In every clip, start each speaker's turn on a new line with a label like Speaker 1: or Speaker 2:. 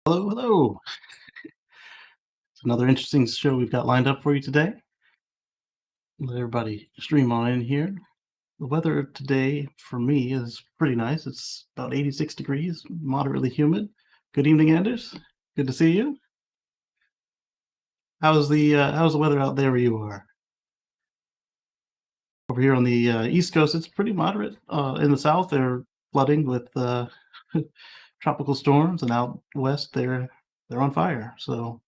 Speaker 1: Hello, hello. It's another interesting show we've got lined up for you today. Let everybody stream on in here. The weather today for me is pretty nice. It's about 86 degrees, moderately humid. Good evening, Anders. Good to see you. How's the weather out there where you are? Over here on the East Coast, it's pretty moderate. In the South, they're flooding with tropical storms, and out west, they're on fire. So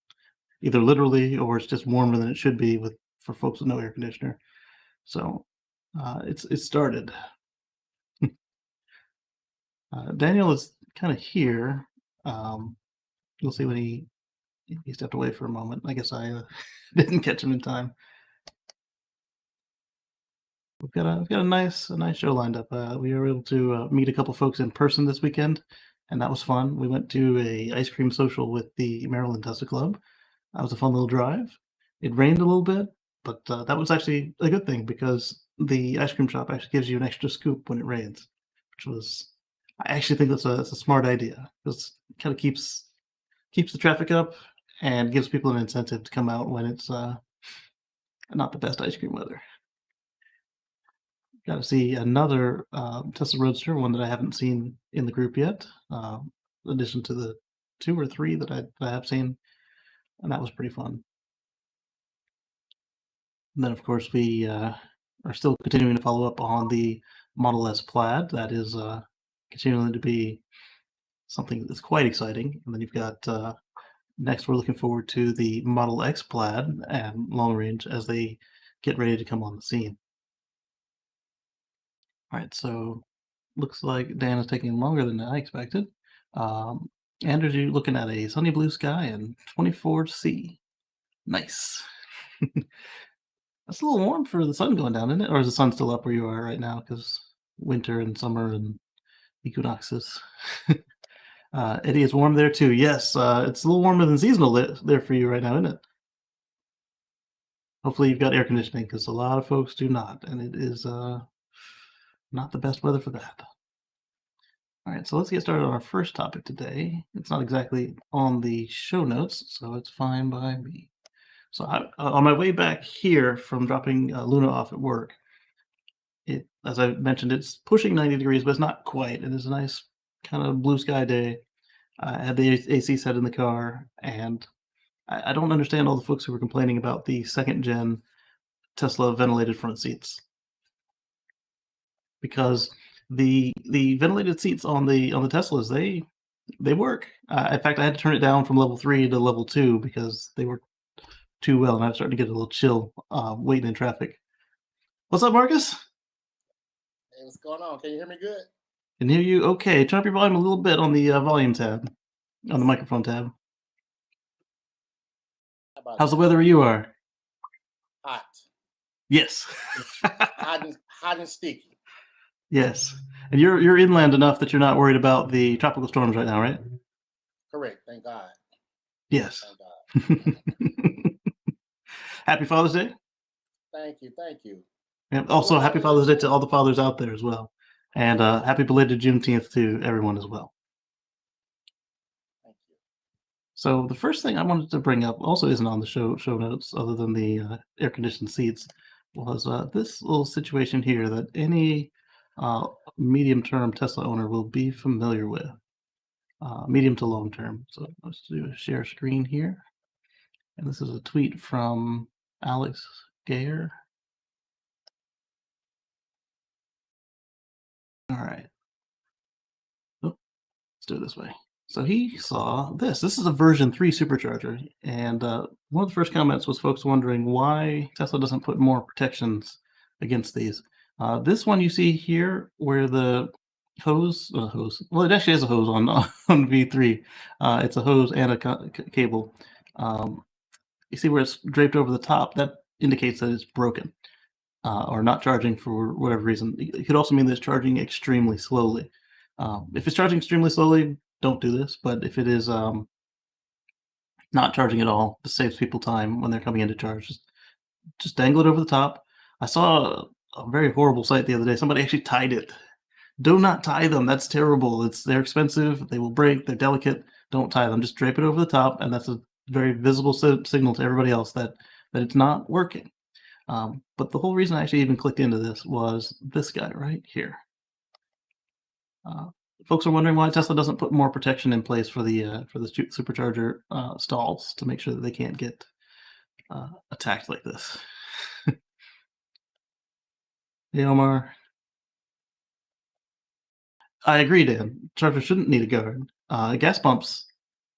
Speaker 1: either literally or it's just warmer than it should be for folks with no air conditioner. So it started. Daniel is kind of here. We'll see when he stepped away for a moment. I guess I didn't catch him in time. We've got a nice show lined up. We were able to meet a couple folks in person this weekend, and that was fun. We went to a ice cream social with the Maryland Tesla Club. That was a fun little drive. It rained a little bit, but that was actually a good thing because the ice cream shop actually gives you an extra scoop when it rains, which was I actually think that's a smart idea because it kind of keeps the traffic up and gives people an incentive to come out when it's not the best ice cream weather. Got to see another Tesla Roadster, one that I haven't seen in the group yet, in addition to the 2 or 3 that I have seen, and that was pretty fun. And then, of course, we are still continuing to follow up on the Model S Plaid. That is continuing to be something that's quite exciting. And then you've got next, we're looking forward to the Model X Plaid and long range as they get ready to come on the scene. All right, so looks like Dan is taking longer than I expected. Andrew, you're looking at a sunny blue sky and 24C. Nice. It's a little warm for the sun going down, isn't it? Or is the sun still up where you are right now? Because winter and summer and equinoxes. Eddie, it's warm there too. Yes, it's a little warmer than seasonal there for you right now, isn't it? Hopefully you've got air conditioning because a lot of folks do not, and it is not the best weather for that. All right, so let's get started on our first topic today. It's not exactly on the show notes, so it's fine by me. So on my way back here from dropping Luna off at work, as I mentioned, it's pushing 90 degrees, but it's not quite. And it's a nice kind of blue sky day. I had the AC set in the car, and I don't understand all the folks who were complaining about the second-gen Tesla ventilated front seats, because the ventilated seats on the Teslas they work. In fact, I had to turn it down from level 3 to level 2 because they were too well, and I was starting to get a little chill waiting in traffic. What's up, Marcus?
Speaker 2: Hey, what's going on? Can you hear me good?
Speaker 1: Can hear you okay. Turn up your volume a little bit on the volume tab, on the microphone tab. How's the weather where you are?
Speaker 2: Hot.
Speaker 1: Yes.
Speaker 2: hot and sticky.
Speaker 1: Yes. And you're inland enough that you're not worried about the tropical storms right now, right?
Speaker 2: Correct. Thank God.
Speaker 1: Yes.
Speaker 2: Thank God.
Speaker 1: Happy Father's Day.
Speaker 2: Thank you.
Speaker 1: And also, happy Father's Day to all the fathers out there as well. And happy belated Juneteenth to everyone as well.
Speaker 2: Thank you.
Speaker 1: So the first thing I wanted to bring up also isn't on the show notes, other than the air-conditioned seats, was this little situation here that any medium-term Tesla owner will be familiar with, medium to long-term. So let's do a share screen here. And this is a tweet from Alex Gayer. All right. Oh, let's do it this way. So he saw this. This is a version 3 supercharger, and one of the first comments was folks wondering why Tesla doesn't put more protections against these. This one you see here, where the hose. Well, it actually has a hose on on V3. It's a hose and a cable. You see where it's draped over the top. That indicates that it's broken or not charging for whatever reason. It could also mean that it's charging extremely slowly. If it's charging extremely slowly, don't do this. But if it is not charging at all, this saves people time when they're coming in to charge. Just dangle it over the top. I saw a very horrible sight the other day. Somebody actually tied it. Do not tie them. That's terrible. They're expensive. They will break. They're delicate. Don't tie them. Just drape it over the top, and that's a very visible signal to everybody else that it's not working. But the whole reason I actually even clicked into this was this guy right here. Folks are wondering why Tesla doesn't put more protection in place for the supercharger stalls to make sure that they can't get attacked like this. Hey, Omar. I agree, Dan. Chargers shouldn't need a guard. Gas pumps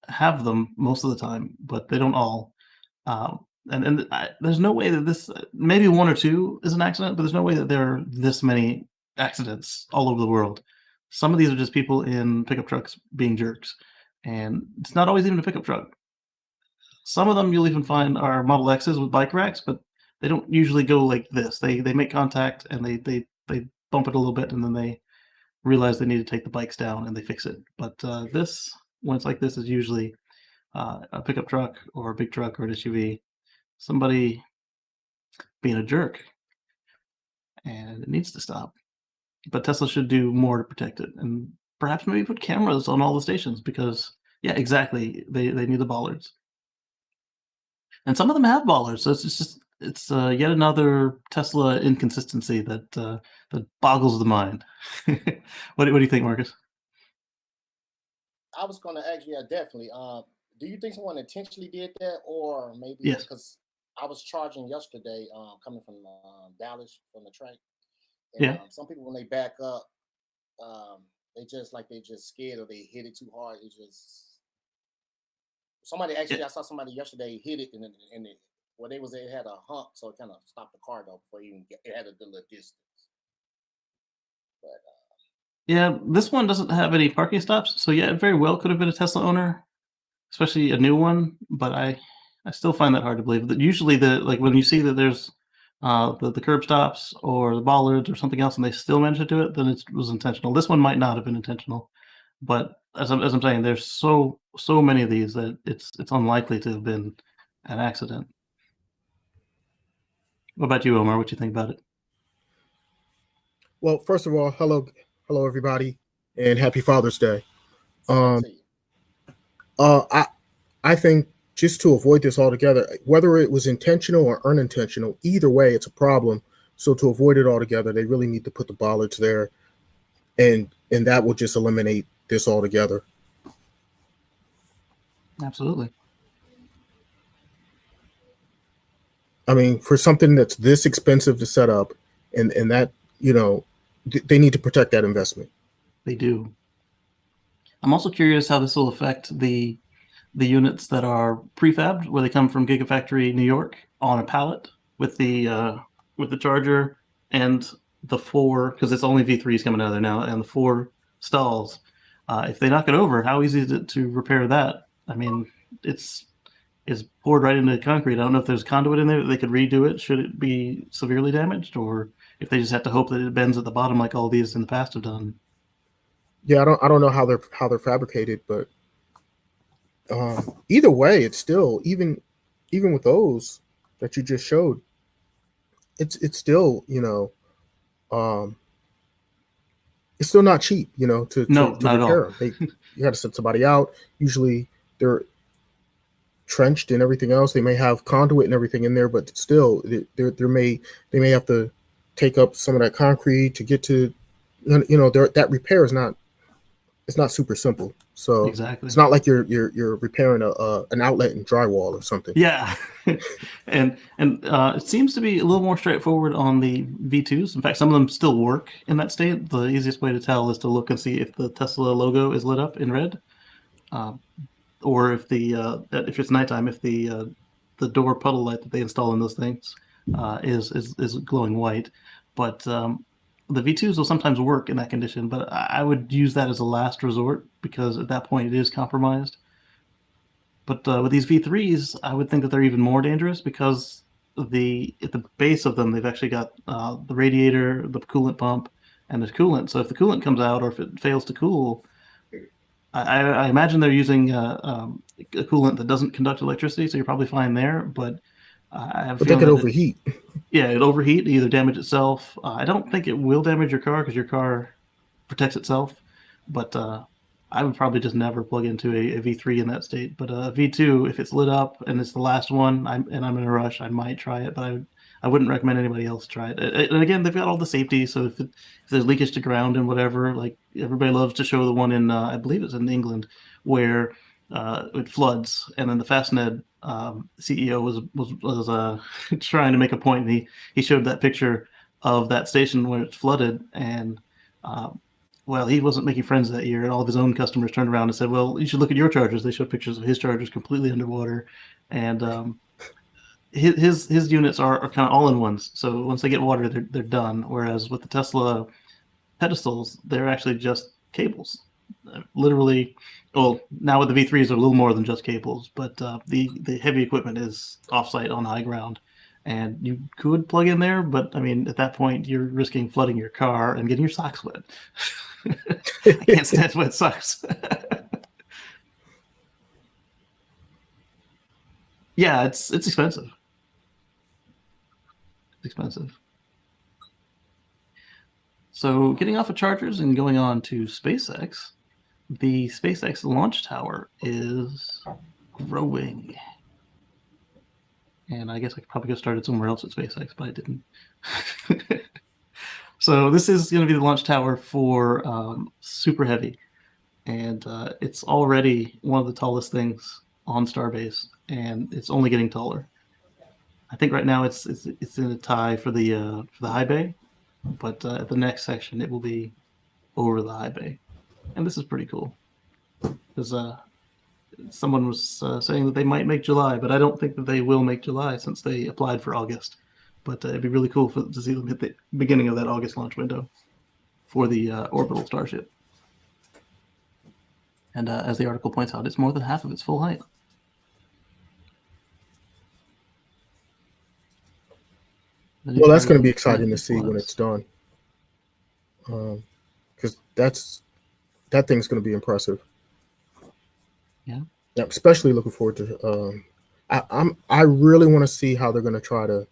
Speaker 1: have them most of the time, but they don't all. There's no way that this, maybe one or two is an accident, but there's no way that there are this many accidents all over the world. Some of these are just people in pickup trucks being jerks, and it's not always even a pickup truck. Some of them you'll even find are Model X's with bike racks, but they don't usually go like this. They make contact and they bump it a little bit, and then they realize they need to take the bikes down and they fix it. But this, when it's like this, is usually a pickup truck or a big truck or an SUV. Somebody being a jerk, and it needs to stop. But Tesla should do more to protect it, and perhaps maybe put cameras on all the stations because, yeah, exactly, they need the bollards, and some of them have bollards. So it's yet another Tesla inconsistency that boggles the mind. What do you think, Marcus?
Speaker 2: I was going to ask you, yeah, definitely. Do you think someone intentionally did that, or maybe
Speaker 1: Yes.
Speaker 2: because I was charging yesterday, coming from Dallas from the track, and
Speaker 1: Yeah.
Speaker 2: some people when they back up, they just scared or they hit it too hard. It just somebody actually
Speaker 1: Yeah.
Speaker 2: I saw somebody yesterday hit it and it where they was it had a hump, so it kind of stopped the car though before you even get it had a good little distance. But
Speaker 1: Yeah, this one doesn't have any parking stops, so yeah, it very well could have been a Tesla owner, especially a new one. But I still find that hard to believe. That usually when you see that there's the curb stops or the bollards or something else, and they still manage to do it, then it was intentional. This one might not have been intentional, but as I'm saying, there's so many of these that it's unlikely to have been an accident. What about you, Omar? What do you think about it?
Speaker 3: Well, first of all, hello everybody, and happy Father's Day.
Speaker 2: same
Speaker 3: Um,
Speaker 2: to you.
Speaker 3: I think just to avoid this altogether, whether it was intentional or unintentional, either way, it's a problem. So to avoid it altogether, they really need to put the bollards there, and that will just eliminate this altogether.
Speaker 1: Absolutely.
Speaker 3: I mean, for something that's this expensive to set up, and that they need to protect that investment.
Speaker 1: They do. I'm also curious how this will affect the units that are prefabbed, where they come from Gigafactory New York on a pallet with the charger and the four, because it's only V3s coming out of there now, and the four stalls. If they knock it over, how easy is it to repair that? I mean, it's poured right into concrete. I don't know if there's conduit in there that they could redo it should it be severely damaged, or if they just have to hope that it bends at the bottom like all these in the past have done.
Speaker 3: Yeah, I don't know how they're fabricated, but either way, it's still even with those that you just showed, it's still it's still not cheap, to
Speaker 1: No, not at all.
Speaker 3: repair them. You got to send somebody out. Usually they're trenched and everything else. They may have conduit and everything in there, but still, they may have to take up some of that concrete to get to, that repair is not. It's not super simple. So
Speaker 1: Exactly.
Speaker 3: it's not like you're repairing an outlet in drywall or something.
Speaker 1: Yeah, and it seems to be a little more straightforward on the V2s. In fact, some of them still work in that state. The easiest way to tell is to look and see if the Tesla logo is lit up in red. or if it's nighttime, if the door puddle light that they install in those things is glowing white. But the V2s will sometimes work in that condition, but I would use that as a last resort because at that point it is compromised. But with these V3s, I would think that they're even more dangerous because at the base of them, they've actually got the radiator, the coolant pump, and the coolant. So if the coolant comes out or if it fails to cool, I imagine they're using a coolant that doesn't conduct electricity, so you're probably fine there. But I have a
Speaker 3: But they
Speaker 1: feeling
Speaker 3: could
Speaker 1: that
Speaker 3: overheat.
Speaker 1: it'd overheat, either damage itself. I don't think it will damage your car because your car protects itself. But I would probably just never plug into a V3 in that state. But a V2, if it's lit up and it's the last one, I'm in a rush, I might try it. But I wouldn't recommend anybody else try it. And again, they've got all the safety. So if there's leakage to ground and whatever, like everybody loves to show the one in, I believe it's in England, where it floods, and then the Fastned CEO was trying to make a point. And he showed that picture of that station where it's flooded, and well, he wasn't making friends that year, and all of his own customers turned around and said, "Well, you should look at your chargers." They showed pictures of his chargers completely underwater, and his units are kind of all-in-ones. So once they get water, they're done. Whereas with the Tesla pedestals, they're actually just cables. Literally, well, now with the V3s, they're a little more than just cables, but the heavy equipment is offsite on high ground. And you could plug in there, but I mean, at that point, you're risking flooding your car and getting your socks wet. I can't stand wet socks. Yeah, it's expensive. It's expensive. So getting off of chargers and going on to SpaceX, the SpaceX launch tower is growing. And I guess I could probably go started somewhere else at SpaceX, but I didn't. So this is going to be the launch tower for Super Heavy, and it's already one of the tallest things on Starbase, and it's only getting taller. I think right now it's in a tie for the high bay, but at the next section it will be over the high bay, and this is pretty cool because someone was saying that they might make July, but I don't think that they will make July since they applied for August. But it'd be really cool to see them hit the beginning of that August launch window for the orbital Starship. And as the article points out, it's more than half of its full height.
Speaker 3: Well, that's going to be exciting to see when it's done, because that thing's going to be impressive.
Speaker 1: Yeah,
Speaker 3: especially looking forward to. I really want to see how they're going to try to,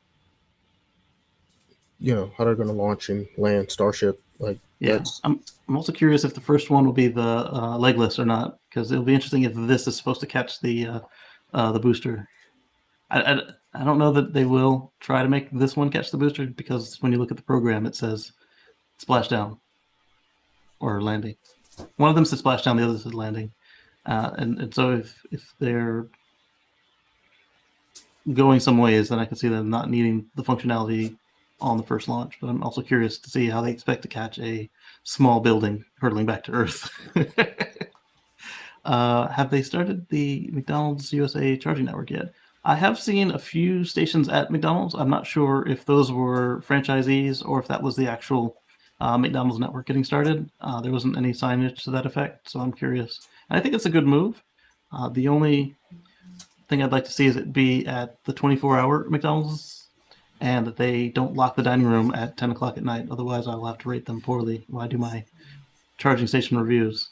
Speaker 3: how they're going to launch and land Starship. Like,
Speaker 1: yeah. I'm also curious if the first one will be the legless or not, because it'll be interesting if this is supposed to catch the booster. I don't know that they will try to make this one catch the booster, because when you look at the program, it says splashdown or landing. One of them says splashdown, the other says landing. And so if they're going some ways, then I can see them not needing the functionality on the first launch. But I'm also curious to see how they expect to catch a small building hurtling back to Earth. Have they started the McDonald's USA charging network yet? I have seen a few stations at McDonald's. I'm not sure if those were franchisees or if that was the actual McDonald's network getting started. There wasn't any signage to that effect, so I'm curious. And I think it's a good move. The only thing I'd like to see is it be at the 24-hour McDonald's, and that they don't lock the dining room at 10 o'clock at night. Otherwise, I'll have to rate them poorly when I do my charging station reviews.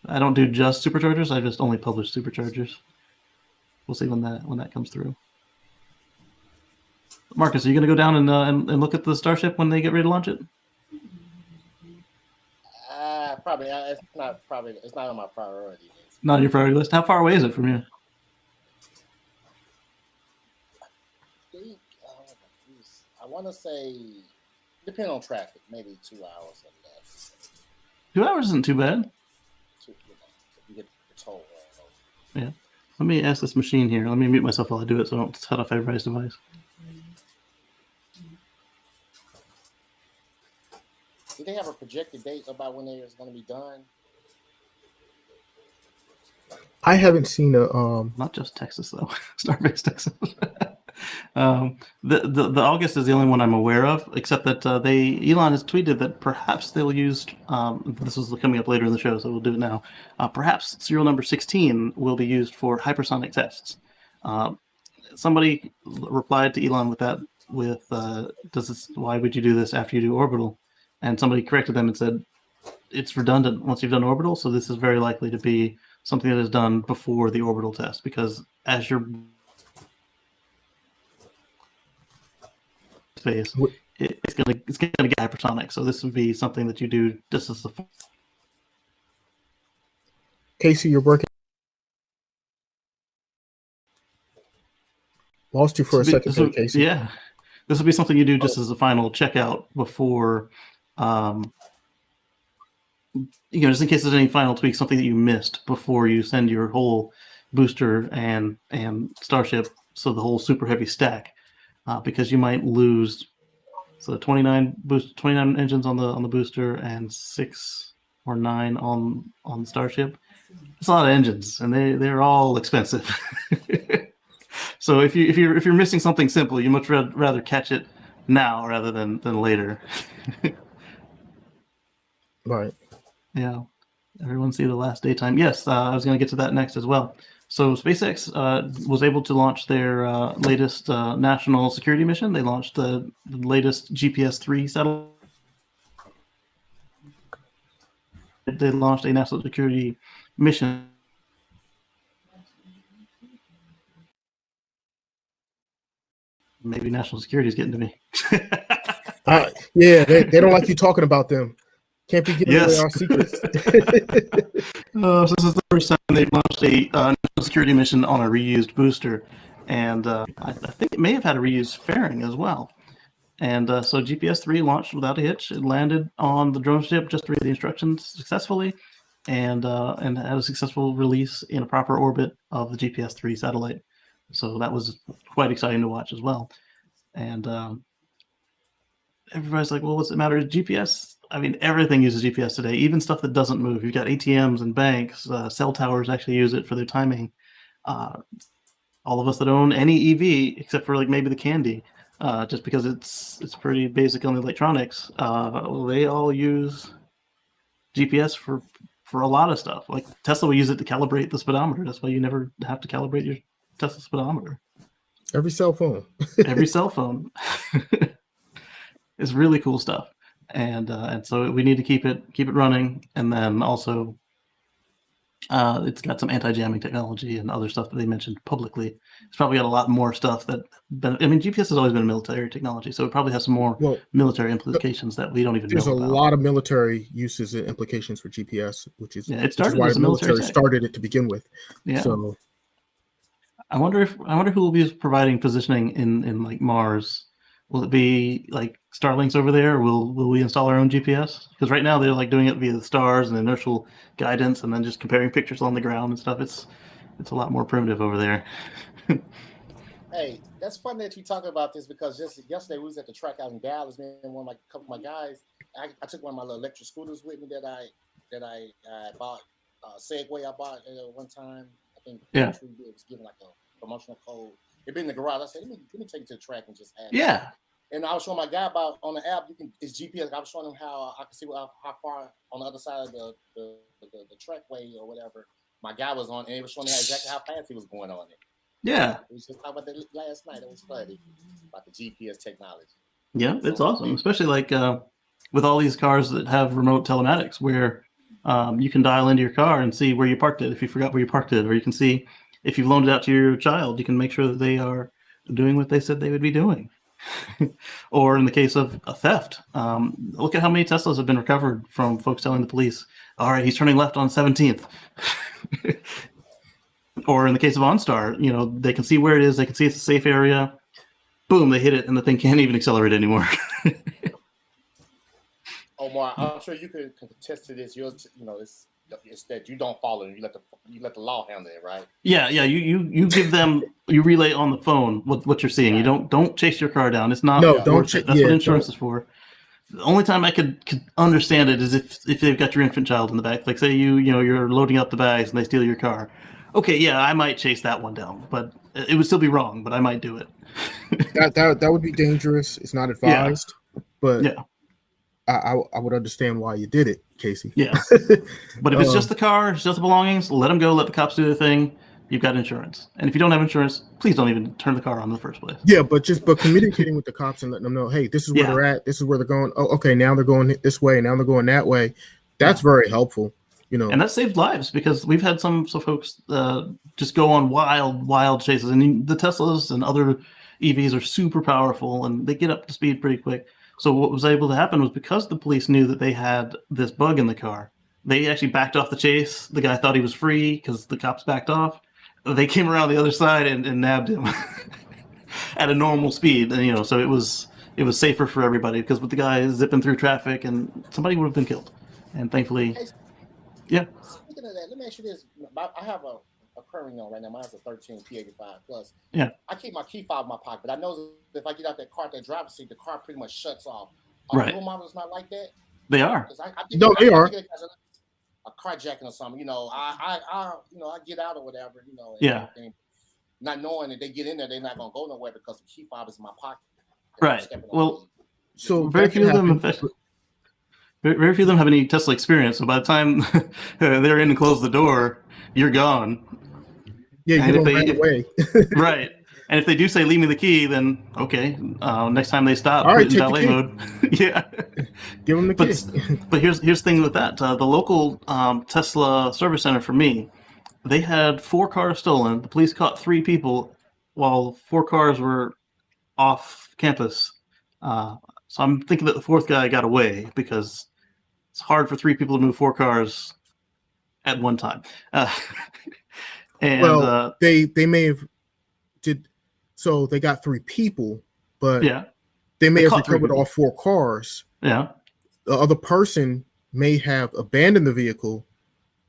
Speaker 1: I don't do just superchargers. I just only publish superchargers. We'll see when that comes through. Marcus, are you going to go down and look at the Starship when they get ready to launch it?
Speaker 2: Probably. It's not on my priority list.
Speaker 1: Not on your priority list. How far away is it from you?
Speaker 2: I want to say, depending on traffic, maybe 2 hours or less.
Speaker 1: 2 hours isn't too bad.
Speaker 2: If you get the toll.
Speaker 1: Yeah. Let me ask this machine here. Let me mute myself while I do it so I don't set off everybody's device.
Speaker 2: Do they have a projected date about when it's going to be done?
Speaker 3: I haven't seen a
Speaker 1: Not just Texas though, Starbase Texas. The August is the only one I'm aware of, except that Elon has tweeted that perhaps they'll use. This is coming up later in the show, so we'll do it now. Perhaps serial number 16 will be used for hypersonic tests. Somebody replied to Elon with that. Why would you do this after you do orbital? And somebody corrected them and said it's redundant once you've done orbital, so this is very likely to be something that is done before the orbital test, because as you're space, it's gonna get hypersonic. So this would be something that you do just as the
Speaker 3: Casey, you're working. Lost you for a second there, Casey.
Speaker 1: Yeah, this would be something you do just as a final checkout before, just in case there's any final tweaks, something that you missed before you send your whole booster and Starship, so the whole super heavy stack, because you might lose. So 29 engines on the booster and 6 or 9 on Starship. It's a lot of engines, and they're all expensive. So if you're missing something simple, you much rather catch it now rather than later.
Speaker 3: Right.
Speaker 1: Yeah. Everyone see The Last Daytime? Yes, I was going to get to that next as well. So SpaceX was able to launch their latest national security mission. They launched the latest GPS-3 satellite. They launched a national security mission. Maybe national security is getting to me.
Speaker 3: Yeah, they don't like you talking about them. Can't be giving away our secrets.
Speaker 1: So this is the first time they've launched a national security mission on a reused booster, and I think it may have had a reused fairing as well. And so GPS-3 launched without a hitch. It landed on the drone ship, just read the instructions successfully, and had a successful release in a proper orbit of the GPS-3 satellite. So that was quite exciting to watch as well. And everybody's like, well, what's it matter? GPS? I mean, everything uses GPS today, even stuff that doesn't move. You've got ATMs and banks. Cell towers actually use it for their timing. All of us that own any EV, except for like maybe the Candy, just because it's pretty basic on the electronics, they all use GPS for a lot of stuff. Like Tesla will use it to calibrate the speedometer. That's why you never have to calibrate your Tesla speedometer.
Speaker 3: Every cell phone.
Speaker 1: Every cell phone. It's really cool stuff. And so we need to keep it running. And then also it's got some anti-jamming technology and other stuff that they mentioned publicly. It's probably got a lot more stuff GPS has always been a military technology, so it probably has some more military implications that we don't even know about.
Speaker 3: There's a lot of military uses and implications for GPS, which is
Speaker 1: it started
Speaker 3: why
Speaker 1: as
Speaker 3: the
Speaker 1: a military
Speaker 3: started it to begin with.
Speaker 1: Yeah.
Speaker 3: So
Speaker 1: I wonder who will be providing positioning in like Mars. Will it be like Starlinks over there, or will we install our own GPS? Because right now they're like doing it via the stars and inertial guidance, and then just comparing pictures on the ground and stuff. It's a lot more primitive over there.
Speaker 2: Hey, that's fun that you talk about this, because just yesterday we was at the track out in Dallas. Me and a couple of my guys. I took one of my little electric scooters with me that I bought. Segway I bought one time. I think it was given like a promotional code. It'd been in the garage. I said, let me take it to the track and just add it. And I was showing my guy about on the app, it's GPS. I was showing him how I could see how far on the other side of the trackway or whatever my guy was on, and it was showing me exactly how fast he was going on it.
Speaker 1: Yeah.
Speaker 2: We was just talking about that last night. It was funny about the GPS technology.
Speaker 1: Yeah, it's awesome, especially like with all these cars that have remote telematics, where you can dial into your car and see where you parked it if you forgot where you parked it, or you can see if you've loaned it out to your child, you can make sure that they are doing what they said they would be doing. Or in the case of a theft, look at how many Teslas have been recovered from folks telling the police, all right, he's turning left on 17th. Or in the case of OnStar, they can see where it is. They can see it's a safe area. Boom, they hit it, and the thing can't even accelerate anymore.
Speaker 2: Omar, I'm sure you can contest to this. It's that you don't follow and you let the law handle it, right? Yeah.
Speaker 1: You give them, you relay on the phone what you're seeing. Right. You don't chase your car down. It's not.
Speaker 3: No, don't.
Speaker 1: That's what insurance is for. The only time I could understand it is if they've got your infant child in the back. Like say you're loading up the bags and they steal your car. okay, yeah, I might chase that one down, but it would still be wrong. But I might do it.
Speaker 3: That would be dangerous. It's not advised, but
Speaker 1: Yeah,
Speaker 3: I would understand why you did it, Casey.
Speaker 1: yeah. But if it's just the car, it's just the belongings, let them go. Let the cops do their thing. You've got insurance, and if you don't have insurance, please don't even turn the car on in the first place.
Speaker 3: Yeah, but communicating with the cops and letting them know, hey, this is where they're at. This is where they're going. Oh, okay, now they're going this way. Now they're going that way. That's very helpful.
Speaker 1: And that saved lives because we've had some folks just go on wild chases, and the Teslas and other EVs are super powerful, and they get up to speed pretty quick. So what was able to happen was because the police knew that they had this bug in the car, they actually backed off the chase. The guy thought he was free because the cops backed off. They came around the other side and nabbed him at a normal speed, and so it was safer for everybody because with the guy zipping through traffic, and somebody would have been killed, and thankfully.
Speaker 2: Hey,
Speaker 1: Yeah.
Speaker 2: Speaking of that, let me ask you this. I have a current on right now. Mine's a 13 P85 Plus.
Speaker 1: Yeah.
Speaker 2: I keep my key fob in my pocket, but I know that if I get out that car, that driver's seat, the car pretty much shuts off.
Speaker 1: Right.
Speaker 2: Real models not like that?
Speaker 1: They are.
Speaker 3: They are.
Speaker 2: A carjacking or something, I get out or whatever,
Speaker 1: Yeah.
Speaker 2: Not knowing that they get in there, they're not gonna go nowhere because the key fob is in my pocket.
Speaker 1: Right. Well,
Speaker 3: so
Speaker 1: very few of them. Very few of them have any Tesla experience. So by the time they're in and close the door, you're gone.
Speaker 3: Yeah, you ran away.
Speaker 1: Right. And if they do say, leave me the key, then okay. Next time they stop,
Speaker 3: all right,
Speaker 1: put it in valet mode. Yeah.
Speaker 3: Give them the key.
Speaker 1: But here's the thing with that. The local Tesla service center for me, they had 4 cars stolen. The police caught 3 people while 4 cars were off campus. So I'm thinking that the 4th guy got away because it's hard for 3 people to move 4 cars at one time.
Speaker 3: They may have did. So they got 3 people, but they may have recovered all 4 cars.
Speaker 1: Yeah.
Speaker 3: The other person may have abandoned the vehicle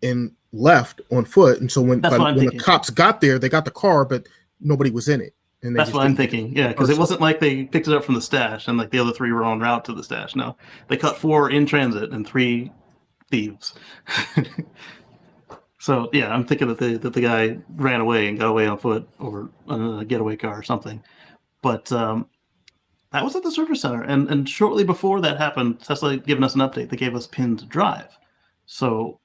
Speaker 3: and left on foot. And so when the cops got there, they got the car, but nobody was in it. And
Speaker 1: that's what I'm thinking. Yeah, because it wasn't like they picked it up from the stash and like the other 3 were en route to the stash. No, they caught 4 in transit and 3 thieves. So yeah, I'm thinking that the guy ran away and got away on foot or a getaway car or something. But that was at the service center, and shortly before that happened, Tesla had given us an update. They gave us pin to drive. So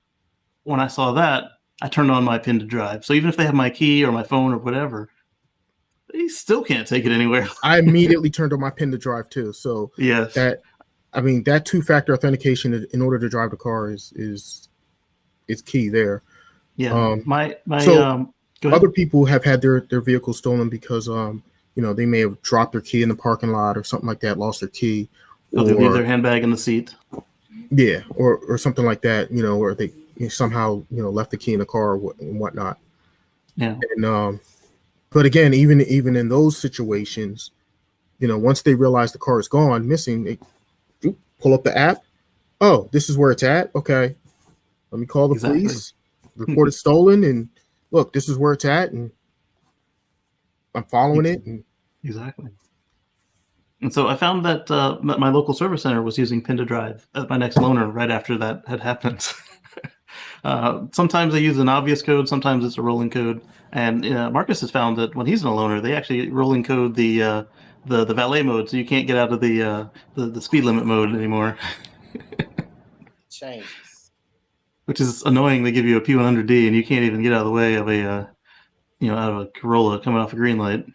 Speaker 1: when I saw that, I turned on my pin to drive. So even if they have my key or my phone or whatever, they still can't take it anywhere.
Speaker 3: I immediately turned on my pin to drive too. So
Speaker 1: yes,
Speaker 3: that 2-factor authentication in order to drive the car is key there.
Speaker 1: Yeah,
Speaker 3: other people have had their vehicles stolen because they may have dropped their key in the parking lot or something like that, lost their key,
Speaker 1: or they leave their handbag in the seat.
Speaker 3: Yeah, or something like that, or they somehow left the key in the car and whatnot.
Speaker 1: Yeah,
Speaker 3: and but again, even in those situations, once they realize the car is gone, missing, they pull up the app. Oh, this is where it's at. Okay, let me call the police. Report it stolen, and look, this is where it's at, and I'm following it.
Speaker 1: Exactly. And so I found that my local service center was using pin to drive at my next loaner right after that had happened. Sometimes they use an obvious code, sometimes it's a rolling code. And Marcus has found that when he's in a loaner, they actually rolling code the valet mode, so you can't get out of the speed limit mode anymore.
Speaker 2: Changes.
Speaker 1: Which is annoying. They give you a P100D and you can't even get out of the way of out of a Corolla coming off a green light.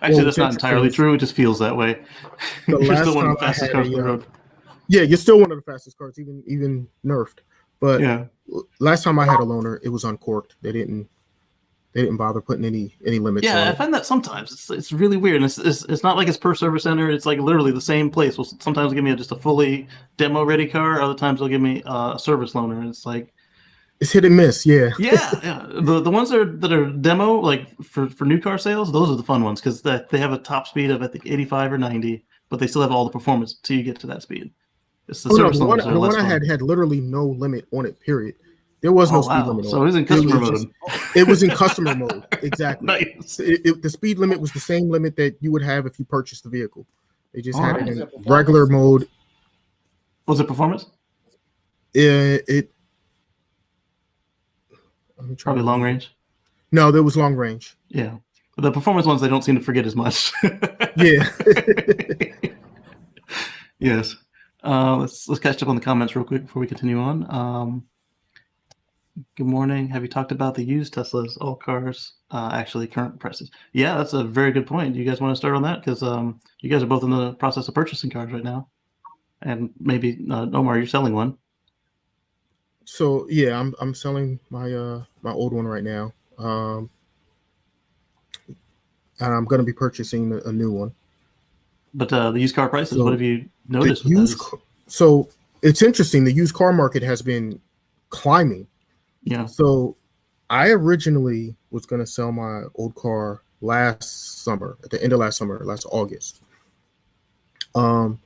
Speaker 1: Actually, that's not entirely true. It just feels that way. You're still one of the fastest cars on the road.
Speaker 3: Yeah, you're still one of the fastest cars, even nerfed. But last time I had a loaner, it was uncorked. They didn't bother putting any limits.
Speaker 1: Yeah,
Speaker 3: on
Speaker 1: I find that sometimes it's really weird. And it's not like it's per service center. It's like literally the same place. Well, sometimes they'll give me just a fully demo ready car. Other times they'll give me a service loaner. And it's like
Speaker 3: it's hit and miss. Yeah.
Speaker 1: Yeah. The ones that are demo, like for new car sales, those are the fun ones because they have a top speed of I think 85 or 90, but they still have all the performance until you get to that speed. It's the service loaners.
Speaker 3: The one I had literally no limit on it. Period. There was no speed limit.
Speaker 1: So it was in customer mode.
Speaker 3: It was in customer mode. Exactly.
Speaker 1: Nice.
Speaker 3: The speed limit was the same limit that you would have if you purchased the vehicle. They just had it in regular mode.
Speaker 1: Was it performance?
Speaker 3: It
Speaker 1: probably long range.
Speaker 3: No, there was long range.
Speaker 1: Yeah. The performance ones, they don't seem to forget as much.
Speaker 3: Yeah.
Speaker 1: Yes. Let's catch up on the comments real quick before we continue on. Good morning. Have you talked about the used Teslas, all cars, actually current prices? Yeah, that's a very good point. Do you guys want to start on that? Because you guys are both in the process of purchasing cars right now. And maybe, Omar, you're selling one.
Speaker 3: So yeah, I'm selling my my old one right now. And I'm going to be purchasing a new one.
Speaker 1: But the used car prices,
Speaker 3: So
Speaker 1: what have you noticed with those?
Speaker 3: So it's interesting. The used car market has been climbing.
Speaker 1: Yeah.
Speaker 3: So I originally was going to sell my old car last summer, at the end of last summer, last August. But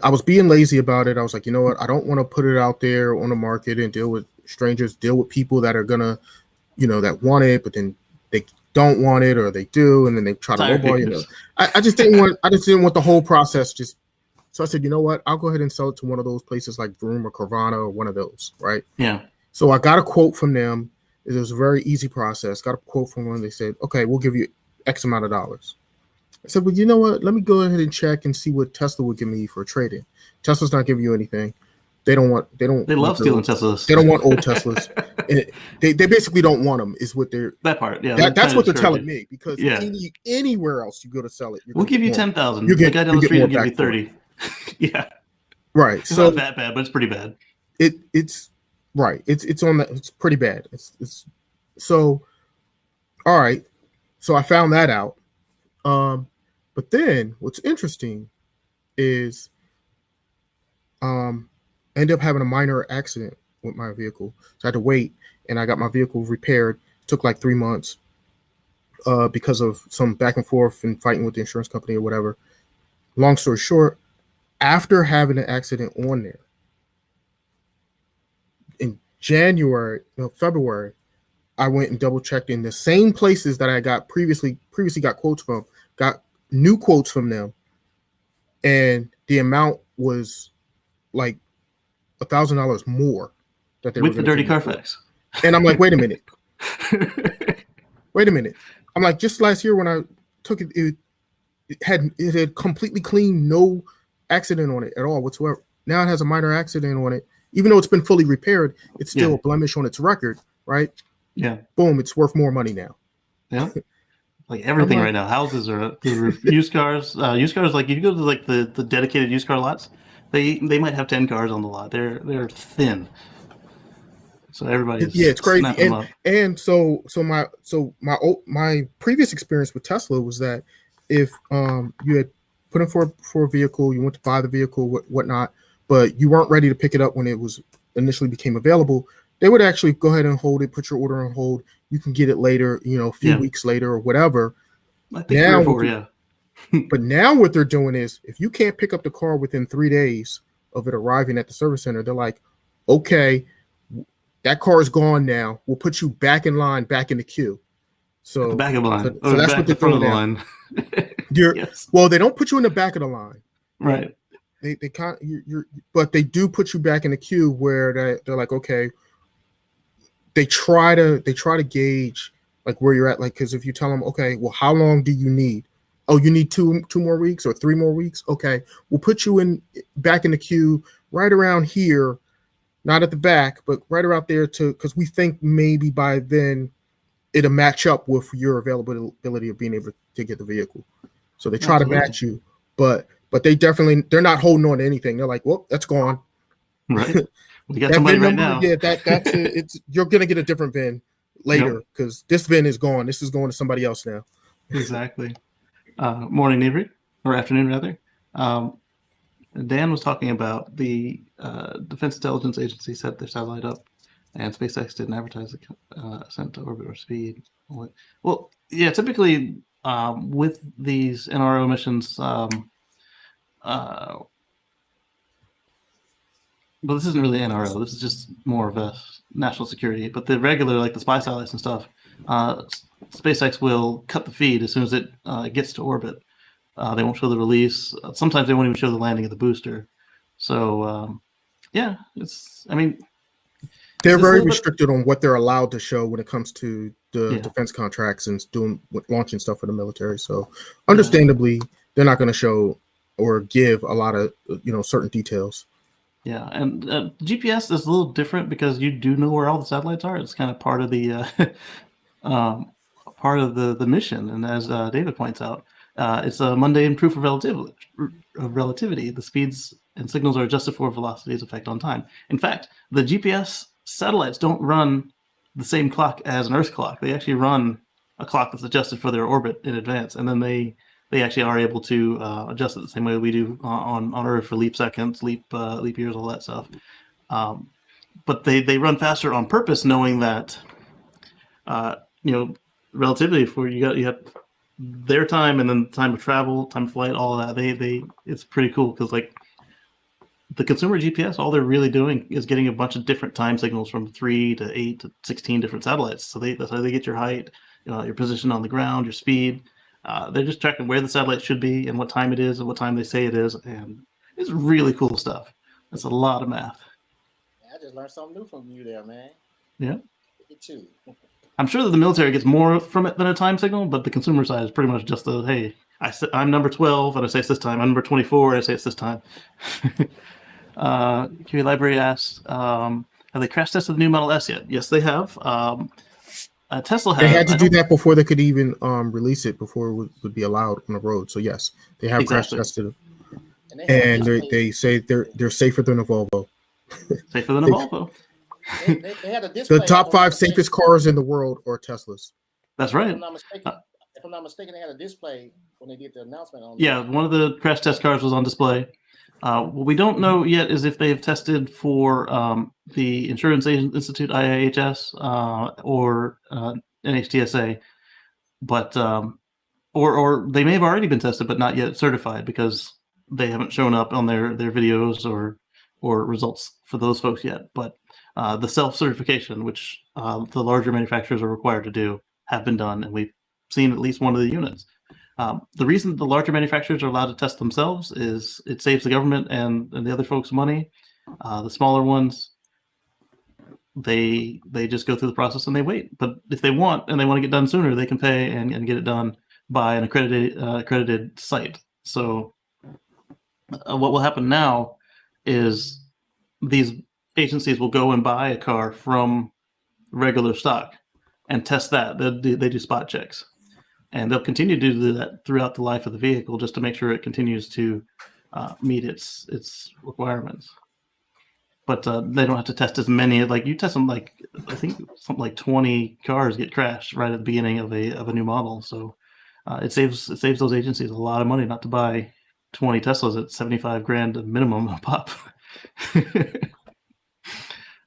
Speaker 3: I was being lazy about it. I was like, you know what? I don't want to put it out there on the market and deal with strangers, deal with people that are gonna, that want it, but then they don't want it, or they do, and then they try to lowball. I just didn't want the whole process. So I said, you know what? I'll go ahead and sell it to one of those places like Vroom or Carvana or one of those, right?
Speaker 1: Yeah.
Speaker 3: So I got a quote from them. It was a very easy process. Got a quote from them. They said, okay, we'll give you X amount of dollars. I said, well, you know what? Let me go ahead and check and see what Tesla would give me for a trade-in. Tesla's not giving you anything. They
Speaker 1: love stealing Teslas.
Speaker 3: They don't want old Teslas. And they basically don't want them, is what they're.
Speaker 1: That part, yeah.
Speaker 3: That's what they're telling me, because
Speaker 1: yeah.
Speaker 3: anywhere else you go to sell it,
Speaker 1: we'll give you 10,000.
Speaker 3: The
Speaker 1: guy down the street will give you 30. Yeah.
Speaker 3: Right.
Speaker 1: It's not that bad, but it's pretty bad.
Speaker 3: It's right. It's on that. It's pretty bad. It's so. All right. So I found that out. But then what's interesting is I ended up having a minor accident with my vehicle. So I had to wait, and I got my vehicle repaired. It took like 3 months because of some back and forth and fighting with the insurance company or whatever. Long story short, after having an accident on there in February, I went and double checked in the same places that I got previously got quotes from, got new quotes from them, and the amount was like $1,000 more that they
Speaker 1: with
Speaker 3: were
Speaker 1: the dirty Carfax.
Speaker 3: And I'm like, wait a minute. I'm like, just last year when I took it, it had completely clean, no accident on it at all whatsoever. Now it has a minor accident on it, even though it's been fully repaired. It's still a blemish on its record, right?
Speaker 1: Yeah.
Speaker 3: Boom, it's worth more money now.
Speaker 1: Yeah. Like everything right now. Houses are through the roof. Used cars, like if you go to like the dedicated used car lots, they might have 10 cars on the lot. They're thin. So everybody's
Speaker 3: it's crazy.
Speaker 1: And
Speaker 3: so my previous experience with Tesla was that if you had put in for a vehicle, you went to buy the vehicle, whatnot, but you weren't ready to pick it up when it was initially became available, they would actually go ahead and hold it, put your order on hold. You can get it later, a few weeks later or whatever.
Speaker 1: I think 3 or 4, yeah.
Speaker 3: But now what they're doing is, if you can't pick up the car within 3 days of it arriving at the service center, they're like, okay, that car is gone now. We'll put you back in line, back in the queue. So
Speaker 1: at the back of the line.
Speaker 3: So that's what they're
Speaker 1: front of the
Speaker 3: doing
Speaker 1: line.
Speaker 3: Yes. Well, they don't put you in the back of the line.
Speaker 1: Right.
Speaker 3: They can't. But they do put you back in the queue where they're like, okay. They try to gauge like where you're at, like, because if you tell them, okay, well, how long do you need? Oh, you need two more weeks or 3 more weeks. Okay, we'll put you back in the queue right around here, not at the back, but right around there because we think maybe by then it'll match up with your availability of being able to get the vehicle. So they try to match you, but they're not holding on to anything. They're like, well, that's gone.
Speaker 1: Right. We got somebody right now.
Speaker 3: Yeah, that's it. You're gonna get a different VIN later because this VIN is gone. This is going to somebody else now.
Speaker 1: Exactly. Morning, Avery, or afternoon rather. Dan was talking about the Defense Intelligence Agency set their satellite up, and SpaceX didn't advertise the ascent to orbit or speed. Well, yeah, typically with these NRO missions. But this isn't really NRO. This is just more of a national security. But the regular, like the spy satellites and stuff, SpaceX will cut the feed as soon as it gets to orbit. They won't show the release. Sometimes they won't even show the landing of the booster. So, yeah,
Speaker 3: They're
Speaker 1: It's a
Speaker 3: very
Speaker 1: little bit-
Speaker 3: restricted on what they're allowed to show when it comes to the
Speaker 1: Yeah.
Speaker 3: defense contracts and launching stuff for the military. So, understandably, they're not going to show or give a lot of certain details.
Speaker 1: Yeah, and GPS is a little different because you do know where all the satellites are. It's kind of part of the the mission, and as David points out, it's a mundane proof of relativity. The speeds and signals are adjusted for velocity's effect on time. In fact, the GPS satellites don't run the same clock as an Earth clock. They actually run a clock that's adjusted for their orbit in advance, and then they actually are able to adjust it the same way we do on Earth for leap seconds, leap years, all that stuff. But they run faster on purpose, knowing that relativity for you have their time and then time of travel, time of flight, all of that. It's pretty cool because like the consumer GPS, all they're really doing is getting a bunch of different time signals from 3 to 8 to 16 different satellites. So that's how they get your height, your position on the ground, your speed. They're just tracking where the satellite should be and what time it is and what time they say it is, and it's really cool stuff. It's a lot of math.
Speaker 2: I just learned something new from you there, man.
Speaker 1: Yeah.
Speaker 2: Look at you.
Speaker 1: I'm sure that the military gets more from it than a time signal, but the consumer side is pretty much just hey, I'm number 12 and I say it's this time. I'm number 24 and I say it's this time. QA Library asks, have they crash tested the new Model S yet? Yes, they have. Tesla has.
Speaker 3: They had to do that before they could even release it, before it would be allowed on the road. So yes, they have crash tested it, and they say they're safer than a Volvo.
Speaker 1: Safer than a Volvo.
Speaker 2: They had a display.
Speaker 3: The top 5 safest cars in the world are Teslas.
Speaker 1: That's right.
Speaker 2: If I'm not mistaken, they had a display when they did the announcement on.
Speaker 1: Yeah, one of the crash test cars was on display. What we don't know yet is if they've tested for the Insurance Institute IIHS or NHTSA, but or they may have already been tested but not yet certified because they haven't shown up on their videos or results for those folks yet. But the self-certification, which the larger manufacturers are required to do, have been done, and we've seen at least one of the units. The reason the larger manufacturers are allowed to test themselves is it saves the government and the other folks money. The smaller ones, they just go through the process and they wait. But if they want and they want to get done sooner, they can pay and get it done by an accredited site. So what will happen now is these agencies will go and buy a car from regular stock and test that. They do spot checks. And they'll continue to do that throughout the life of the vehicle just to make sure it continues to meet its requirements. But they don't have to test as many. Like you test them, like I think something like 20 cars get crashed right at the beginning of a new model. So it saves those agencies a lot of money not to buy 20 Teslas at $75,000 a minimum a pop.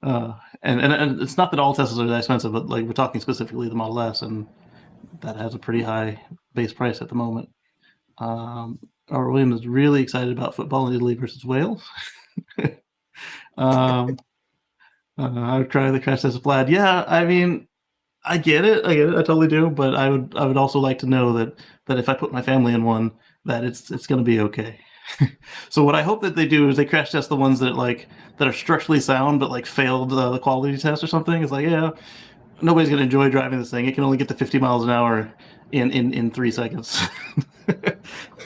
Speaker 1: And it's not that all Teslas are that expensive, but like we're talking specifically the Model S, and that has a pretty high base price at the moment. R. Williams is really excited about football in Italy versus Wales. I would try the crash test of Plaid. Yeah, I mean, I get it. I totally do. But I would also like to know that if I put my family in one, that it's going to be okay. So what I hope that they do is they crash test the ones that are structurally sound but like failed the quality test or something. It's like, yeah, nobody's going to enjoy driving this thing. It can only get to 50 miles an hour in 3 seconds.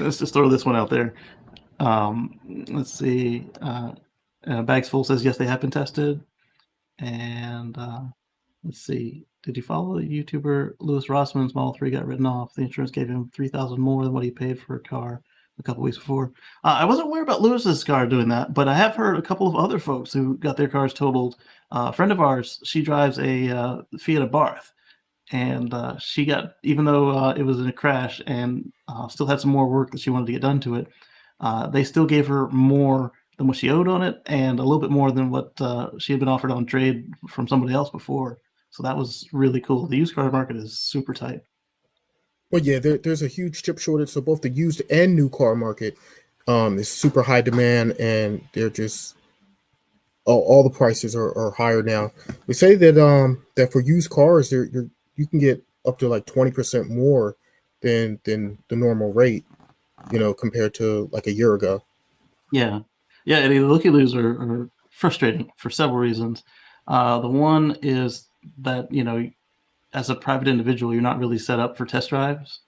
Speaker 1: Let's just throw this one out there. Let's see. Bags Full says, yes, they have been tested. And let's see. Did you follow the YouTuber Louis Rossman's Model 3 got written off? The insurance gave him $3,000 more than what he paid for a car a couple weeks before. I wasn't aware about Lewis's car doing that, but I have heard a couple of other folks who got their cars totaled. A friend of ours, she drives a Fiat Abarth, and she got, even though it was in a crash and still had some more work that she wanted to get done to it, they still gave her more than what she owed on it and a little bit more than what she had been offered on trade from somebody else before. So that was really cool. The used car market is super tight.
Speaker 3: Well, yeah, there's a huge chip shortage, so both the used and new car market is super high demand, and they're just all the prices are higher now. We say that that for used cars, you can get up to like 20% more than the normal rate, compared to like a year ago.
Speaker 1: Yeah, and the looky-loos are frustrating for several reasons. The one is that, as a private individual, you're not really set up for test drives.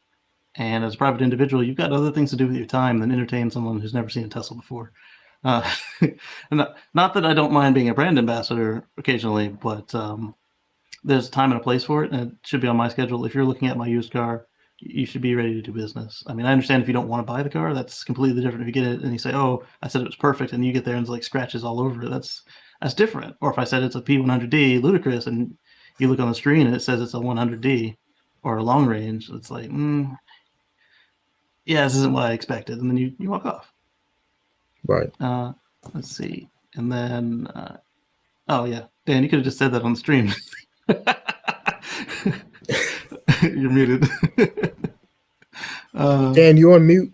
Speaker 1: And as a private individual, you've got other things to do with your time than entertain someone who's never seen a Tesla before. Not that I don't mind being a brand ambassador occasionally, but there's a time and a place for it, and it should be on my schedule. If you're looking at my used car, you should be ready to do business. I mean, I understand if you don't want to buy the car, that's completely different. If you get it and you say, "Oh, I said it was perfect," and you get there and it's like scratches all over it, that's different. Or if I said it's a P100D ludicrous, and you look on the screen and it says it's a 100D or a long range, it's like, yeah, this isn't what I expected, and then you walk off.
Speaker 3: Right.
Speaker 1: Let's see, and then oh yeah, Dan, you could have just said that on the stream. You're muted.
Speaker 3: Dan, you on mute?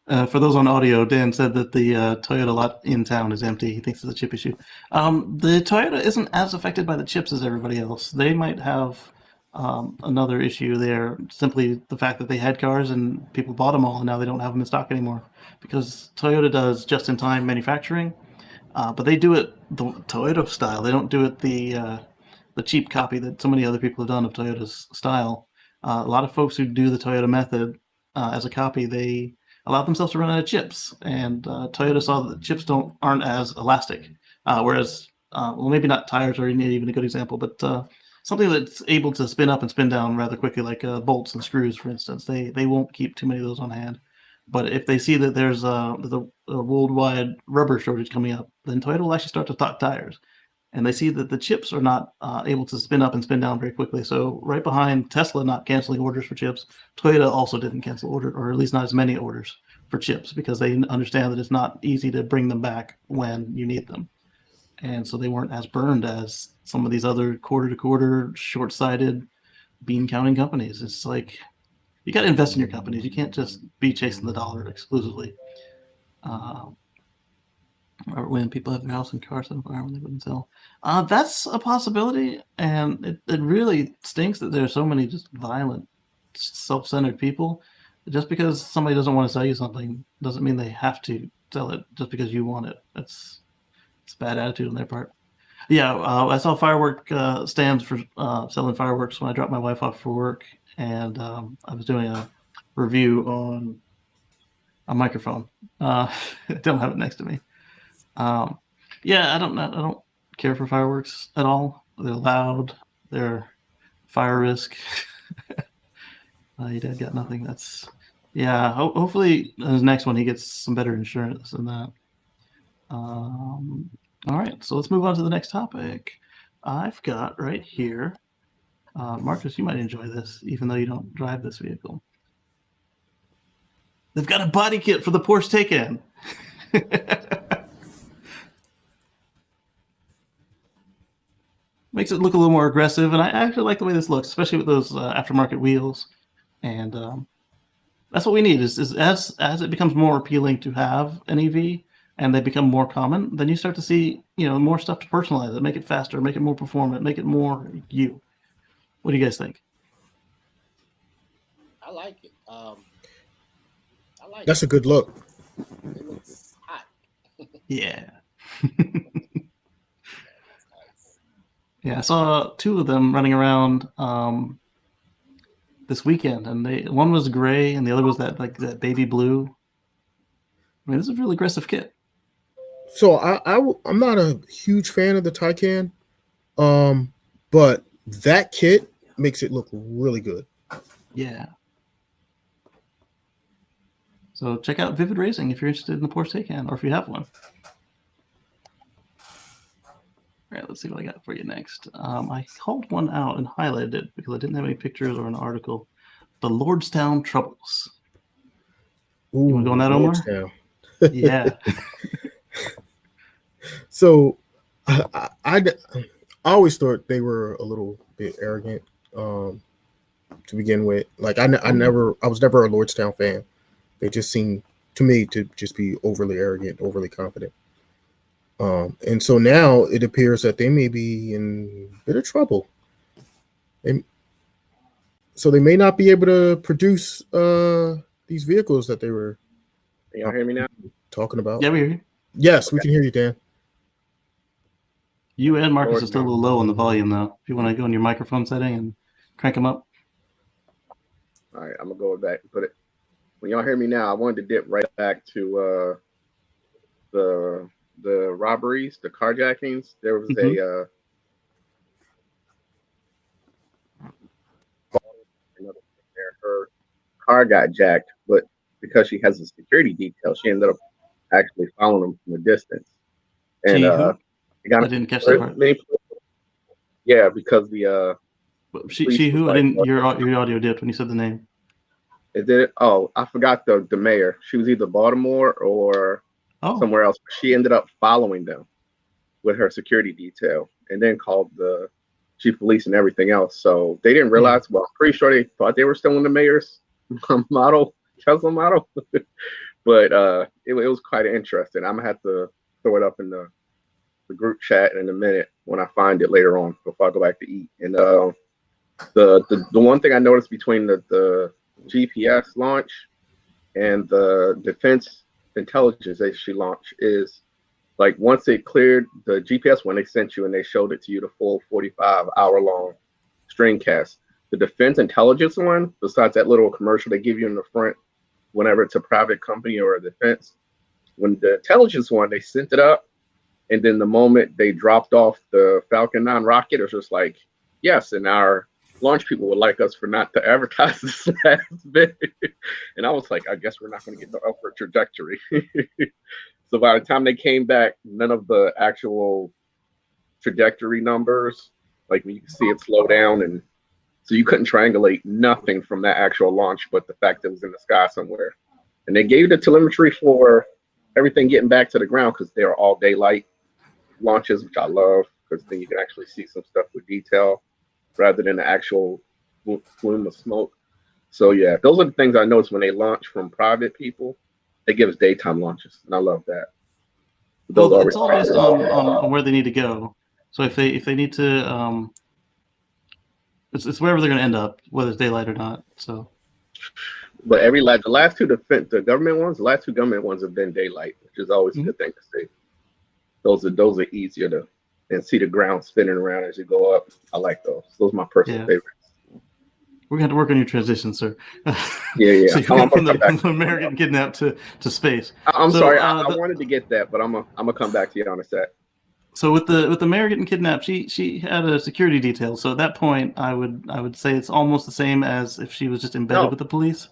Speaker 1: For those on audio, Dan said that the Toyota lot in town is empty. He thinks it's a chip issue. The Toyota isn't as affected by the chips as everybody else. They might have another issue there, simply the fact that they had cars and people bought them all and now they don't have them in stock anymore, because Toyota does just-in-time manufacturing, but they do it the Toyota style. They don't do it the cheap copy that so many other people have done of Toyota's style. A lot of folks who do the Toyota method as a copy, they allow themselves to run out of chips, and Toyota saw that chips aren't as elastic, whereas well, maybe not tires are even a good example, but something that's able to spin up and spin down rather quickly, like bolts and screws, for instance. They won't keep too many of those on hand. But if they see that there's a worldwide rubber shortage coming up, then Toyota will actually start to stock tires. And they see that the chips are not able to spin up and spin down very quickly. So right behind Tesla not canceling orders for chips, Toyota also didn't cancel orders, or at least not as many orders for chips, because they understand that it's not easy to bring them back when you need them. And so they weren't as burned as some of these other quarter-to-quarter, short-sighted, bean-counting companies. It's like, you got to invest in your companies. You can't just be chasing the dollar exclusively. Or when people have their house and cars on fire when they wouldn't sell. That's a possibility, and it really stinks that there are so many just violent, self-centered people. Just because somebody doesn't want to sell you something doesn't mean they have to sell it just because you want it. It's bad attitude on their part. Yeah, I saw firework stands for selling fireworks when I dropped my wife off for work, and I was doing a review on a microphone. I don't have it next to me. Yeah, I don't care for fireworks at all. They're loud. They're fire risk. Your dad got nothing. That's hopefully his next one he gets some better insurance than that. All right, so let's move on to the next topic. I've got right here, Marcus, you might enjoy this, even though you don't drive this vehicle. They've got a body kit for the Porsche Taycan. Makes it look a little more aggressive, and I actually like the way this looks, especially with those aftermarket wheels. And that's what we need. Is as it becomes more appealing to have an EV, and they become more common, then you start to see more stuff to personalize it, make it faster, make it more performant, make it more you. What do you guys think?
Speaker 2: I like it.
Speaker 3: That's a good look.
Speaker 2: It looks hot.
Speaker 1: Yeah. Yeah, I saw two of them running around this weekend, and one was gray, and the other was that baby blue. I mean, this is a really aggressive kit.
Speaker 3: So I'm not a huge fan of the Taycan, but that kit makes it look really good.
Speaker 1: Yeah. So check out Vivid Racing if you're interested in the Porsche Taycan, or if you have one. All right, let's see what I got for you next. I called one out and highlighted it because I didn't have any pictures or an article. The Lordstown Troubles.
Speaker 3: Ooh,
Speaker 1: you want to go on that, Omar? Yeah.
Speaker 3: So I always thought they were a little bit arrogant to begin with. Like I was never a Lordstown fan. They just seemed to me to just be overly arrogant, overly confident. And so now it appears that they may be in a bit of trouble. So they may not be able to produce these vehicles that they were.
Speaker 4: Can y'all hear me now?
Speaker 3: Talking about.
Speaker 1: Yeah, we hear you.
Speaker 3: Yes, we can hear you, Dan.
Speaker 1: You and Marcus
Speaker 4: Lord
Speaker 1: are still a
Speaker 4: knows.
Speaker 1: little low on the volume, though. If you want to go in your microphone setting and crank them up.
Speaker 4: All right, I'm gonna go back and put it. When y'all hear me now, I wanted to dip right back to the robberies, the carjackings. There was
Speaker 1: Mhm.
Speaker 4: another thing there. Her car got jacked, but because she has a security detail, she ended up actually following them from a distance. And
Speaker 1: She who?
Speaker 4: it got
Speaker 1: I didn't catch that part.
Speaker 4: yeah, because the police
Speaker 1: She
Speaker 4: was
Speaker 1: who? I
Speaker 4: like,
Speaker 1: didn't. Your audio dipped when you said the name.
Speaker 4: is it? Oh, I forgot the mayor. She was either Baltimore or
Speaker 1: Oh,
Speaker 4: somewhere else. She ended up following them with her security detail, and then called the chief of police and everything else. So they didn't realize.
Speaker 1: yeah.
Speaker 4: Well, I'm pretty sure they thought they were still in the mayor's model, Tesla model. But it was quite interesting. I'm gonna have to throw it up in the group chat in a minute when I find it later on before I go back to eat. And the one thing I noticed between the GPS launch and the defense intelligence agency launch is like once it cleared the GPS when they sent you and they showed it to you the full 45-hour long screencast. The defense intelligence one, besides that little commercial they give you in the front whenever it's a private company or a defense, when the intelligence one, they sent it up, and then the moment they dropped off the Falcon 9 rocket, it was just like, yes, and our launch people would like us for not to advertise this last bit. And I was like, I guess we're not going to get the upward trajectory. So by the time they came back, none of the actual trajectory numbers, like when you can see it slow down, and so you couldn't triangulate nothing from that actual launch, but the fact that it was in the sky somewhere. And they gave the telemetry for everything getting back to the ground because they are all daylight launches, which I love because then you can actually see some stuff with detail rather than the actual plume of smoke. So yeah, those are the things I noticed when they launch from private people. They give us daytime launches, and I love that. Those
Speaker 1: Well,
Speaker 4: are
Speaker 1: it's all based on where they need to go. So if they need to, it's wherever they're going to end up, whether it's daylight or not. So.
Speaker 4: But the last two the government ones have been daylight, which is always a good thing to see. Those are easier to and see the ground spinning around as you go up. I like those. Those are my personal favorites.
Speaker 1: We're going to have to work on your transition, sir.
Speaker 4: Yeah.
Speaker 1: So you went from the American kidnapped to space.
Speaker 4: I'm sorry, I wanted to get that, but I'm gonna come back to you on a sec.
Speaker 1: So with the American kidnapped, she had a security detail. So at that point, I would say it's almost the same as if she was just embedded with the police.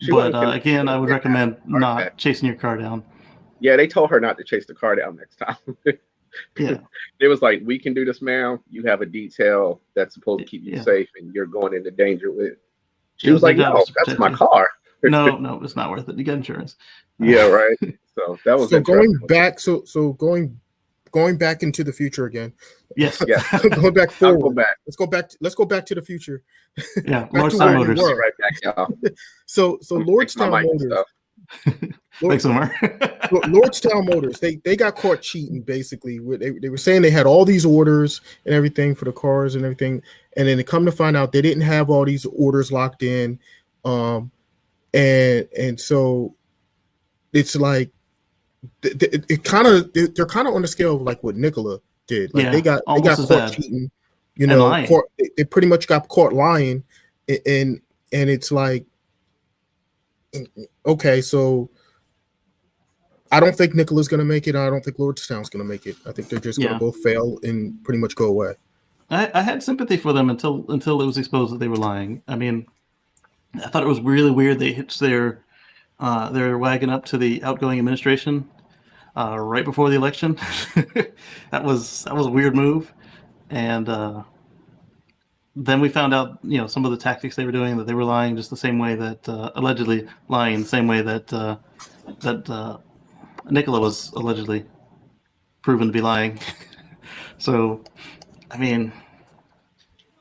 Speaker 1: But again, I would recommend not chasing your car down.
Speaker 4: Yeah, they told her not to chase the car down next time.
Speaker 1: Yeah.
Speaker 4: It was like, we can do this, ma'am. You have a detail that's supposed to keep you safe, and you're going into danger with it. She was like, no, that's my car.
Speaker 1: No, it's not worth it. You got insurance.
Speaker 4: Yeah, right. So that was
Speaker 3: going back. So going back into the future again.
Speaker 1: Yes.
Speaker 4: Yeah.
Speaker 3: Going back forward.
Speaker 4: Let's go back.
Speaker 3: Let's go back to the future.
Speaker 1: Yeah. Lordstown Motors.
Speaker 4: Right back, y'all.
Speaker 3: So Lordstown Motors.
Speaker 1: Thanks, Omar.
Speaker 3: Lordstown Motors, they got caught cheating, basically. They were saying they had all these orders and everything for the cars and everything, and then they come to find out they didn't have all these orders locked in, and so it's like they're kind of on the scale of like what Nikola did. Like they got caught cheating, they pretty much got caught lying, and it's like, okay, so I don't think Nikola's going to make it. I don't think Lordstown's going to make it. I think they're just going to both fail and pretty much go away.
Speaker 1: I had sympathy for them until it was exposed that they were lying. I mean, I thought it was really weird they hitched their wagon up to the outgoing administration right before the election. That was a weird move, and then we found out, some of the tactics they were doing, that they were lying just the same way that allegedly lying the same way that Nikola was allegedly proven to be lying. So, I mean,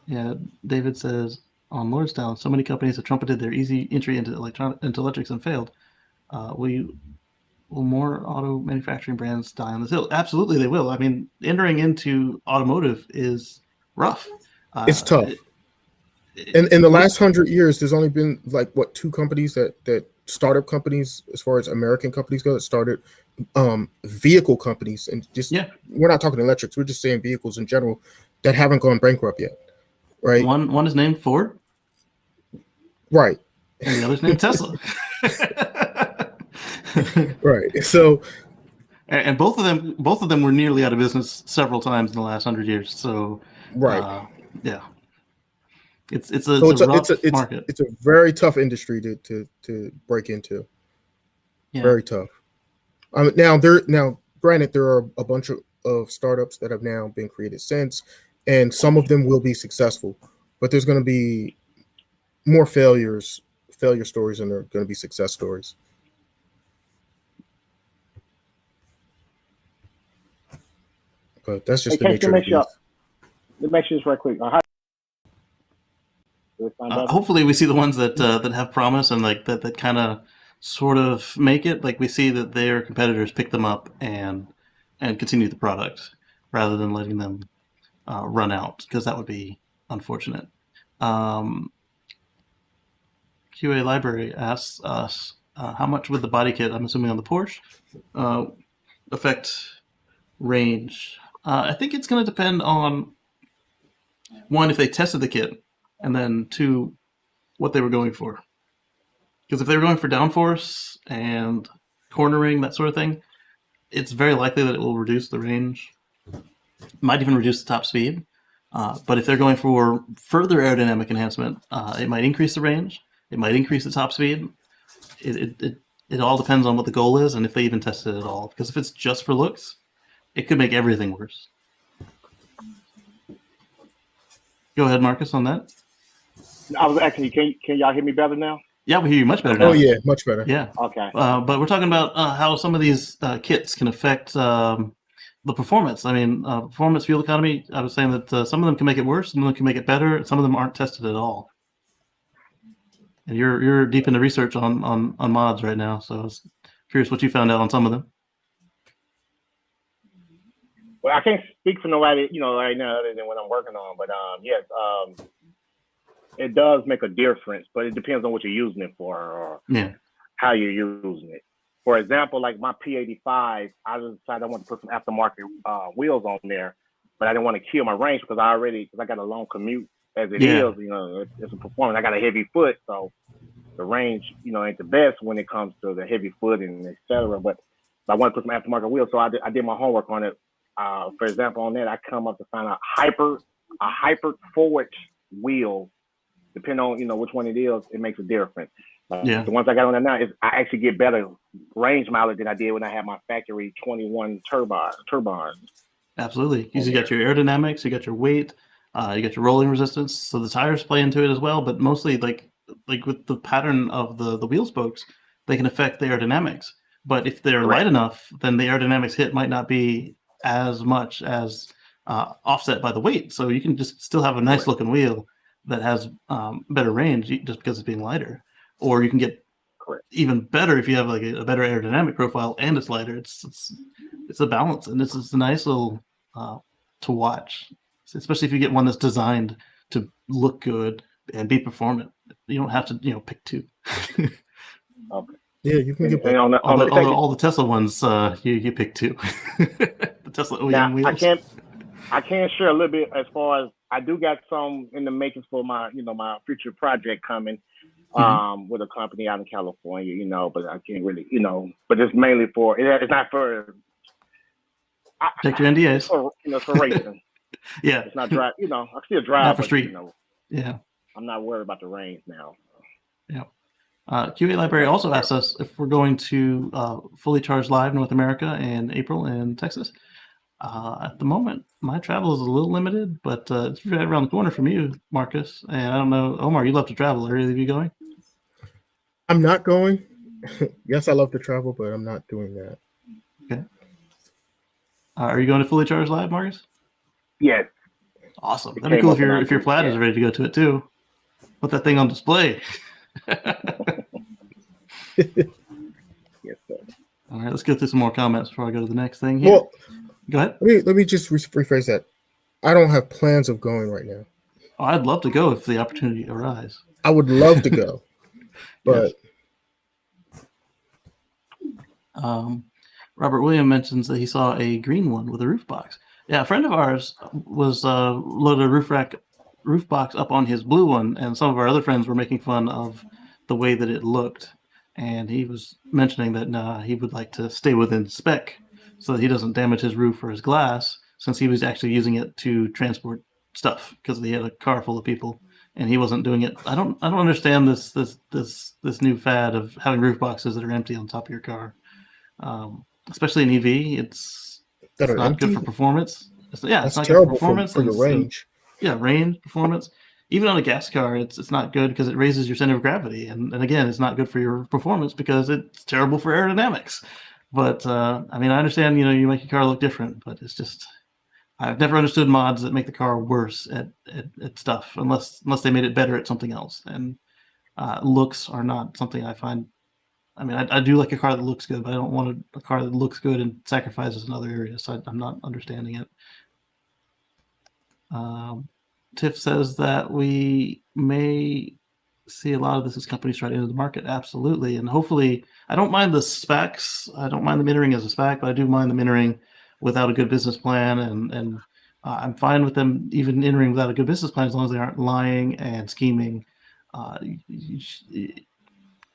Speaker 1: yeah, David says, on Lordstown, so many companies have trumpeted their easy entry into electrics and failed. Will more auto manufacturing brands die on this hill? Absolutely, they will. I mean, entering into automotive is rough.
Speaker 3: It's tough. In the last 100 years, there's only been like 2 companies that startup companies, as far as American companies go, that started vehicle companies, and just we're not talking electrics, we're just saying vehicles in general that haven't gone bankrupt yet, right?
Speaker 1: One is named Ford,
Speaker 3: right,
Speaker 1: and the other's named Tesla.
Speaker 3: Right. So,
Speaker 1: and both of them were nearly out of business several times in the last 100 years. So,
Speaker 3: right,
Speaker 1: yeah, it's a rough market.
Speaker 3: It's a very tough industry to break into.
Speaker 1: Yeah.
Speaker 3: Very tough. Now, granted, there are a bunch of startups that have now been created since, and some of them will be successful, but there's going to be more failure stories than there are going to be success stories. But that's just the nature of it.
Speaker 5: Let me make sure this right quick.
Speaker 1: Hopefully, we see the ones that have promise and like that kind of sort of make it. Like we see that their competitors pick them up and continue the product rather than letting them run out, because that would be unfortunate. QA Library asks us how much would the body kit, I'm assuming on the Porsche, affect range. I think it's going to depend on, one, if they tested the kit, and then two, what they were going for. Because if they were going for downforce and cornering, that sort of thing, it's very likely that it will reduce the range. It might even reduce the top speed. But if they're going for further aerodynamic enhancement, it might increase the range. It might increase the top speed. It all depends on what the goal is and if they even test it at all. Because if it's just for looks, it could make everything worse. Go ahead, Marcus, on that.
Speaker 5: I was asking you, can y'all hear me better now?
Speaker 1: Yeah, we hear you much better now.
Speaker 3: Oh, yeah, much better.
Speaker 1: Yeah.
Speaker 5: Okay.
Speaker 1: But we're talking about how some of these kits can affect the performance. I mean, performance, fuel economy, I was saying that some of them can make it worse, some of them can make it better, some of them aren't tested at all. And you're deep into research on mods right now, so I was curious what you found out on some of them.
Speaker 5: Well, I can't speak for nobody, right now other than what I'm working on. But yes, it does make a difference, but it depends on what you're using it for or how you're using it. For example, like my P85, I decided I want to put some aftermarket wheels on there, but I didn't want to kill my range because I got a long commute as it is. It's a performance. I got a heavy foot, so the range, ain't the best when it comes to the heavy foot and et cetera. But I want to put some aftermarket wheels, so I did my homework on it. For example, on that, I come up to find out a hyper forward wheel, depending on which one it is, it makes a difference. The ones I got on there now is I actually get better range mileage than I did when I had my factory 21 turbines.
Speaker 1: Absolutely, because you got your aerodynamics, you got your weight, you got your rolling resistance, so the tires play into it as well. But mostly, like with the pattern of the wheel spokes, they can affect the aerodynamics. But if they're light enough, then the aerodynamics hit might not be as much as offset by the weight. So you can just still have a nice looking wheel that has better range just because it's being lighter. Or you can get even better if you have like a better aerodynamic profile and it's lighter. It's a balance, and it's a nice little to watch, especially if you get one that's designed to look good and be performant. You don't have to pick two.
Speaker 5: Okay.
Speaker 3: Yeah, you can get
Speaker 1: all the Tesla ones. You pick two. The Tesla OEM wheels.
Speaker 5: I can share a little bit as far as I do got some in the makings for my my future project coming with a company out in California. But I can't really but it's mainly for it's not for
Speaker 1: check your NDAs.
Speaker 5: For racing.
Speaker 1: Yeah,
Speaker 5: it's not drive. I still drive
Speaker 1: not for street.
Speaker 5: Yeah, I'm not worried about the range now.
Speaker 1: Yeah. QA Library also asked us if we're going to fully charge live North America in April in Texas. At the moment, my travel is a little limited, but it's right around the corner from you, Marcus. And I don't know, Omar, you love to travel. Are either of you going?
Speaker 3: I'm not going. Yes, I love to travel, but I'm not doing that.
Speaker 1: Okay. Are you going to fully charge live, Marcus?
Speaker 5: Yes.
Speaker 1: Awesome. That'd be cool if your Plaid is ready to go to it too. Put that thing on display.
Speaker 5: Yes, sir.
Speaker 1: All right, let's go through some more comments before I go to the next thing here.
Speaker 3: Well,
Speaker 1: go ahead.
Speaker 3: Let me just rephrase that. I don't have plans of going right now.
Speaker 1: Oh, I'd love to go if the opportunity arises.
Speaker 3: I would love to go, but
Speaker 1: Robert William mentions that he saw a green one with a roof box. Yeah, a friend of ours was loaded a roof box up on his blue one, and some of our other friends were making fun of the way that it looked. And he was mentioning that he would like to stay within spec so that he doesn't damage his roof or his glass, since he was actually using it to transport stuff because he had a car full of people and he wasn't doing it. I don't understand this new fad of having roof boxes that are empty on top of your car, especially in EV. It's not
Speaker 3: empty?
Speaker 1: good for performance. It's not good
Speaker 3: terrible
Speaker 1: for performance
Speaker 3: for your range.
Speaker 1: Range, performance. Even on a gas car, it's not good because it raises your center of gravity, and again, it's not good for your performance because it's terrible for aerodynamics. But I mean, I understand, you make your car look different, but it's just, I've never understood mods that make the car worse at stuff unless they made it better at something else. And looks are not something I find. I mean, I do like a car that looks good, but I don't want a car that looks good and sacrifices in other areas. So I'm not understanding it. Tiff says that we may see a lot of this as companies try to enter the market. Absolutely. And hopefully, I don't mind the specs. I don't mind the entering as a spec, but I do mind them entering without a good business plan. And I'm fine with them even entering without a good business plan as long as they aren't lying and scheming.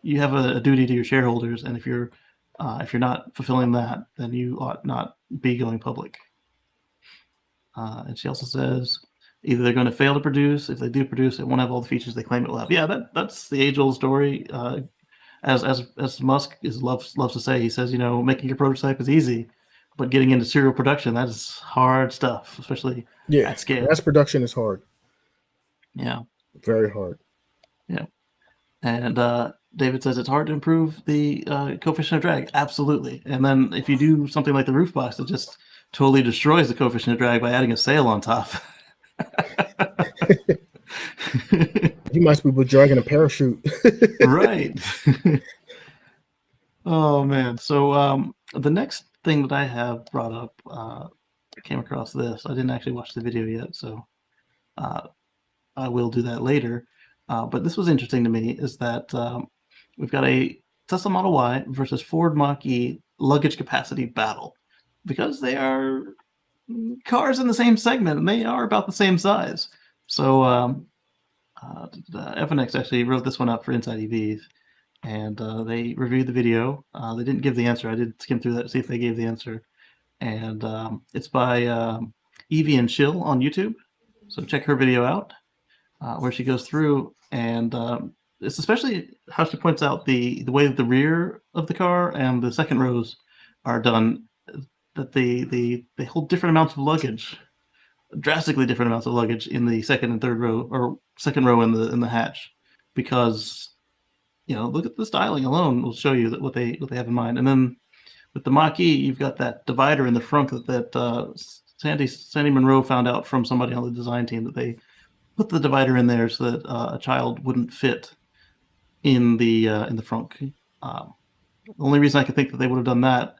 Speaker 1: You have a duty to your shareholders, and if you're not fulfilling that, then you ought not be going public. And she also says either they're going to fail to produce. If they do produce, it won't have all the features they claim it will have. Yeah, that's the age-old story. As Musk loves to say, he says, making a prototype is easy, but getting into serial production, that is hard stuff, especially at scale.
Speaker 3: Mass production is hard.
Speaker 1: Yeah,
Speaker 3: very hard.
Speaker 1: Yeah, and David says it's hard to improve the coefficient of drag. Absolutely, and then if you do something like the roof box, it just totally destroys the coefficient of drag by adding a sail on top.
Speaker 3: You might be dragging a parachute.
Speaker 1: Right. Oh man. So the next thing that I have brought up, I came across this. I didn't actually watch the video yet, so I will do that later. But this was interesting to me, is that we've got a Tesla Model Y versus Ford Mach-E luggage capacity battle, because they are cars in the same segment and they are about the same size. So FNX actually wrote this one up for Inside EVs, and they reviewed the video. They didn't give the answer. I did skim through that to see if they gave the answer. And it's by Evie and Chill on YouTube. So check her video out, where she goes through, and it's especially how she points out the way that the rear of the car and the second rows are done, that they hold different amounts of luggage, drastically different amounts of luggage in the second and third row, or second row in the hatch, because look at the styling alone will show you that what they have in mind. And then with the Mach-E, you've got that divider in the front that Sandy Monroe found out from somebody on the design team, that they put the divider in there so that a child wouldn't fit in the front. The only reason I could think that they would have done that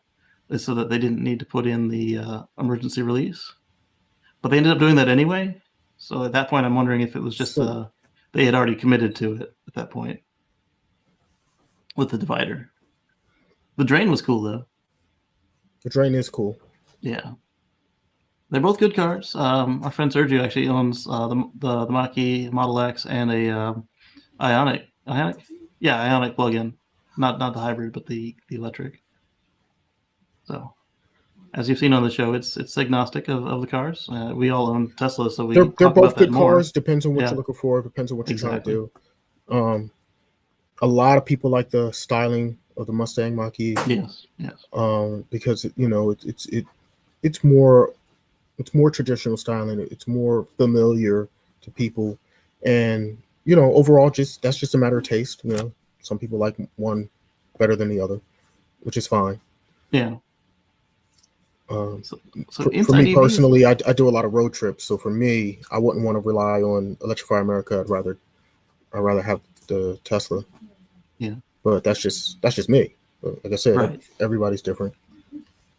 Speaker 1: is so that they didn't need to put in the emergency release. But they ended up doing that anyway. So at that point, I'm wondering if it was just they had already committed to it at that point with the divider. The drain was cool, though.
Speaker 3: The drain is cool.
Speaker 1: Yeah. They're both good cars. Our friend Sergio actually owns the Mach-E Model X and a Ioniq. Ioniq? Yeah, Ioniq plug-in. Not the hybrid, but the electric. So, as you've seen on the show, it's agnostic of the cars. We all own Tesla, so we
Speaker 3: they're
Speaker 1: talk
Speaker 3: both
Speaker 1: about that
Speaker 3: good
Speaker 1: more.
Speaker 3: cars. Depends on what you're looking for. Depends on what you're trying to do. A lot of people like the styling of the Mustang Mach-E.
Speaker 1: Yes.
Speaker 3: Because it's more traditional styling. It's more familiar to people, and overall, that's just a matter of taste. Some people like one better than the other, which is fine.
Speaker 1: Yeah.
Speaker 3: So for me personally, I do a lot of road trips. So for me, I wouldn't want to rely on Electrify America. I'd rather have the Tesla.
Speaker 1: Yeah.
Speaker 3: But that's just me. But like I said,
Speaker 1: right.
Speaker 3: Everybody's different.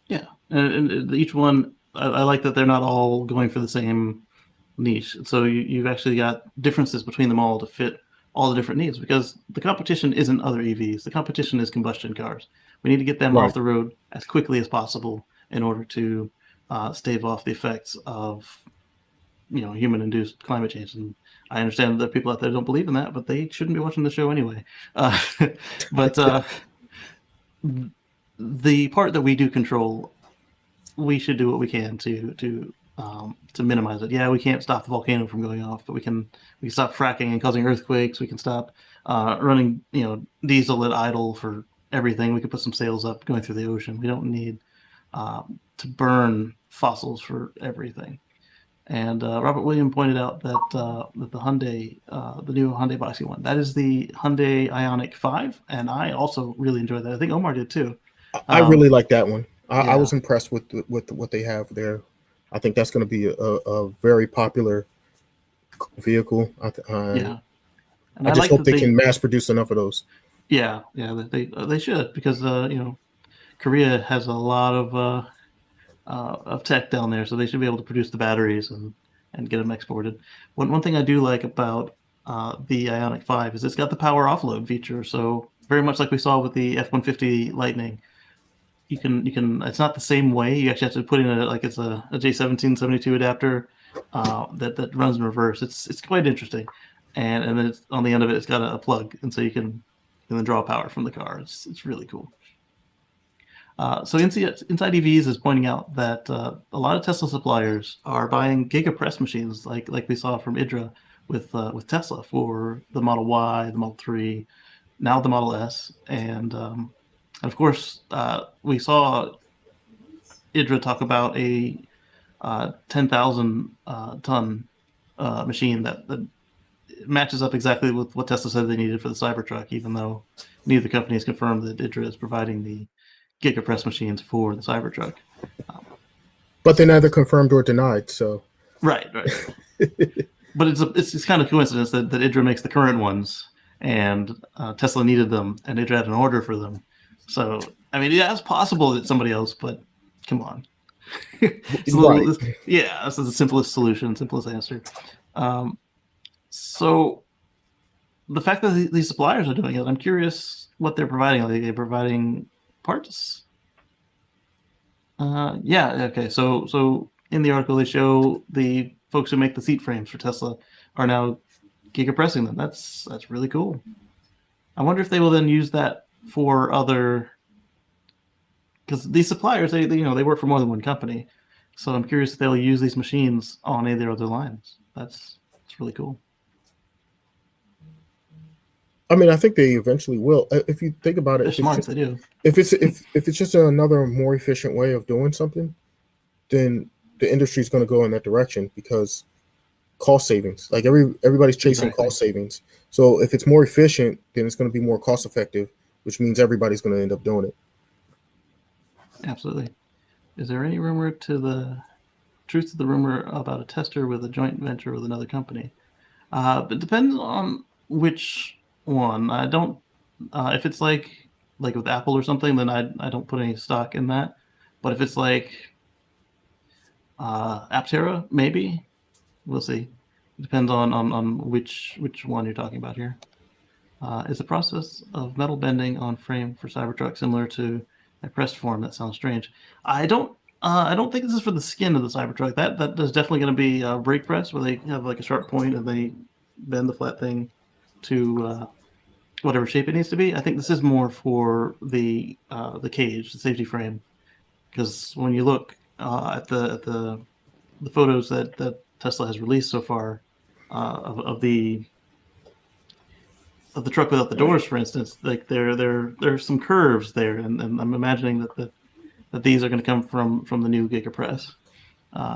Speaker 1: Yeah, and each one, I like that they're not all going for the same niche. So you've actually got differences between them all to fit all the different needs, because the competition isn't other EVs. The competition is combustion cars. We need to get them
Speaker 3: Right.
Speaker 1: off the road as quickly as possible in order to stave off the effects of human-induced climate change. And I understand that people out there don't believe in that, but they shouldn't be watching the show anyway. But the part that we do control, we should do what we can to minimize it. Yeah, we can't stop the volcano from going off, but we can stop fracking and causing earthquakes. We can stop running diesel at idle for everything. We can put some sails up going through the ocean. We don't need to burn fossils for everything. And Robert Williams pointed out that the Hyundai, the new Hyundai Boxy one, that is the Hyundai Ioniq 5, and I also really enjoyed that. I think Omar did too.
Speaker 3: I really like that one. I
Speaker 1: yeah.
Speaker 3: was impressed with what they have there. I think that's going to be a very popular vehicle.
Speaker 1: Yeah, and
Speaker 3: I just
Speaker 1: like
Speaker 3: hope
Speaker 1: that
Speaker 3: they can mass produce enough of those.
Speaker 1: Yeah, they should, because Korea has a lot of tech down there, so they should be able to produce the batteries and get them exported. One thing I do like about the Ioniq 5 is it's got the power offload feature. So very much like we saw with the F-150 Lightning, you can. It's not the same way. You actually have to put in it's a J1772 adapter that runs in reverse. It's quite interesting, and then it's, on the end of it, it's got a plug, and so you can then draw power from the car. It's really cool. So Inside EVs is pointing out that a lot of Tesla suppliers are buying gigapress machines, like we saw from IDRA with Tesla for the Model Y, the Model 3, now the Model S, and of course we saw IDRA talk about a 10,000 ton machine that matches up exactly with what Tesla said they needed for the Cybertruck, even though neither company has confirmed that IDRA is providing the gigapress machines for the Cybertruck.
Speaker 3: But they neither confirmed or denied. So
Speaker 1: right. But it's kind of coincidence that IDRA makes the current ones, and Tesla needed them, and IDRA had an order for them. So I mean, yeah, it's possible that somebody else, but come on. This is the simplest solution, simplest answer. So the fact that these suppliers are doing it, I'm curious what they're providing. Are they providing parts? Okay. So in the article, they show the folks who make the seat frames for Tesla are now gigapressing them. That's really cool. I wonder if they will then use that for other, because these suppliers they work for more than one company. So I'm curious if they'll use these machines on any of their other lines. That's really cool.
Speaker 3: I mean, I think they eventually will. If you think about it,
Speaker 1: They're smart, they do.
Speaker 3: If it's just another more efficient way of doing something, then the industry is going to go in that direction, because cost savings. Like everybody's chasing cost savings. So if it's more efficient, then it's going to be more cost effective, which means everybody's going to end up doing it.
Speaker 1: Absolutely. Is there any truth to the rumor about a tester with a joint venture with another company? It depends on which one. I don't. If it's like with Apple or something, then I don't put any stock in that. But if it's like Aptera, maybe we'll see. It depends on which one you're talking about here. Is the process of metal bending on frame for Cybertruck similar to a pressed form? That sounds strange. I don't think this is for the skin of the Cybertruck. That is definitely going to be a brake press, where they have like a sharp point and they bend the flat thing to whatever shape it needs to be. I think this is more for the cage, the safety frame, because when you look at the photos that Tesla has released so far of the truck without the doors, for instance, like there's some curves there, and I'm imagining that these are going to come from the new gigapress.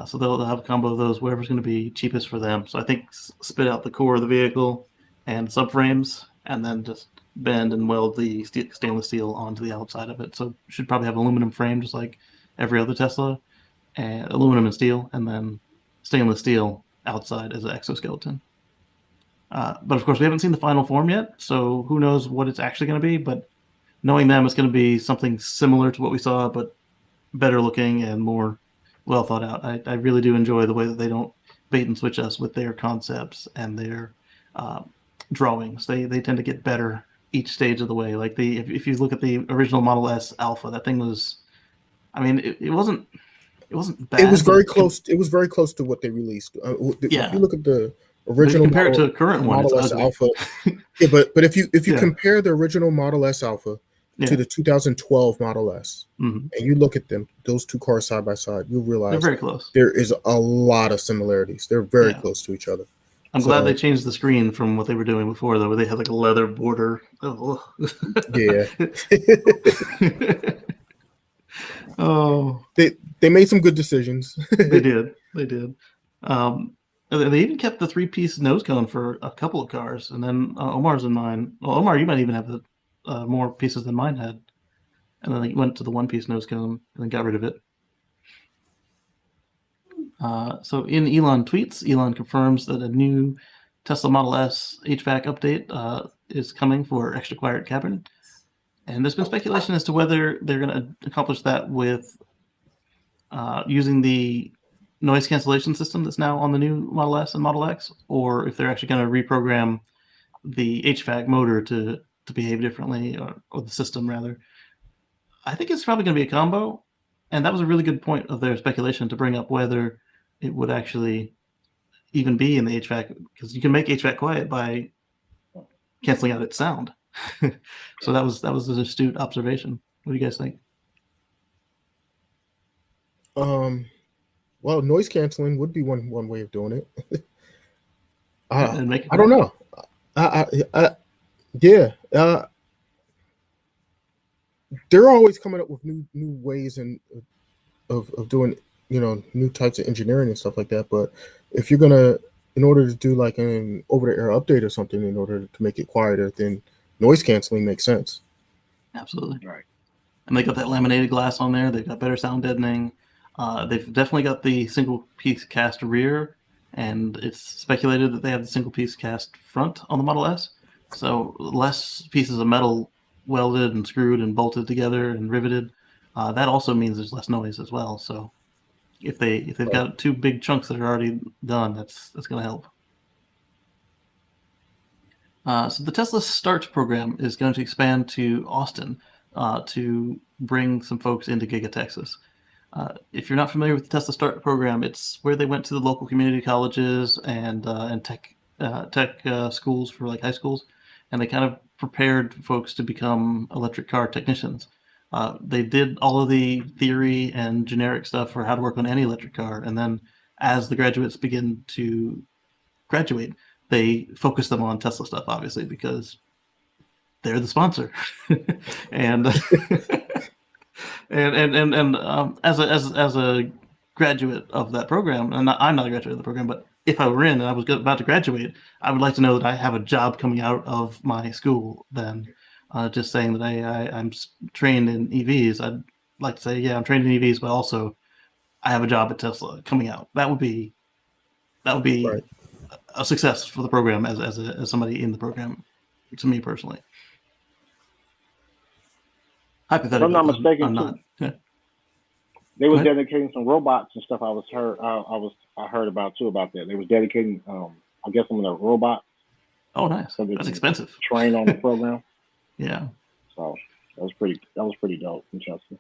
Speaker 1: So they'll have a combo of those, whatever's going to be cheapest for them. So I think spit out the core of the vehicle and subframes, and then just bend and weld the stainless steel onto the outside of it. So should probably have aluminum frame, just like every other Tesla, and aluminum and steel, and then stainless steel outside as an exoskeleton. But of course, we haven't seen the final form yet, so who knows what it's actually going to be. But knowing them, it's going to be something similar to what we saw, but better looking and more well thought out. I really do enjoy the way that they don't bait and switch us with their concepts and their drawings. They tend to get better each stage of the way. Like if you look at the original Model S Alpha, that thing was, I mean, it wasn't bad.
Speaker 3: It was very close. It was very close to what they released. If you look at the original
Speaker 1: compare it to the current one,
Speaker 3: Model
Speaker 1: it's
Speaker 3: S
Speaker 1: ugly.
Speaker 3: Alpha, yeah, but if you compare the original Model S Alpha to the 2012 Model S, and you look at them, those two cars side by side, you'll realize
Speaker 1: they're very close.
Speaker 3: There is a lot of similarities. They're very close to each other.
Speaker 1: I'm glad they changed the screen from what they were doing before, though, where they had like a leather border. Oh.
Speaker 3: Yeah.
Speaker 1: Oh.
Speaker 3: They made some good decisions.
Speaker 1: They did. And they even kept the 3-piece nose cone for a couple of cars, and then Omar's in mine. Well, Omar, you might even have the more pieces than mine had, and then they went to the 1-piece nose cone and then got rid of it. So in Elon tweets, Elon confirms that a new Tesla Model S HVAC update is coming for extra quiet cabin. And there's been speculation as to whether they're going to accomplish that with using the noise cancellation system that's now on the new Model S and Model X, or if they're actually going to reprogram the HVAC motor to behave differently, or the system rather. I think it's probably going to be a combo. And that was a really good point of their speculation to bring up whether it would actually even be in the HVAC, because you can make HVAC quiet by canceling out its sound. So that was an astute observation. What do you guys think?
Speaker 3: Well, noise canceling would be one way of doing it.
Speaker 1: I
Speaker 3: don't know. Yeah. They're always coming up with new ways and of doing, new types of engineering and stuff like that. But if you're gonna, in order to do like an over-the-air update or something, in order to make it quieter, then noise canceling makes sense.
Speaker 1: Absolutely.
Speaker 5: Right.
Speaker 1: And they got that laminated glass on there. They've got better sound deadening. They've definitely got the single-piece cast rear, and it's speculated that they have the single-piece cast front on the Model S. So less pieces of metal welded and screwed and bolted together and riveted. That also means there's less noise as well. So if they've got 2 big chunks that are already done, that's going to help. So the Tesla Start program is going to expand to Austin to bring some folks into Giga Texas. If you're not familiar with the Tesla Start program, it's where they went to the local community colleges and tech schools for like high schools, and they kind of prepared folks to become electric car technicians. They did all of the theory and generic stuff for how to work on any electric car, and then as the graduates begin to graduate, they focus them on Tesla stuff, obviously, because they're the sponsor. and as a graduate of that program, and I'm not a graduate of the program, but if I were in and I was about to graduate, I would like to know that I have a job coming out of my school than just saying that I'm trained in EVs. I'd like to say, yeah, I'm trained in EVs, but also I have a job at Tesla coming out. That would be right. A success for the program as somebody in the program, to me personally. Hypothetically,
Speaker 5: if I'm not mistaken,
Speaker 1: I'm not. Yeah.
Speaker 5: They was dedicating some robots and stuff. I heard about too about that. They was dedicating, I guess, some of the robots.
Speaker 1: Oh, nice. So that's expensive.
Speaker 5: Train on the program.
Speaker 1: Yeah.
Speaker 5: So that was pretty dope. Interesting.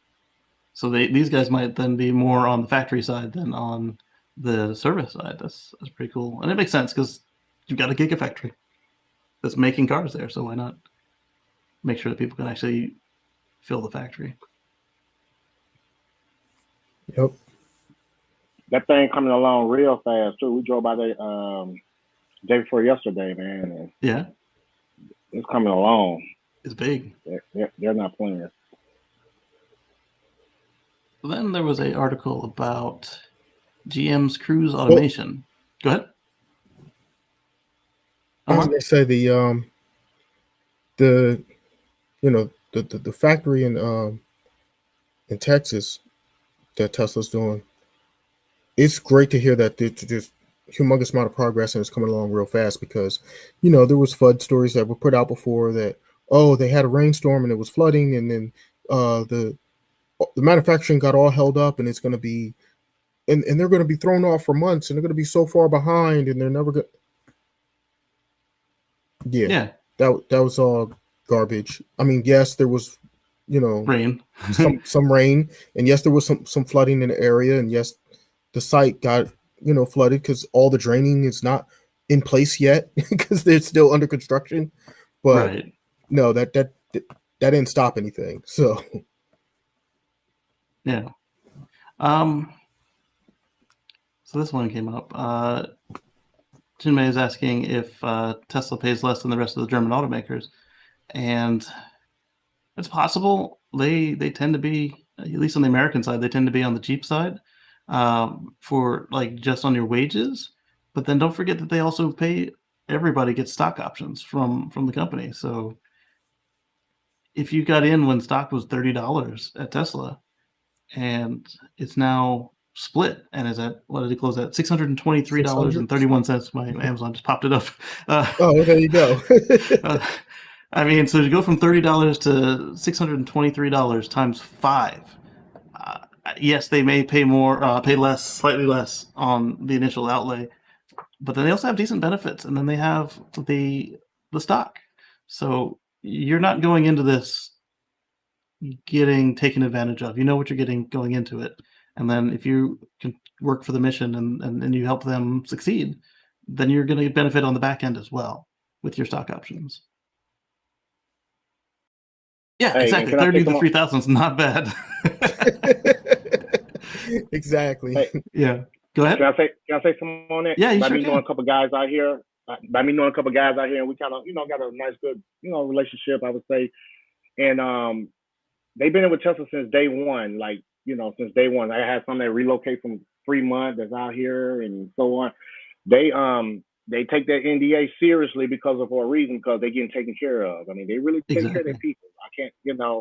Speaker 1: So these guys might then be more on the factory side than on the service side. That's pretty cool, and it makes sense because you've got a gigafactory that's making cars there. So why not make sure that people can actually fill the factory?
Speaker 3: Yep.
Speaker 5: That thing coming along real fast too. We drove by the day before yesterday, man. And
Speaker 1: yeah,
Speaker 5: it's coming along.
Speaker 1: It's big.
Speaker 5: They're not playing.
Speaker 1: Then there was an article about GM's cruise automation. Go ahead.
Speaker 3: I was going to say the factory in Texas that Tesla's doing. It's great to hear that there's humongous amount of progress and it's coming along real fast, because there was FUD stories that were put out before that they had a rainstorm and it was flooding, and then the manufacturing got all held up, and it's going to be and they're going to be thrown off for months, and they're going to be so far behind, and they're never going. Yeah, that was all garbage. I mean, yes, there was,
Speaker 1: rain,
Speaker 3: some rain, and yes, there was some flooding in the area, and yes, the site got flooded because all the draining is not in place yet because they're still under construction. But
Speaker 1: right?
Speaker 3: no, that didn't stop anything. So
Speaker 1: Yeah. So this one came up. Jinmei is asking if Tesla pays less than the rest of the German automakers, and it's possible. They tend to be, at least on the American side, they tend to be on the cheap side for like just on your wages. But then don't forget that they also pay, everybody gets stock options from the company. So if you got in when stock was $30 at Tesla, and it's now split and is at, what did it close at? $623.31. My Amazon just popped it up.
Speaker 3: oh, there you go.
Speaker 1: I mean, so to go from $30 to $623 times 5. Yes, they may pay more, pay less, slightly less on the initial outlay, but then they also have decent benefits, and then they have the stock. So you're not going into this getting taken advantage of. You know what you're getting going into it, and then if you can work for the mission and you help them succeed, then you're going to benefit on the back end as well with your stock options. Yeah,
Speaker 5: Hey,
Speaker 1: exactly. 30 to 3,000 is not bad.
Speaker 3: Exactly.
Speaker 5: Hey,
Speaker 1: yeah. Go ahead.
Speaker 5: Can I say something on it?
Speaker 1: Yeah, you
Speaker 5: By
Speaker 1: sure
Speaker 5: me
Speaker 1: can.
Speaker 5: knowing a couple guys out here, and we kind of, got a nice, good, relationship, I would say. And they've been in with Tesla since day one. Like, since day one. I had some that relocate from Fremont that's out here and so on. They take their NDA seriously because of a reason, because they're getting taken care of. I mean, they really take care of their people. I can't,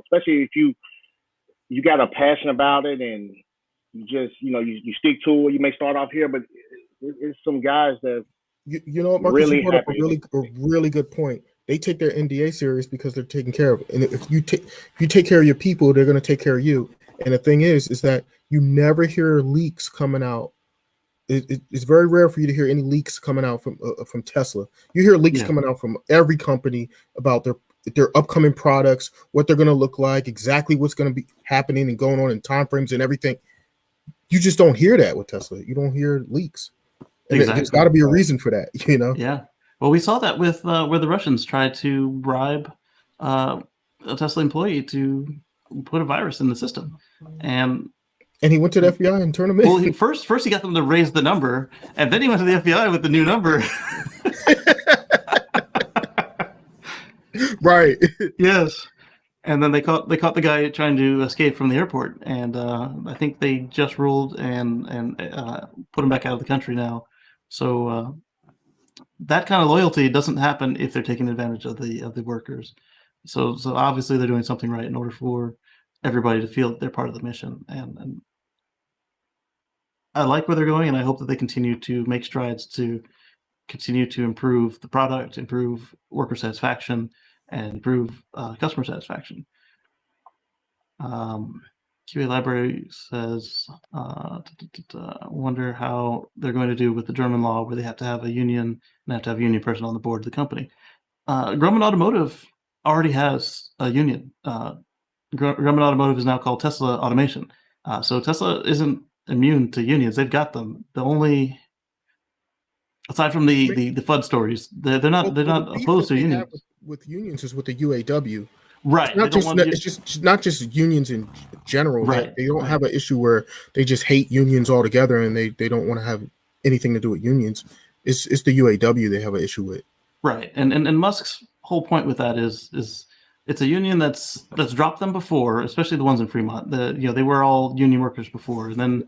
Speaker 5: especially if you got a passion about it and you just, you stick to it. You may start off here, but it's some guys that
Speaker 3: you know what, Marcus,
Speaker 5: really
Speaker 3: you brought up
Speaker 5: happy.
Speaker 3: a really good point. They take their NDA serious because they're taken care of. And if you take care of your people, they're going to take care of you. And the thing is that you never hear leaks coming out. It's very rare for you to hear any leaks coming out from Tesla. You hear leaks coming out from every company about their upcoming products, what they're going to look like, exactly what's going to be happening and going on in timeframes and everything. You just don't hear that with Tesla. You don't hear leaks. And there's got to be a reason for that,
Speaker 1: Yeah. Well, we saw that with where the Russians tried to bribe a Tesla employee to put a virus in the system, and
Speaker 3: he went to the FBI and turned him in.
Speaker 1: Well, first he got them to raise the number, and then he went to the FBI with the new number.
Speaker 3: Right.
Speaker 1: Yes. And then they caught the guy trying to escape from the airport, and I think they just ruled and put him back out of the country now. So that kind of loyalty doesn't happen if they're taking advantage of the workers. So obviously they're doing something right in order for everybody to feel that they're part of the mission. And I like where they're going, and I hope that they continue to make strides to continue to improve the product, improve worker satisfaction, and improve customer satisfaction. QA Library says, wonder how they're going to do with the German law where they have to have a union and have to have a union person on the board of the company. Grumman Automotive already has a union. Grumman Automotive is now called Tesla Automation. So Tesla isn't immune to unions. They've got them. The only, aside from the FUD stories, they're not opposed to unions.
Speaker 3: With unions is with the UAW.
Speaker 1: Right.
Speaker 3: It's just not just unions in general.
Speaker 1: Right.
Speaker 3: They don't have an issue where they just hate unions altogether and they don't want to have anything to do with unions. It's the UAW they have an issue with.
Speaker 1: Right. And Musk's whole point with that is it's a union that's dropped them before, especially the ones in Fremont. They were all union workers before, and then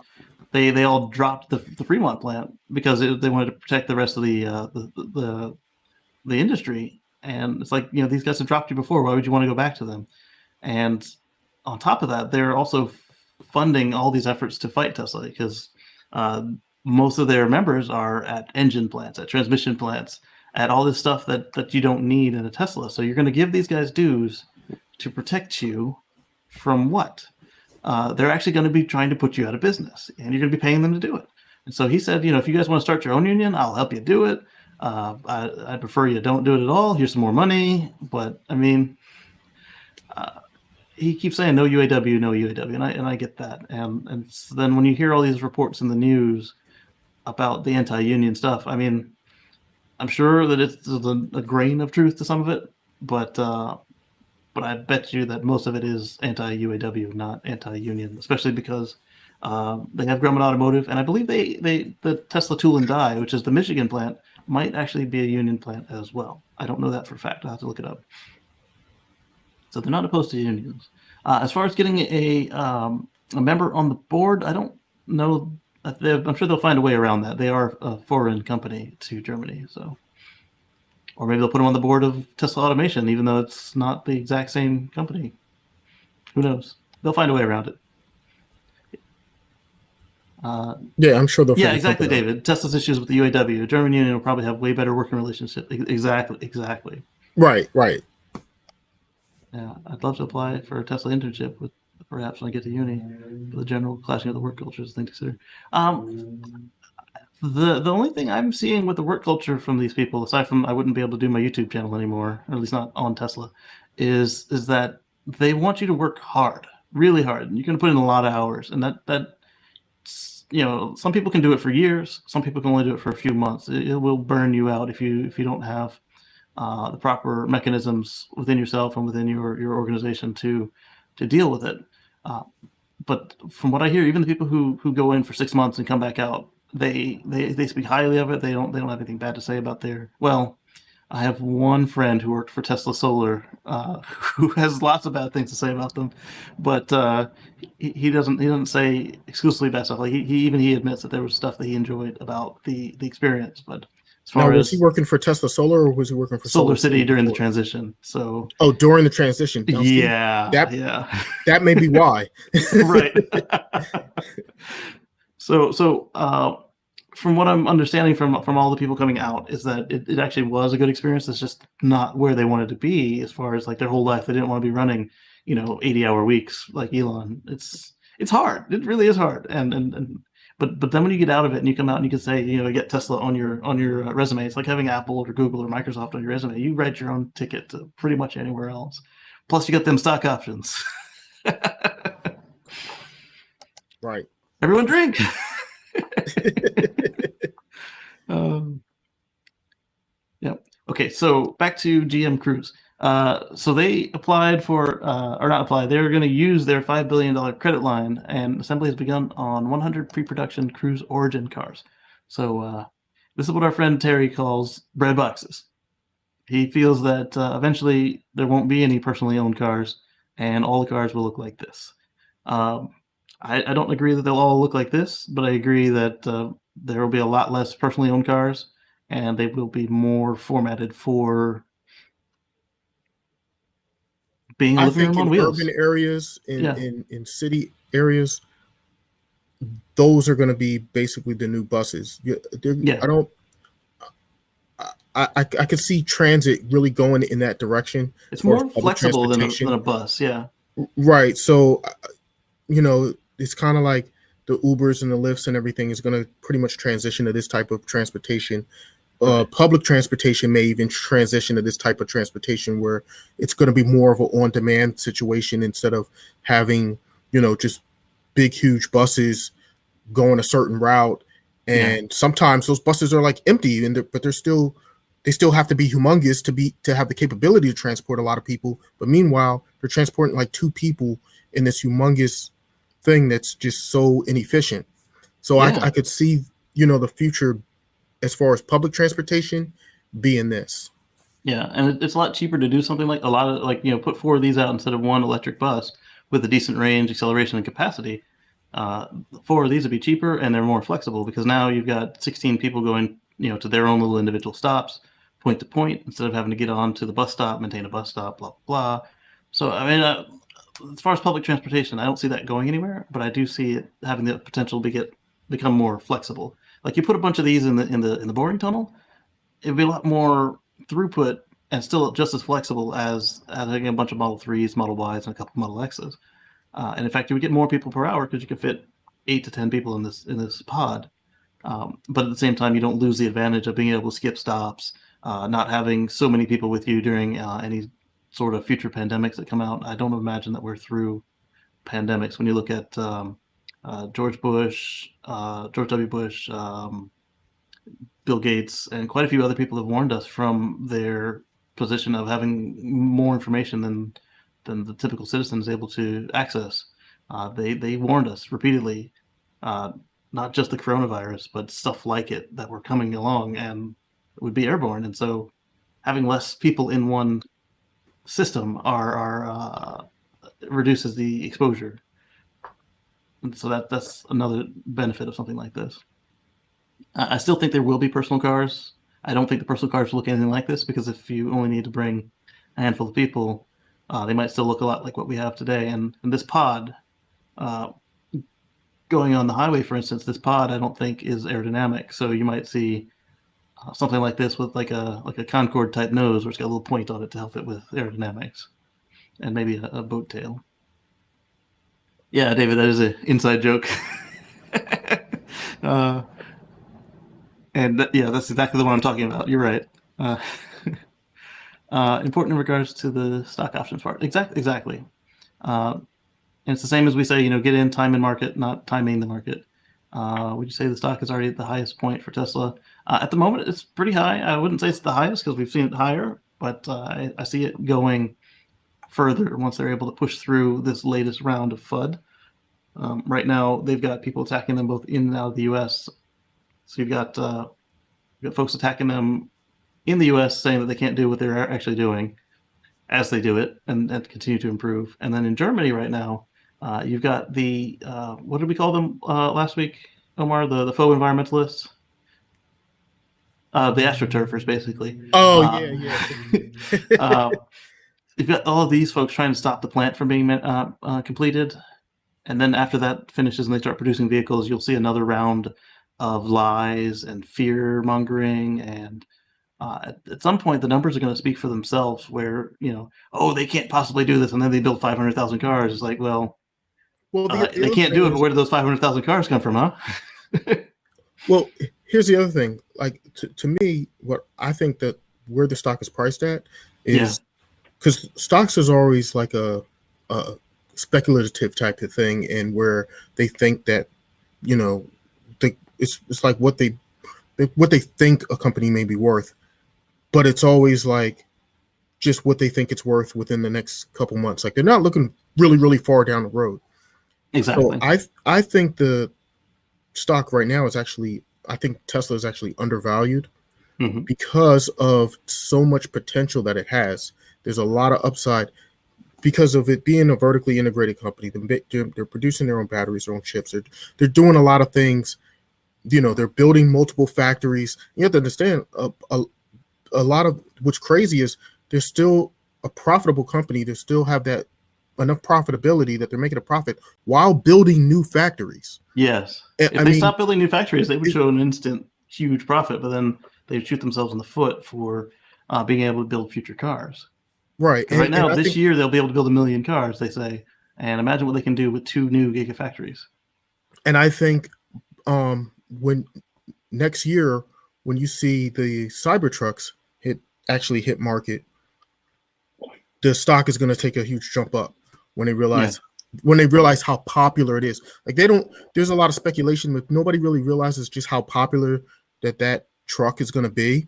Speaker 1: they all dropped the Fremont plant because they wanted to protect the rest of the industry. And it's like, these guys have dropped you before. Why would you want to go back to them? And on top of that, they're also funding all these efforts to fight Tesla because most of their members are at engine plants, at transmission plants, at all this stuff that you don't need in a Tesla. So you're going to give these guys dues to protect you from what? They're actually going to be trying to put you out of business, and you're going to be paying them to do it. And so he said, if you guys want to start your own union, I'll help you do it. I prefer you don't do it at all. Here's some more money. But I mean, he keeps saying no UAW, no UAW, and I get that. And so then when you hear all these reports in the news about the anti-union stuff, I mean, I'm sure that it's a grain of truth to some of it, but I bet you that most of it is anti-UAW, not anti-union, especially because they have Grumman Automotive, and I believe the Tesla Tool and Die, which is the Michigan plant, might actually be a union plant as well. I don't know that for a fact. I'll have to look it up. So they're not opposed to unions. As far as getting a member on the board, I don't know. I'm sure they'll find a way around that. They are a foreign company to Germany, so. Or maybe they'll put them on the board of Tesla Automation, even though it's not the exact same company. Who knows? They'll find a way around it.
Speaker 3: Yeah, I'm sure they'll.
Speaker 1: Yeah, exactly, David. Tesla's issues with the UAW. German union will probably have way better working relationship. Exactly.
Speaker 3: Right.
Speaker 1: Yeah, I'd love to apply for a Tesla internship with perhaps when I get to uni. But the general clashing of the work culture is a thing to consider. The only thing I'm seeing with the work culture from these people, aside from I wouldn't be able to do my YouTube channel anymore, or at least not on Tesla, is that they want you to work hard, really hard. And you're going to put in a lot of hours, and that some people can do it for years. Some people can only do it for a few months. It will burn you out if you don't have the proper mechanisms within yourself and within your organization to deal with it. But from what I hear, even the people who go in for 6 months and come back out, they speak highly of it. They don't have anything bad to say about I have one friend who worked for Tesla Solar who has lots of bad things to say about them, but he doesn't say exclusively bad stuff. Like he admits that there was stuff that he enjoyed about the experience. But as far
Speaker 3: was he working for Tesla Solar or was he working for
Speaker 1: Solar City during the transition? So
Speaker 3: during the transition.
Speaker 1: That
Speaker 3: may be why.
Speaker 1: Right. So from what I'm understanding from all the people coming out is that it actually was a good experience. It's just not where they wanted to be as far as like their whole life. They didn't want to be running, 80-hour weeks like Elon. It's hard. It really is hard. But then when you get out of it and you come out and you can say, get Tesla on your resume, it's like having Apple or Google or Microsoft on your resume. You write your own ticket to pretty much anywhere else. Plus you got them stock options.
Speaker 3: Right.
Speaker 1: Everyone drink. Yeah. Okay. So back to GM Cruise. So they applied for, or not applied. They were going to use their $5 billion credit line, and assembly has begun on 100 pre-production Cruise Origin cars. So this is what our friend Terry calls bread boxes. He feels that eventually there won't be any personally owned cars, and all the cars will look like this. I don't agree that they'll all look like this, but I agree that there will be a lot less personally owned cars, and they will be more formatted for being a living room on wheels.
Speaker 3: Urban areas, in city areas, those are going to be basically the new buses. I could see transit really going in that direction.
Speaker 1: It's more flexible than a bus, yeah.
Speaker 3: Right. So, it's kind of like the Ubers and the Lyfts and everything is going to pretty much transition to this type of transportation. Public transportation may even transition to this type of transportation where it's going to be more of an on-demand situation instead of having, just big, huge buses going a certain route. And sometimes those buses are like empty, but they still have to be humongous to have the capability to transport a lot of people. But meanwhile, they're transporting like 2 people in this humongous thing that's just so inefficient. So I could see, the future as far as public transportation being this.
Speaker 1: Yeah, and it's a lot cheaper to do something like put 4 of these out instead of 1 electric bus with a decent range, acceleration, and capacity. 4 of these would be cheaper and they're more flexible because now you've got 16 people going, to their own little individual stops, point to point, instead of having to get on to the bus stop, maintain a bus stop, blah, blah, blah. So, I mean, as far as public transportation, I don't see that going anywhere, but I do see it having the potential to become more flexible. Like you put a bunch of these in the boring tunnel, it'd be a lot more throughput and still just as flexible as having a bunch of Model 3s, Model Ys, and a couple Model Xs. And in fact, you would get more people per hour because you could fit 8 to 10 people in this pod. But at the same time, you don't lose the advantage of being able to skip stops, not having so many people with you during any sort of future pandemics that come out. I don't imagine that we're through pandemics. When you look at George W. Bush, Bill Gates, and quite a few other people have warned us from their position of having more information than the typical citizen is able to access. They warned us repeatedly, not just the coronavirus, but stuff like it that were coming along and would be airborne. And so having less people in one system reduces the exposure. And so that's another benefit of something like this. I still think there will be personal cars. I don't think the personal cars will look anything like this, because if you only need to bring a handful of people, they might still look a lot like what we have today. And this pod, going on the highway, for instance, this pod I don't think is aerodynamic. So you might see something like this with like a Concorde type nose, where it's got a little point on it to help it with aerodynamics, and maybe a boat tail. Yeah, David, that is an inside joke. Yeah, that's exactly the one I'm talking about. You're right. Important in regards to the stock options part. Exactly. And it's the same as we say, get in, time in market, not timing the market. Would you say the stock is already at the highest point for Tesla? At the moment, it's pretty high. I wouldn't say it's the highest, because we've seen it higher, but I see it going further once they're able to push through this latest round of FUD. Right now, they've got people attacking them both in and out of the U.S. So you've got folks attacking them in the U.S. saying that they can't do what they're actually doing as they do it, and continue to improve. And then in Germany right now, you've got the what did we call them last week, Omar? The faux environmentalists, the astroturfers, basically.
Speaker 3: Oh yeah.
Speaker 1: You've got all of these folks trying to stop the plant from being completed, and then after that finishes and they start producing vehicles, you'll see another round of lies and fear mongering, and at some point the numbers are going to speak for themselves, where they can't possibly do this, and then they build 500,000 cars. It's like, well they can't do it, but where did those 500,000 cars come from, huh?
Speaker 3: Well, here's the other thing. Like, to me, what I think that where the stock is priced at is, because stocks is always like a speculative type of thing, and where they think that it's like what they think a company may be worth, but it's always like just what they think it's worth within the next couple months. Like, they're not looking really, really far down the road.
Speaker 1: Exactly.
Speaker 3: So I think the stock right now I think Tesla is actually undervalued, because of so much potential that it has. There's a lot of upside because of it being a vertically integrated company. They're producing their own batteries, their own chips. They're doing a lot of things. They're building multiple factories. You have to understand a lot of what's crazy is they're still a profitable company. They still have that enough profitability that they're making a profit while building new factories.
Speaker 1: Yes. If they stop building new factories, they would show an instant huge profit, but then they'd shoot themselves in the foot for being able to build future cars.
Speaker 3: Right.
Speaker 1: And right now, this year, they'll be able to build 1 million cars, they say. And imagine what they can do with 2 new gigafactories.
Speaker 3: And I think when next year, when you see the Cybertrucks actually hit market, the stock is going to take a huge jump up when they realize how popular it is. Like, there's a lot of speculation, but nobody really realizes just how popular that truck is going to be.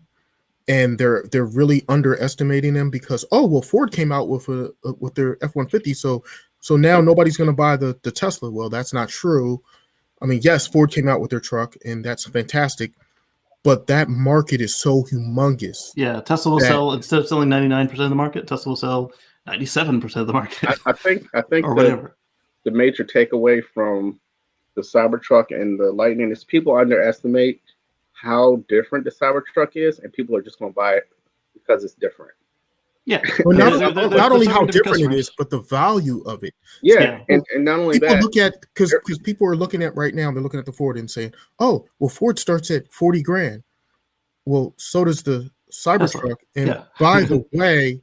Speaker 3: And they're really underestimating them because, Ford came out with their F-150. So now nobody's going to buy the Tesla. Well, that's not true. I mean, yes, Ford came out with their truck, and that's fantastic. But that market is so humongous.
Speaker 1: Yeah, Tesla will sell, instead of selling 99% of the market, Tesla will sell 97% of the market.
Speaker 4: I think
Speaker 1: or whatever.
Speaker 4: The major takeaway from the Cybertruck and the Lightning is people underestimate how different the Cybertruck is, and people are just going to buy it because it's different.
Speaker 1: Yeah.
Speaker 3: Well, not only how different it is, but the value of it.
Speaker 4: Yeah. And not only
Speaker 3: people
Speaker 4: that.
Speaker 3: Look at, because people are looking at right now, they're looking at the Ford and saying, Ford starts at $40,000. Well, so does the Cybertruck. And by the way,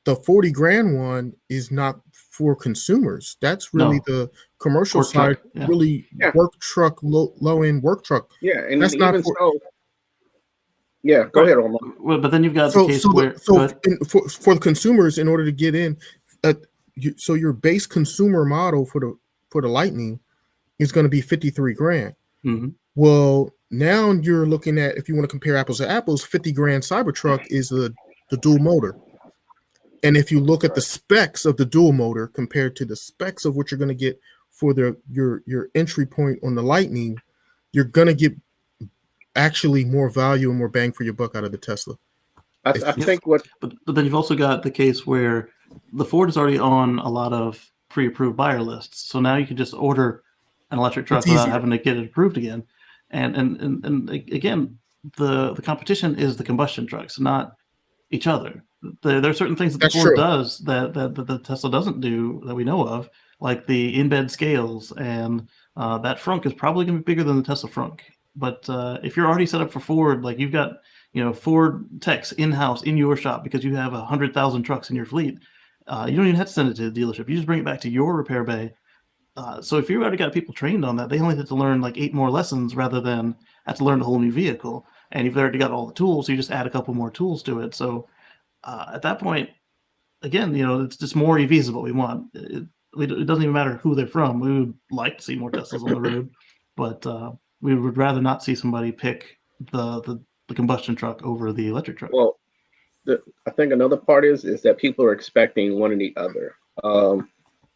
Speaker 3: the $40,000 one is not for consumers. That's really the commercial
Speaker 1: Work
Speaker 3: side,
Speaker 1: truck, yeah.
Speaker 3: really work truck, low end work truck.
Speaker 4: Yeah, and
Speaker 3: that's
Speaker 4: even
Speaker 3: not for,
Speaker 4: so. Yeah, go ahead, Omar.
Speaker 1: Well, but then you've got the case where
Speaker 3: for the consumers, in order to get in, so your base consumer model for the Lightning is going to be $53,000.
Speaker 1: Mm-hmm.
Speaker 3: Well, now you're looking at, if you want to compare apples to apples, $50,000 Cybertruck is the dual motor. And if you look at the specs of the dual motor compared to the specs of what you're going to get for your entry point on the Lightning, you're going to get actually more value and more bang for your buck out of the Tesla.
Speaker 4: I think but
Speaker 1: then you've also got the case where the Ford is already on a lot of pre-approved buyer lists, so now you can just order an electric truck without having to get it approved again. And again, the competition is the combustion trucks, not each other. There are certain things that the Ford does that the Tesla doesn't do that we know of, like the in-bed scales, and that frunk is probably going to be bigger than the Tesla frunk. But if you're already set up for Ford, like you've got Ford techs in-house in your shop because you have 100,000 trucks in your fleet, you don't even have to send it to the dealership. You just bring it back to your repair bay. So if you already got people trained on that, they only have to learn like 8 more lessons rather than have to learn a whole new vehicle. And you've already got all the tools, you just add a couple more tools to it. So at that point, again, it's just more EVs is what we want. It doesn't even matter who they're from. We would like to see more Teslas on the road, but we would rather not see somebody pick the combustion truck over the electric truck.
Speaker 4: Well, I think another part is that people are expecting one or the other.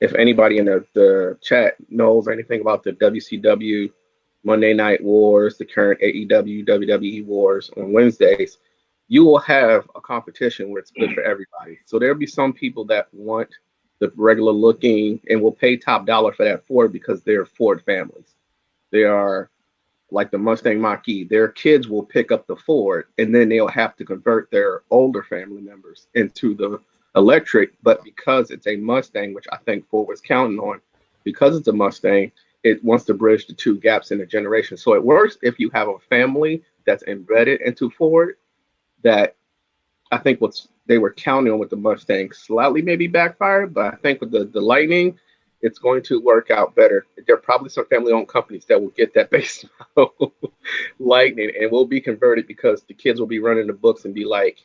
Speaker 4: If anybody in the chat knows anything about the WCW Monday Night Wars, the current AEW, WWE Wars on Wednesdays, you will have a competition where it's good for everybody. So there'll be some people that want the regular looking and will pay top dollar for that Ford because they're Ford families. They are like the Mustang Mach-E. Their kids will pick up the Ford, and then they'll have to convert their older family members into the electric. But because it's a Mustang, which I think Ford was counting on, because it's a Mustang, it wants to bridge the two gaps in the generation. So it works if you have a family that's embedded into Ford. That I think what they were counting on with the Mustang slightly maybe backfired, but I think with the Lightning, it's going to work out better. There are probably some family-owned companies that will get that base model Lightning and will be converted because the kids will be running the books and be like,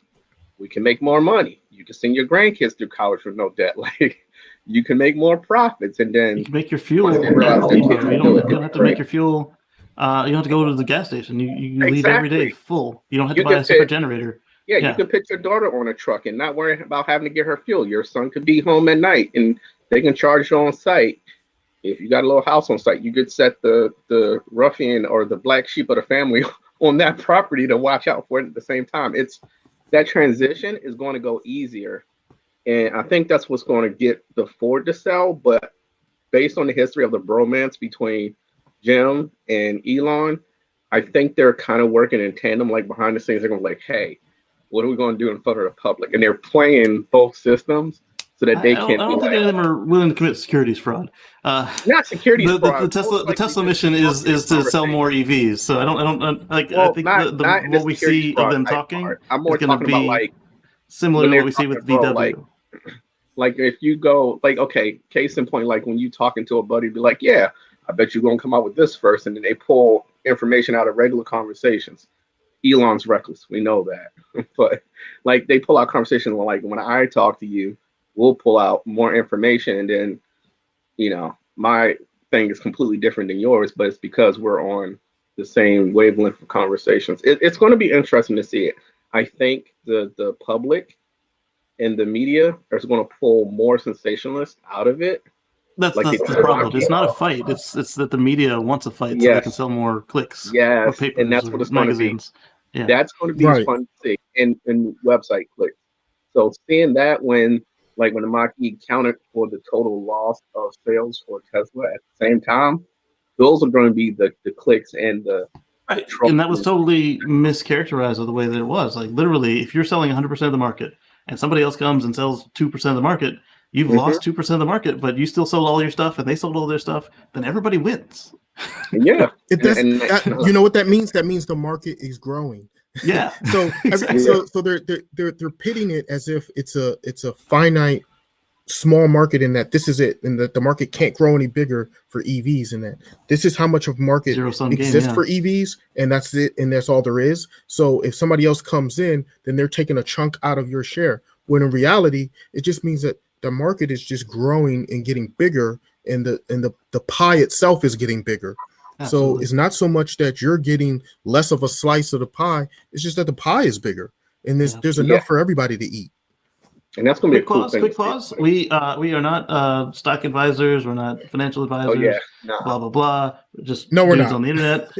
Speaker 4: we can make more money. You can send your grandkids through college with no debt. Like, you can make more profits, and then
Speaker 1: you can make your fuel. You don't have to make your fuel. You don't have to go to the gas station. You leave every day full. You don't have to buy a separate generator.
Speaker 4: Yeah, you can put your daughter on a truck and not worry about having to get her fuel. Your son could be home at night and they can charge you on site. If you got a little house on site, you could set the ruffian or the black sheep of the family on that property to watch out for it at the same time. That transition is going to go easier. And I think that's what's going to get the Ford to sell. But based on the history of the bromance between Jim and Elon, I think they're kind of working in tandem, like behind the scenes. They're going to be like, hey, what are we going to do in front of the public? And they're playing both systems so that they can.
Speaker 1: I don't think any of them are willing to commit securities fraud.
Speaker 4: Not securities fraud.
Speaker 1: The Tesla mission is to sell more EVs. So I don't like. Well, I think what we see of them talking
Speaker 4: I'm more talking about like
Speaker 1: similar to what we see with VW.
Speaker 4: Like if you go like, okay, case in point, like when you talking to a buddy, be like, yeah, I bet you're gonna come out with this first, and then they pull information out of regular conversations. Elon's reckless, we know that, but like they pull out conversations like when I talk to you, we'll pull out more information, and then my thing is completely different than yours, but it's because we're on the same wavelength of conversations. It's going to be interesting to see it. I think the public and the media are going to pull more sensationalists out of it.
Speaker 1: That's the problem. It's not a fight. It's that the media wants a fight so they can sell more clicks.
Speaker 4: Yes,
Speaker 1: or papers,
Speaker 4: and that's what it's going to be.
Speaker 1: Yeah.
Speaker 4: That's going to be fun to see in website clicks. So seeing that when the Mach-E counted for the total loss of sales for Tesla at the same time, those are going to be the clicks and the
Speaker 1: and that was totally mischaracterized of the way that it was. Like literally, if you're selling 100% of the market and somebody else comes and sells 2% of the market, you've lost 2% of the market, but you still sold all your stuff and they sold all their stuff, then everybody wins.
Speaker 4: Yeah.
Speaker 3: You know what that means? That means the market is growing.
Speaker 1: Yeah.
Speaker 3: So exactly. so they're pitting it as if it's a finite small market in that this is it, and that the market can't grow any bigger for EVs, and that this is how much of market exists for EVs, and that's it, and that's all there is. So if somebody else comes in, then they're taking a chunk out of your share. When in reality, it just means that the market is just growing and getting bigger, and the pie itself is getting bigger. Absolutely. So it's not so much that you're getting less of a slice of the pie. It's just that the pie is bigger, and there's enough for everybody to eat.
Speaker 4: And that's going to be a cool thing.
Speaker 1: Quick pause. We are not stock advisors. We're not financial advisors.
Speaker 4: Oh, yeah. No.
Speaker 1: Blah blah blah. Just
Speaker 3: no, we're
Speaker 1: dudes
Speaker 3: not
Speaker 1: on the internet.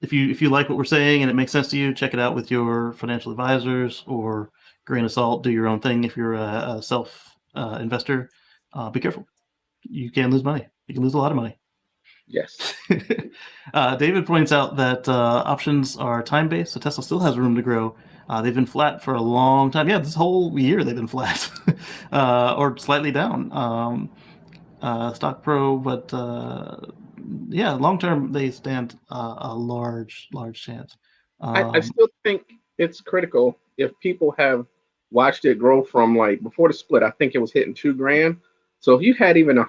Speaker 1: If you like what we're saying and it makes sense to you, check it out with your financial advisors, or grain of salt. Do your own thing. If you're a self investor, be careful. You can lose money. You can lose a lot of money.
Speaker 4: Yes.
Speaker 1: David points out that options are time-based, so Tesla still has room to grow. They've been flat for a long time. Yeah, this whole year they've been flat or slightly down. Stock Pro, but yeah, long-term they stand a large chance.
Speaker 4: I still think it's critical if people have watched it grow from, like, before the split, I think it was hitting $2,000. So if you had even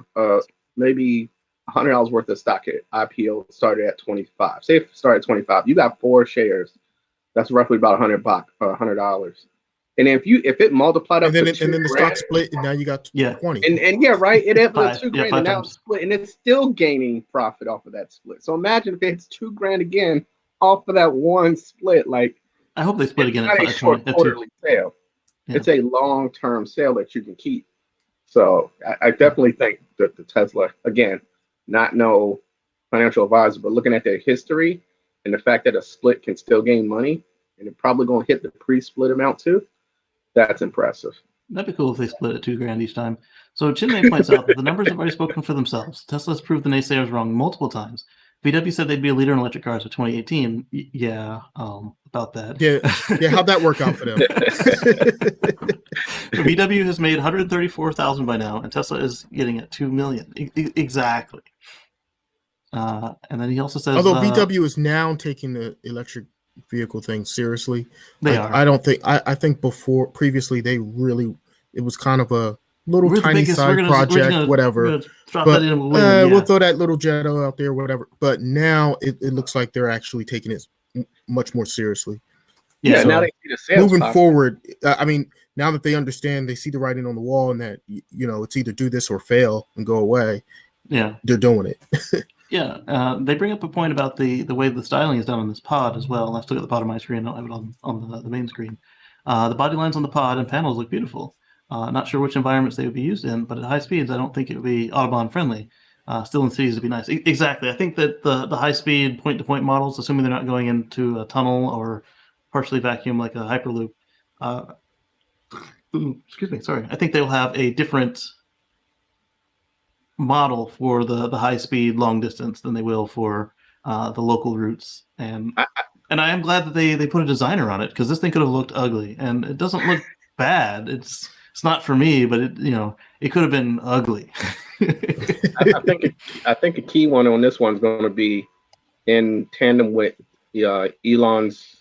Speaker 4: maybe $100 worth of stock at IPO started at 25. Say if it started at 25, you got 4 shares. That's roughly about $100. And if it multiplied up,
Speaker 3: and then the stock split, and now you got 20.
Speaker 4: And yeah, right. It had $2,000, and now it's split, and it's still gaining profit off of that split. So imagine if it's $2,000 again off of that one split. Like,
Speaker 1: I hope they split again at
Speaker 4: a short quarterly sale. Yeah. It's a long-term sale that you can keep. So I definitely think that the Tesla, again, not no financial advisor, but looking at their history and the fact that a split can still gain money, and it's probably going to hit the pre-split amount too, that's impressive.
Speaker 1: That'd be cool if they split at $2,000 each time. So Chinmay points out that the numbers have already spoken for themselves. Tesla's proved the naysayers wrong multiple times. VW said they'd be a leader in electric cars by 2018. Yeah, about that.
Speaker 3: Yeah, how'd that work out for them?
Speaker 1: VW has made 134,000 by now, and Tesla is getting at 2 million. Exactly. And then he also says,
Speaker 3: although VW is now taking the electric vehicle thing seriously,
Speaker 1: they are.
Speaker 3: I don't think. I think previously they really, it was kind of a little tiny side project, whatever. But we'll throw that little Jetta out there, whatever. But now it looks like they're actually taking it much more seriously.
Speaker 4: Yeah. So now they see the sales
Speaker 3: moving forward. I mean, now that they understand, they see the writing on the wall, and that it's either do this or fail and go away.
Speaker 1: Yeah,
Speaker 3: they're doing it.
Speaker 1: Yeah, they bring up a point about the way the styling is done on this pod as well. Let's look at the bottom of my screen. I don't have it on the main screen. The body lines on the pod and panels look beautiful. Not sure which environments they would be used in, but at high speeds, I don't think it would be Autobahn friendly. Still in cities would be nice. Exactly. I think that the high speed point-to-point models, assuming they're not going into a tunnel or partially vacuum like a Hyperloop. Excuse me. Sorry. I think they'll have a different model for the high speed long distance than they will for the local routes, and I am glad that they put a designer on it, because this thing could have looked ugly, and it doesn't look bad. It's not for me, but it could have been ugly.
Speaker 4: I think a key one on this one is going to be in tandem with Elon's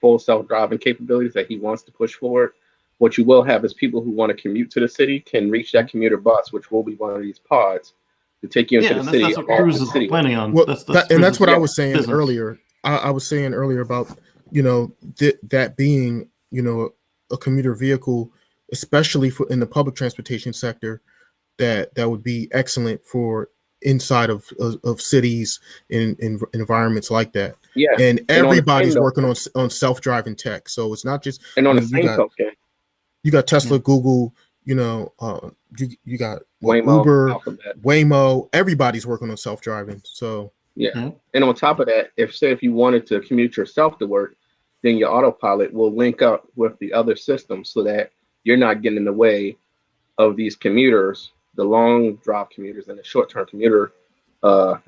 Speaker 4: full self-driving capabilities that he wants to push forward. What you will have is people who want to commute to the city can reach that commuter bus, which will be one of these pods, to take you into the city.
Speaker 1: That's what Cruise is planning on.
Speaker 3: Well, that's what I was saying earlier. I was saying earlier about that being a commuter vehicle, especially in the public transportation sector, that would be excellent for inside of cities in environments like that.
Speaker 4: Yeah,
Speaker 3: and everybody's working on self-driving tech, so it's not just
Speaker 4: on the same token.
Speaker 3: You got Tesla, Google, you got
Speaker 4: Waymo,
Speaker 3: Uber,
Speaker 4: Alphabet.
Speaker 3: Waymo. Everybody's working on self-driving. So
Speaker 4: yeah. And on top of that, if you wanted to commute yourself to work, then your autopilot will link up with the other systems so that you're not getting in the way of these commuters, the long drive commuters and the short-term commuter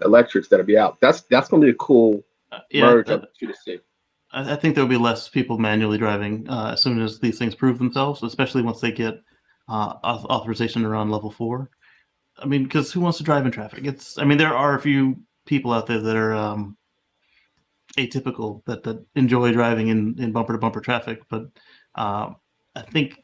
Speaker 4: electrics that'll be out. That's going to be a cool merge of the two to see.
Speaker 1: I think there'll be less people manually driving as soon as these things prove themselves, especially once they get authorization around level 4. I mean, because who wants to drive in traffic? There are a few people out there that are atypical that enjoy driving in bumper to bumper traffic, but I think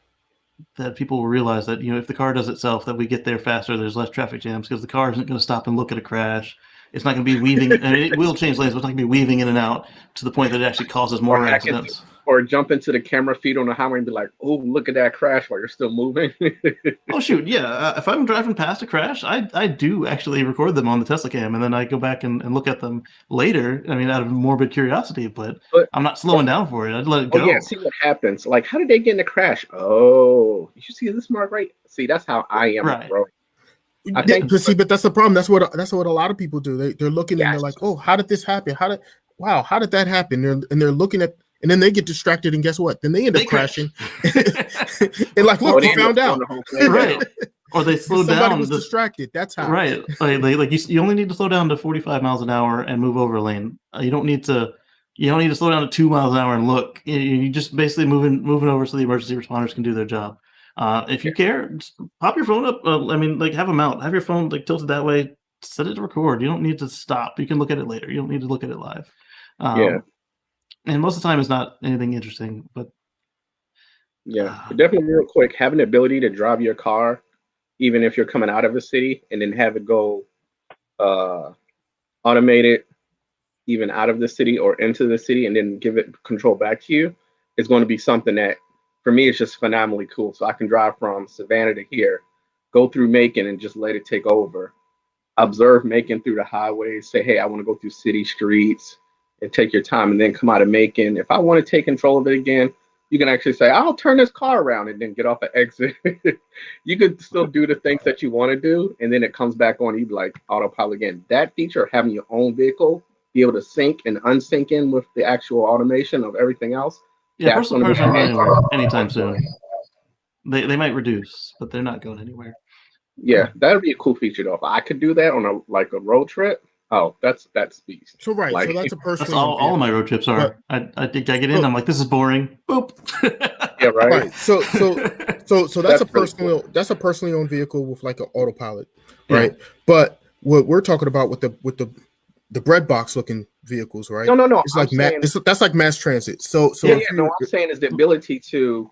Speaker 1: that people will realize that, if the car does itself, that we get there faster, there's less traffic jams because the car isn't going to stop and look at a crash. It's not going to be weaving. I mean, it will change lanes, but it's not going to be weaving in and out to the point that it actually causes more accidents.
Speaker 4: Or jump into the camera feed on the highway and be like, "Oh, look at that crash!" while you're still moving.
Speaker 1: Oh shoot, yeah. If I'm driving past a crash, I do actually record them on the Tesla cam, and then I go back and look at them later. I mean, out of morbid curiosity, but I'm not slowing down for it. I'd let it go.
Speaker 4: Oh yeah, see what happens. Like, how did they get in the crash? Oh, you see this mark right? See, that's how I am,
Speaker 1: right.
Speaker 4: bro.
Speaker 3: But that's the problem. That's what a lot of people do. They're looking and they're like, "Oh, how did this happen? How did that happen?" They're looking at, and then they get distracted, and guess what? Then they end up crashing. And like, look, we found out.
Speaker 1: Right. Or they slow down.
Speaker 3: Somebody was distracted. That's how.
Speaker 1: Right. Like you only need to slow down to 45 miles an hour and move over a lane. You don't need to slow down to 2 miles an hour and look. You just basically moving over so the emergency responders can do their job. If you care, just pop your phone up. Have them out. Have your phone tilted that way. Set it to record. You don't need to stop. You can look at it later. You don't need to look at it live. And most of the time, it's not anything interesting. But
Speaker 4: definitely real quick. Having the ability to drive your car, even if you're coming out of a city, and then have it go automated, even out of the city or into the city, and then give it control back to you, is going to be something that, for me, it's just phenomenally cool. So I can drive from Savannah to here, go through Macon, and just let it take over. Observe Macon through the highways. Say, hey, I want to go through city streets, and take your time, and then come out of Macon. If I want to take control of it again, you can actually say, I'll turn this car around, and then get off an exit. You could still do the things that you want to do, and then it comes back on. You'd be like autopilot again. That feature of having your own vehicle, be able to sync and unsync in with the actual automation of everything else.
Speaker 1: Yeah, personal cars aren't going anywhere anytime soon. They might reduce, but they're not going anywhere.
Speaker 4: Yeah, that would be a cool feature though. If I could do that on a road trip, that's beast.
Speaker 3: So right, so that's a personal.
Speaker 1: That's all of my road trips are. I think I get in, I'm like, this is boring. Boop.
Speaker 4: Yeah, right.
Speaker 3: So that's a personal. That's a personally owned vehicle with like an autopilot, right? Yeah. But what we're talking about with the bread box looking vehicles, right?
Speaker 4: No.
Speaker 3: It's like that's like mass transit. So
Speaker 4: I'm saying is the ability to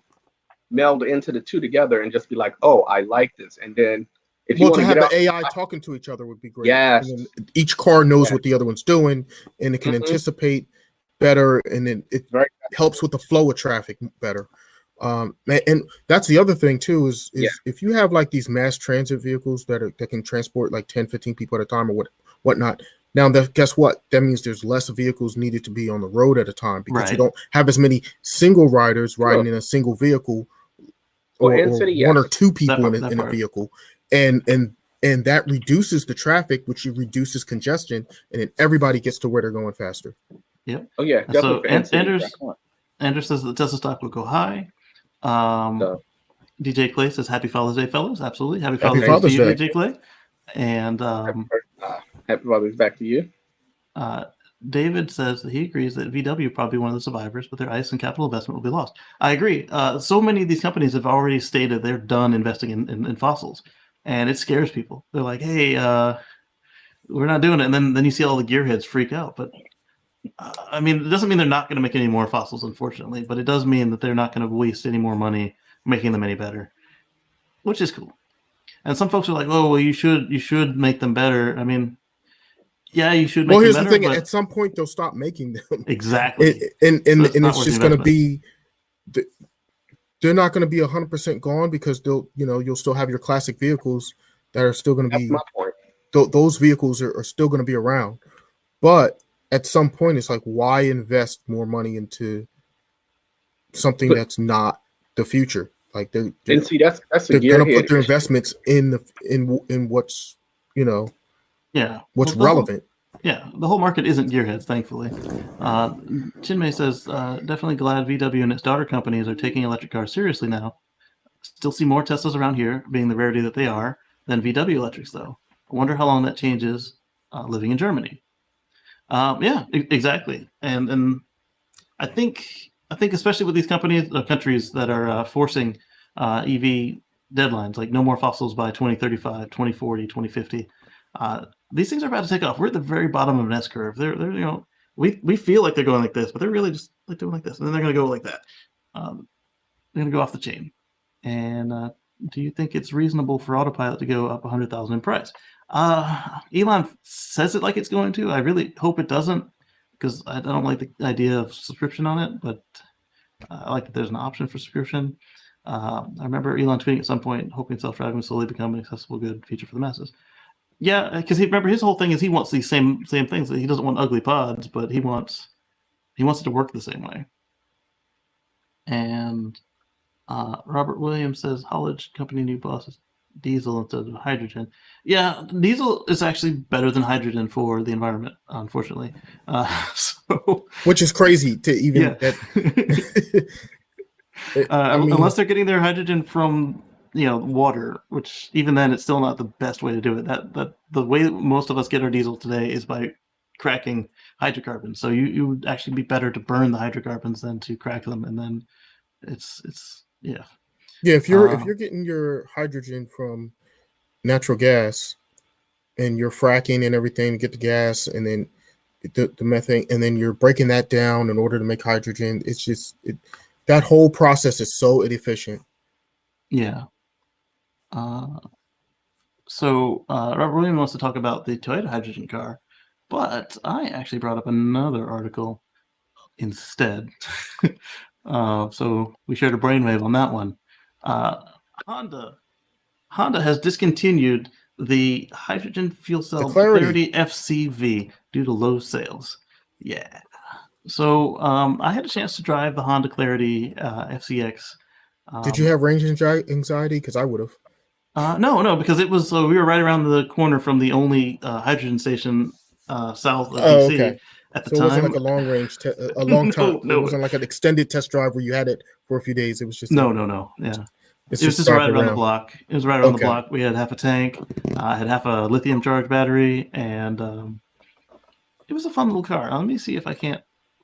Speaker 4: meld into the two together and just be like, oh, I like this, and then if you want to
Speaker 3: have the AI talking to each other would be great.
Speaker 4: Yes.
Speaker 3: And then each car knows what the other one's doing, and it can anticipate better, and then it helps with the flow of traffic better. And that's the other thing too is if you have like these mass transit vehicles that can transport like 10, 15 people at a time or whatnot. Now, guess what? That means there's less vehicles needed to be on the road at a time because you don't have as many single riders riding in a single vehicle, or one or two people in a vehicle, and that reduces the traffic, which reduces congestion, and then everybody gets to where they're going faster.
Speaker 1: Yep.
Speaker 4: Oh yeah.
Speaker 1: So Anders says the Tesla stock will go high. DJ Clay says Happy Father's Day, fellas. Absolutely. Happy Father's Day to you, DJ Clay. And
Speaker 4: Happy Father's back to you.
Speaker 1: David says that he agrees that VW probably one of the survivors, but their ICE and capital investment will be lost. I agree. So many of these companies have already stated they're done investing in fossils, and it scares people. They're like, hey, we're not doing it. And then you see all the gearheads freak out. But I mean, it doesn't mean they're not going to make any more fossils, unfortunately, but it does mean that they're not going to waste any more money making them any better, which is cool. And some folks are like, oh, well, you should make them better. I mean, yeah, you should make them better.
Speaker 3: Well, here's the thing. At some point, they'll stop making them.
Speaker 1: Exactly.
Speaker 3: And it's just going to be, they're not going to be 100% gone because you'll still have your classic vehicles that are still going to be.
Speaker 4: That's my point.
Speaker 3: Those vehicles are still going to be around. But at some point, it's like, why invest more money into something that's not the future? Like they're going to put their investments in what's what's relevant.
Speaker 1: The whole market isn't gearheads, thankfully. Chinmay says definitely glad VW and its daughter companies are taking electric cars seriously now. Still see more Teslas around here, being the rarity that they are, than VW electrics though. I wonder how long that changes living in Germany. Exactly, and I think especially with these countries that are forcing EV deadlines, like no more fossils by 2035, 2040, 2050. These things are about to take off. We're at the very bottom of an S curve. They're we feel like they're going like this, but they're really just like doing like this, and then they're going to go like that. They're going to go off the chain. And do you think it's reasonable for autopilot to go up 100,000 in price? Elon says it like it's going to. I really hope it doesn't, because I don't like the idea of subscription on it, but I like that there's an option for subscription. I remember Elon tweeting at some point, hoping self-driving will slowly become an accessible, good feature for the masses. Yeah, because remember his whole thing is he wants these same things. He doesn't want ugly pods, but he wants it to work the same way. And Robert Williams says, haulage company new boss is diesel instead of hydrogen. Yeah, diesel is actually better than hydrogen for the environment, unfortunately.
Speaker 3: Which is crazy to even.
Speaker 1: Yeah. Unless they're getting their hydrogen from water, which even then it's still not the best way to do it. That the way that most of us get our diesel today is by cracking hydrocarbons. So you would actually be better to burn the hydrocarbons than to crack them, and then it's yeah.
Speaker 3: If you're getting your hydrogen from natural gas and you're fracking and everything to get the gas and then the methane, and then you're breaking that down in order to make hydrogen, it's just that whole process is so inefficient.
Speaker 1: Yeah. So Robert Williams wants to talk about the Toyota hydrogen car, but I actually brought up another article instead. So we shared a brainwave on that one. Honda has discontinued the hydrogen fuel cell Clarity FCV due to low sales. Yeah. So I had a chance to drive the Honda Clarity FCX.
Speaker 3: Did you have range anxiety? Because I would have.
Speaker 1: No, because it was we were right around the corner from the only hydrogen station south of DC at the time.
Speaker 3: So it wasn't like a long range, a long time.
Speaker 1: No.
Speaker 3: It wasn't like an extended test drive where you had it for a few days. It was just
Speaker 1: no. Yeah, it was just right around the block. It was right around the block. We had half a tank. I had half a lithium charge battery, and it was a fun little car. Let me see if I can't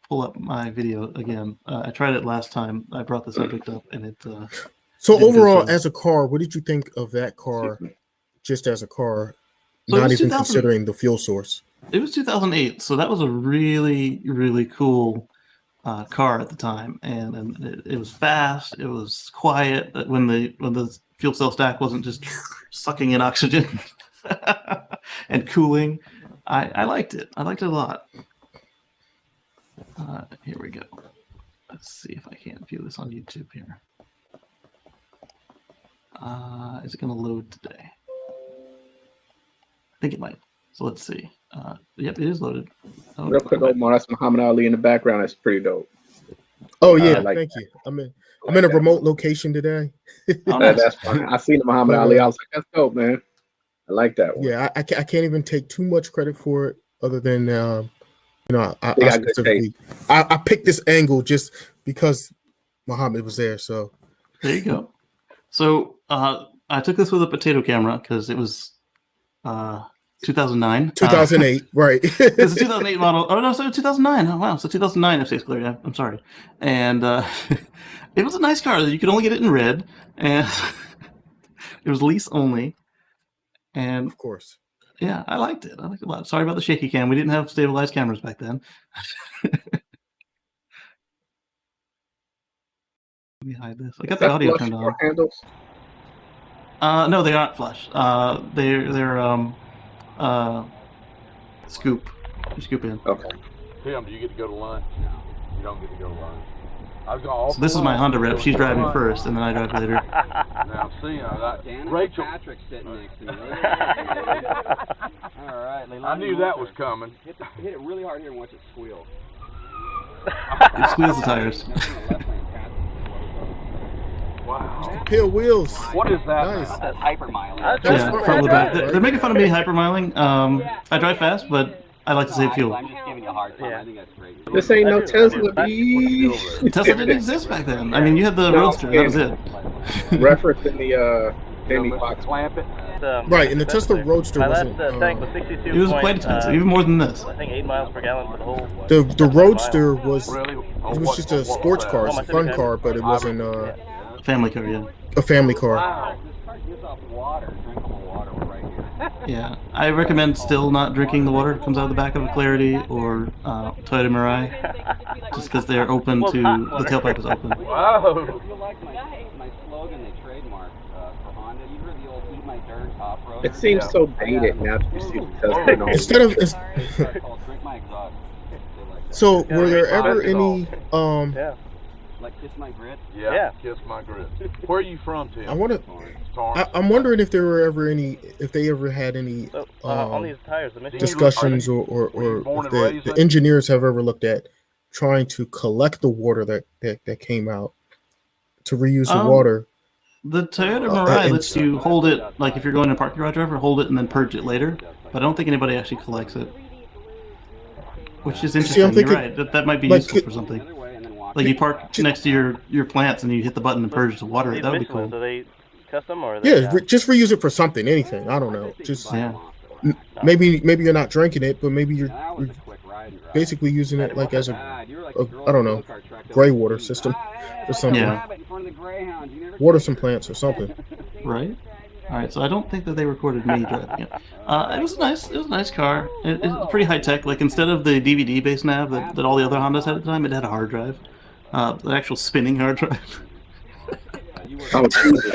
Speaker 1: pull up my video again. I tried it last time. I brought the subject up, and it.
Speaker 3: So overall, as a car, what did you think of that car? Just as a car, so not even considering the fuel source.
Speaker 1: It was 2008, so that was a really, really cool car at the time, and it was fast. It was quiet when the fuel cell stack wasn't just sucking in oxygen and cooling. I liked it. I liked it a lot. Here we go. Let's see if I can't view this on YouTube here. Is it going to load today? I think it might. So let's see. Yep, it is loaded. Oh,
Speaker 4: real quick, Omar, that's Muhammad Ali in the background. That's pretty dope.
Speaker 3: Oh yeah, thank you. I'm in a remote location today.
Speaker 4: That's fun. I seen the Muhammad Ali. I was like, that's dope, man. I like that one.
Speaker 3: Yeah, I can't even take too much credit for it, other than I picked this angle just because Muhammad was there. So
Speaker 1: there you go. So I took this with a potato camera because it was 2009.
Speaker 3: 2008, right.
Speaker 1: It's a 2008 model. Oh, no, so 2009. Oh, wow. So 2009 FCX Clarity. I'm sorry. And it was a nice car. You could only get it in red. And it was lease only. And
Speaker 3: of course.
Speaker 1: Yeah, I liked it. I liked it a lot. Sorry about the shaky cam. We didn't have stabilized cameras back then. Let me hide this. I got the audio turned on.
Speaker 4: Handles?
Speaker 1: No, they aren't flush. They're scoop. You scoop in.
Speaker 4: Okay.
Speaker 6: Tim, do you get to go to lunch? No, you don't get to go to lunch.
Speaker 1: So this is my Honda rep. She's driving first, and then I drive later.
Speaker 6: Now, see, Rachel.
Speaker 7: Patrick's sitting next to me. All right, Leilani,
Speaker 6: I knew that was coming.
Speaker 7: Hit it really hard here and watch it squeal.
Speaker 1: It squeals the tires.
Speaker 6: Wow.
Speaker 3: Hill wheels.
Speaker 6: What is that?
Speaker 3: Nice.
Speaker 7: That's hypermiling.
Speaker 1: Yeah, front the back. They're making fun of me hypermiling. I drive fast, but I like to save fuel.
Speaker 7: I'm just giving you a hard time. I think that's great.
Speaker 4: This ain't no Tesla, B.
Speaker 1: Tesla didn't exist back then. I mean, you had the Roadster. That was it.
Speaker 4: Reference in the Jamie Foxx.
Speaker 6: Clamp it.
Speaker 3: Right, and the Tesla Roadster wasn't.
Speaker 8: Tank was 62.
Speaker 1: It was quite expensive, even more than this.
Speaker 8: I think 8 miles per gallon for the whole.
Speaker 3: The Roadster was.
Speaker 6: Really?
Speaker 3: It was just a sports car, it's a fun car, but it wasn't
Speaker 1: Family car, yeah.
Speaker 3: a family car.
Speaker 6: Wow.
Speaker 7: This car gives off water, drinkable water right here.
Speaker 1: Yeah, I recommend still not drinking the water that comes out of the back of a Clarity or Toyota Mirai, just because they're open
Speaker 8: Well,
Speaker 1: to
Speaker 8: hot
Speaker 1: the
Speaker 8: water.
Speaker 1: tailpipe is open.
Speaker 6: Wow.
Speaker 7: You like my slogan they trademarked for Honda? You heard the old "Eat My Dirt" off-roader?
Speaker 4: It seems
Speaker 6: Yeah.
Speaker 4: so dated now that you see the Tesla and all.
Speaker 3: Instead of
Speaker 7: It's called "Drink My Exhaust." They like that.
Speaker 3: so,
Speaker 8: Yeah,
Speaker 3: were there
Speaker 8: they
Speaker 3: ever
Speaker 8: expensive
Speaker 3: any
Speaker 8: Yeah.
Speaker 7: Like Kiss My Grit.
Speaker 6: Yeah.
Speaker 8: Yeah.
Speaker 6: Kiss my grit. Where are you from, Tim?
Speaker 3: I want to.
Speaker 6: Torrance.
Speaker 3: I'm wondering if there were ever any, if they ever had any
Speaker 8: So on these tires, the Michigan.
Speaker 3: discussions or
Speaker 6: were you born
Speaker 3: if
Speaker 6: and raised
Speaker 3: the
Speaker 6: there?
Speaker 3: engineers have ever looked at trying to collect the water that came out to reuse the water.
Speaker 1: The Toyota Mirai
Speaker 3: and
Speaker 1: lets you hold it, like if you're going to park your garage driver, hold it and then purge it later. But I don't think anybody actually collects it. Which is interesting.
Speaker 3: I'm thinking,
Speaker 1: You're right. That might be
Speaker 3: like,
Speaker 1: useful for something. Like you park next to your plants and you hit the button and purge the water.
Speaker 8: These
Speaker 1: That would be
Speaker 8: Michelins,
Speaker 1: cool.
Speaker 8: are they custom or are they?
Speaker 3: Yeah, just reuse it for something, anything. I don't know. Just
Speaker 1: Yeah.
Speaker 3: maybe you're not drinking it, but maybe you're basically using it like as a I don't know, gray water system or something.
Speaker 1: Yeah.
Speaker 3: Water some plants or something.
Speaker 1: Right. All right. So I don't think that they recorded me driving it. It was a nice car. It's pretty high tech. Like instead of the DVD based nav that all the other Hondas had at the time, it had a hard drive, the actual spinning hard drive.
Speaker 4: Oh, Jesus.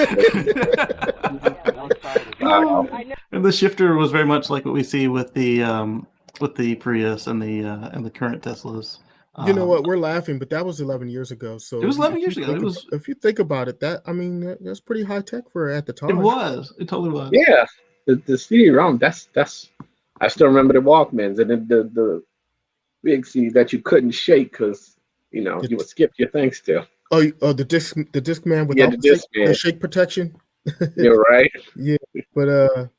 Speaker 1: And the shifter was very much like what we see with the Prius and the current Teslas.
Speaker 3: You know what? We're laughing, but that was 11 years ago. So
Speaker 1: it was 11 years ago.
Speaker 3: If you think about it, that's pretty high tech for at the time.
Speaker 1: It was. It totally was.
Speaker 4: Yeah, the CD-ROM. That's. I still remember the Walkmans and then the big CD that you couldn't shake because you would skip your thing still.
Speaker 3: Oh, the disc man without the shake protection.
Speaker 4: You're right.
Speaker 3: Yeah, but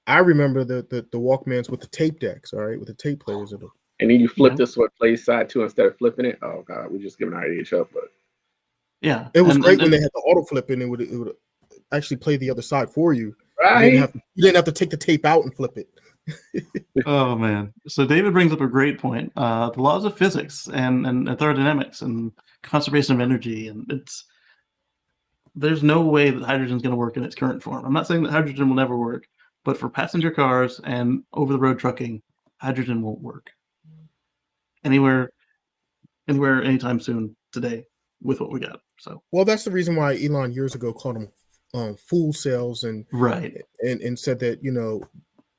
Speaker 3: I remember the Walkmans with the tape decks. All right, with the tape players of them.
Speaker 4: And then you flip this so it plays side two instead of flipping it. Oh God, we're just giving our age up, but
Speaker 1: yeah,
Speaker 3: it was great when they had the auto flip and it would actually play the other side for you.
Speaker 4: Right.
Speaker 3: You didn't have to take the tape out and flip it.
Speaker 1: Oh man! So David brings up a great point. The laws of physics and thermodynamics and conservation of energy, and there's no way that hydrogen is going to work in its current form. I'm not saying that hydrogen will never work, but for passenger cars and over-the-road trucking, hydrogen won't work anywhere, anytime soon today with what we got. So,
Speaker 3: well, that's the reason why Elon years ago called them fuel cells and said that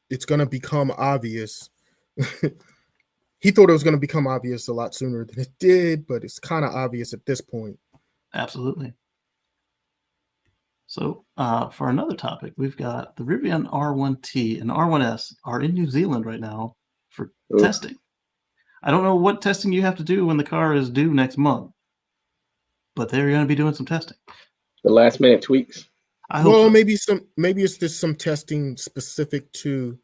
Speaker 3: it's going to become obvious. He thought it was going to become obvious a lot sooner than it did, but it's kind of obvious at this point.
Speaker 1: Absolutely. So for another topic, we've got the Rivian R1T and R1S are in New Zealand right now for testing. I don't know what testing you have to do when the car is due next month, but they're going to be doing some testing.
Speaker 4: The last minute tweaks.
Speaker 1: I hope so.
Speaker 3: Maybe it's just some testing specific to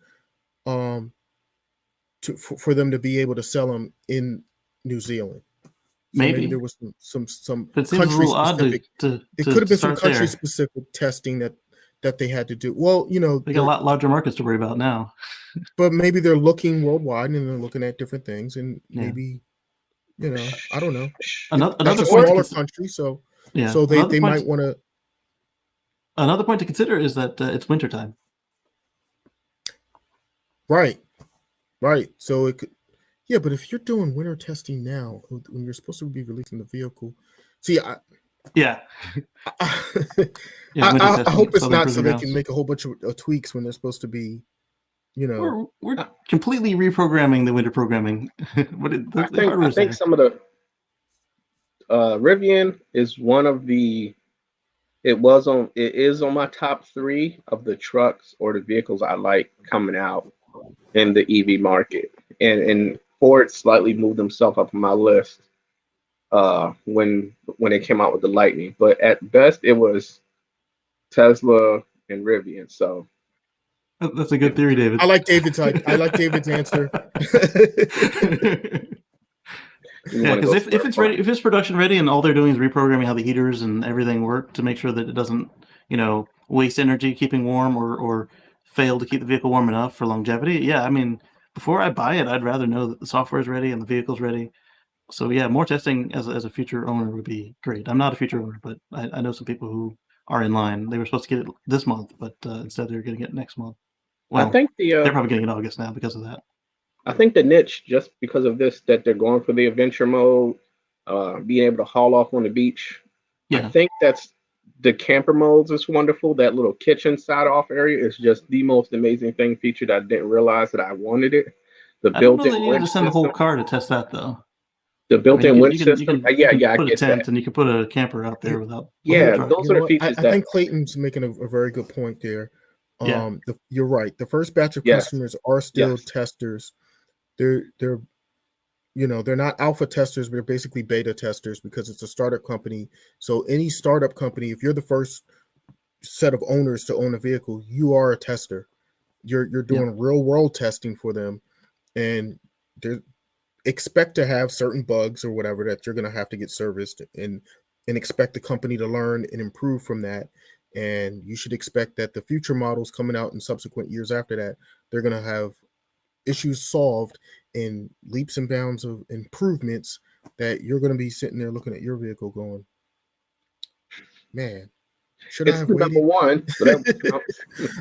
Speaker 3: for them to be able to sell them in New Zealand. So maybe there was some
Speaker 1: but it seems a little odd to
Speaker 3: it could have been some country specific testing that they had to do. Well,
Speaker 1: they got a lot larger markets to worry about now.
Speaker 3: But maybe they're looking worldwide and they're looking at different things, and maybe I don't know.
Speaker 1: Another
Speaker 3: smaller country, so they might want to.
Speaker 1: Another point to consider is that it's wintertime.
Speaker 3: Right. So it could, but if you're doing winter testing now, when you're supposed to be releasing the vehicle, I hope it's not so they can make a whole bunch of tweaks when they're supposed to be,
Speaker 1: We're completely reprogramming the winter programming.
Speaker 4: I think some of the Rivian is one of the. It is on my top 3 of the trucks or the vehicles I like coming out in the EV market, and Ford slightly moved himself up on my list when it came out with the Lightning, but at best it was Tesla and Rivian. So
Speaker 1: that's a good theory, David.
Speaker 3: I like David's answer.
Speaker 1: Yeah, because if it's ready, if it's production ready, and all they're doing is reprogramming how the heaters and everything work to make sure that it doesn't, waste energy keeping warm or fail to keep the vehicle warm enough for longevity. Yeah, I mean, before I buy it, I'd rather know that the software is ready and the vehicle's ready. So yeah, more testing as a future owner would be great. I'm not a future owner, but I know some people who are in line. They were supposed to get it this month, but instead they're getting it next month. Well,
Speaker 4: I think
Speaker 1: they're probably getting in August now because of that.
Speaker 4: I think the niche, just because of this, that they're going for the adventure mode, being able to haul off on the beach.
Speaker 1: Yeah.
Speaker 4: I think that's the camper modes is wonderful. That little kitchen side off area is just the most amazing thing featured. I didn't realize that I wanted it. The
Speaker 1: I don't know
Speaker 4: built-in
Speaker 1: that you need to
Speaker 4: winch
Speaker 1: send the whole
Speaker 4: system.
Speaker 1: car to test that though.
Speaker 4: The built-in winch
Speaker 1: you
Speaker 4: system.
Speaker 1: can
Speaker 4: Yeah, I
Speaker 1: put a
Speaker 4: get
Speaker 1: tent
Speaker 4: that.
Speaker 1: and you can put a camper out there without.
Speaker 4: Yeah,
Speaker 1: truck.
Speaker 4: those are the features
Speaker 3: I
Speaker 4: that.
Speaker 3: think Clayton's making a very good point there.
Speaker 1: Yeah.
Speaker 3: You're right. The first batch of
Speaker 4: Yes.
Speaker 3: customers are still
Speaker 4: Yes.
Speaker 3: testers. They're they're not alpha testers, but they're basically beta testers because it's a startup company. So any startup company, if you're the first set of owners to own a vehicle, you are a tester. You're doing real world testing for them, and they expect to have certain bugs or whatever that you're going to have to get serviced, and expect the company to learn and improve from that. And you should expect that the future models coming out in subsequent years after that, they're going to have issues solved in leaps and bounds of improvements that you're going to be sitting there looking at your vehicle going, man, should I
Speaker 4: It's
Speaker 3: have
Speaker 4: the
Speaker 3: waited?
Speaker 4: number one. So that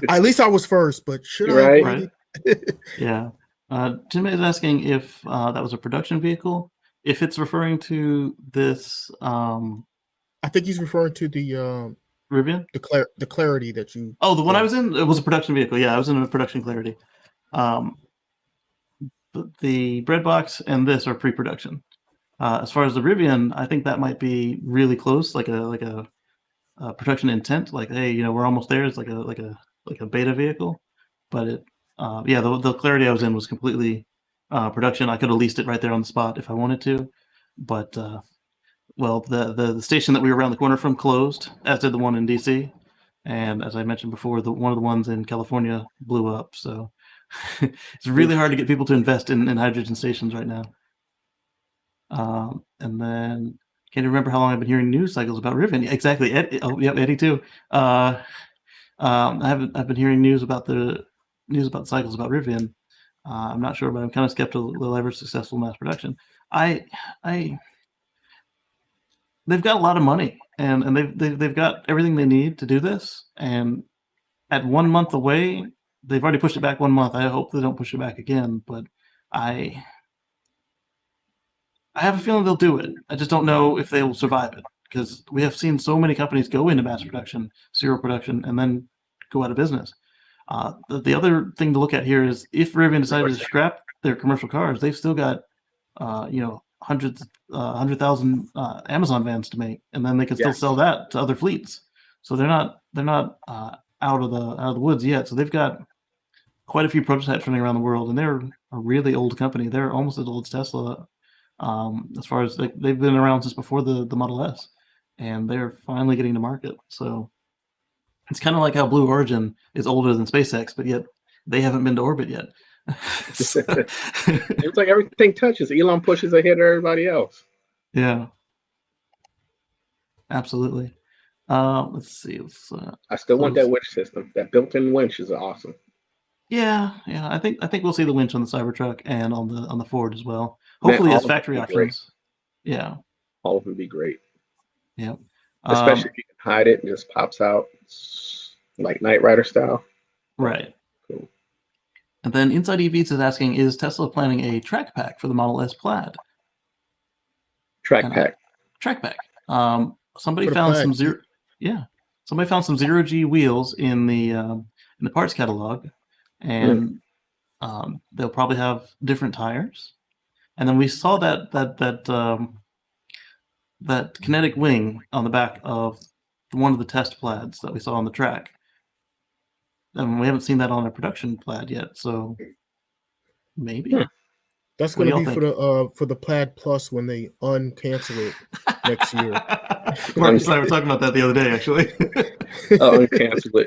Speaker 3: At least I was first, but should I have waited?
Speaker 1: Yeah. Tim is asking if that was a production vehicle. If it's referring to this,
Speaker 3: I think he's referring to the
Speaker 1: Rivian,
Speaker 3: the Clarity that you.
Speaker 1: Oh, the one I was in, it was a production vehicle. Yeah, I was in a production Clarity. The Breadbox and this are pre-production. As far as the Rivian, I think that might be really close, like a production intent. Like, hey, we're almost there. It's like a beta vehicle, but it. The Clarity I was in was completely production. I could have leased it right there on the spot if I wanted to, but the station that we were around the corner from closed, as did the one in DC, and as I mentioned before, one of the ones in California blew up. So it's really hard to get people to invest in hydrogen stations right now. And then can't remember how long I've been hearing news cycles about Rivian. Exactly. Eddie too. I've been hearing news about the cycles about Rivian. I'm not sure, but I'm kind of skeptical they'll ever successful mass production. They've got a lot of money, and they've got everything they need to do this. And at 1 month away, they've already pushed it back 1 month. I hope they don't push it back again, but I have a feeling they'll do it. I just don't know if they will survive it, because we have seen so many companies go into mass production, serial production, and then go out of business. The other thing to look at here is if Rivian decided to scrap their commercial cars, they've still got 100,000 Amazon vans to make, and then they can still sell that to other fleets. So they're not out of the woods yet. So they've got quite a few prototypes running around the world, and they're a really old company. They're almost as old as Tesla. As far as they've been around since before the Model S, and they're finally getting to market. So it's kind of like how Blue Origin is older than SpaceX, but yet they haven't been to orbit yet.
Speaker 4: It's like everything touches. Elon pushes ahead of everybody else.
Speaker 1: Yeah, absolutely. Let's see.
Speaker 4: I still want that winch system. That built-in winch is awesome.
Speaker 1: Yeah. I think we'll see the winch on the Cybertruck and on the Ford as well. Hopefully, as factory options.
Speaker 4: Great.
Speaker 1: Yeah,
Speaker 4: all of them be great.
Speaker 1: Yeah,
Speaker 4: especially if you can hide it and just pops out like Knight Rider style.
Speaker 1: Right.
Speaker 4: Cool.
Speaker 1: And then Inside EVs is asking, is Tesla planning a track pack for the Model S Plaid?
Speaker 4: Track pack.
Speaker 1: Somebody found some zero. Yeah, somebody found some 0G wheels in the parts catalog, and they'll probably have different tires. And then we saw that kinetic wing on the back of one of the test Plaids that we saw on the track. And we haven't seen that on a production Plaid yet, so maybe.
Speaker 3: That's going to be for the Plaid Plus when they uncancel it next year.
Speaker 1: Marcus and I were talking about that the other day, actually.
Speaker 4: Uncancel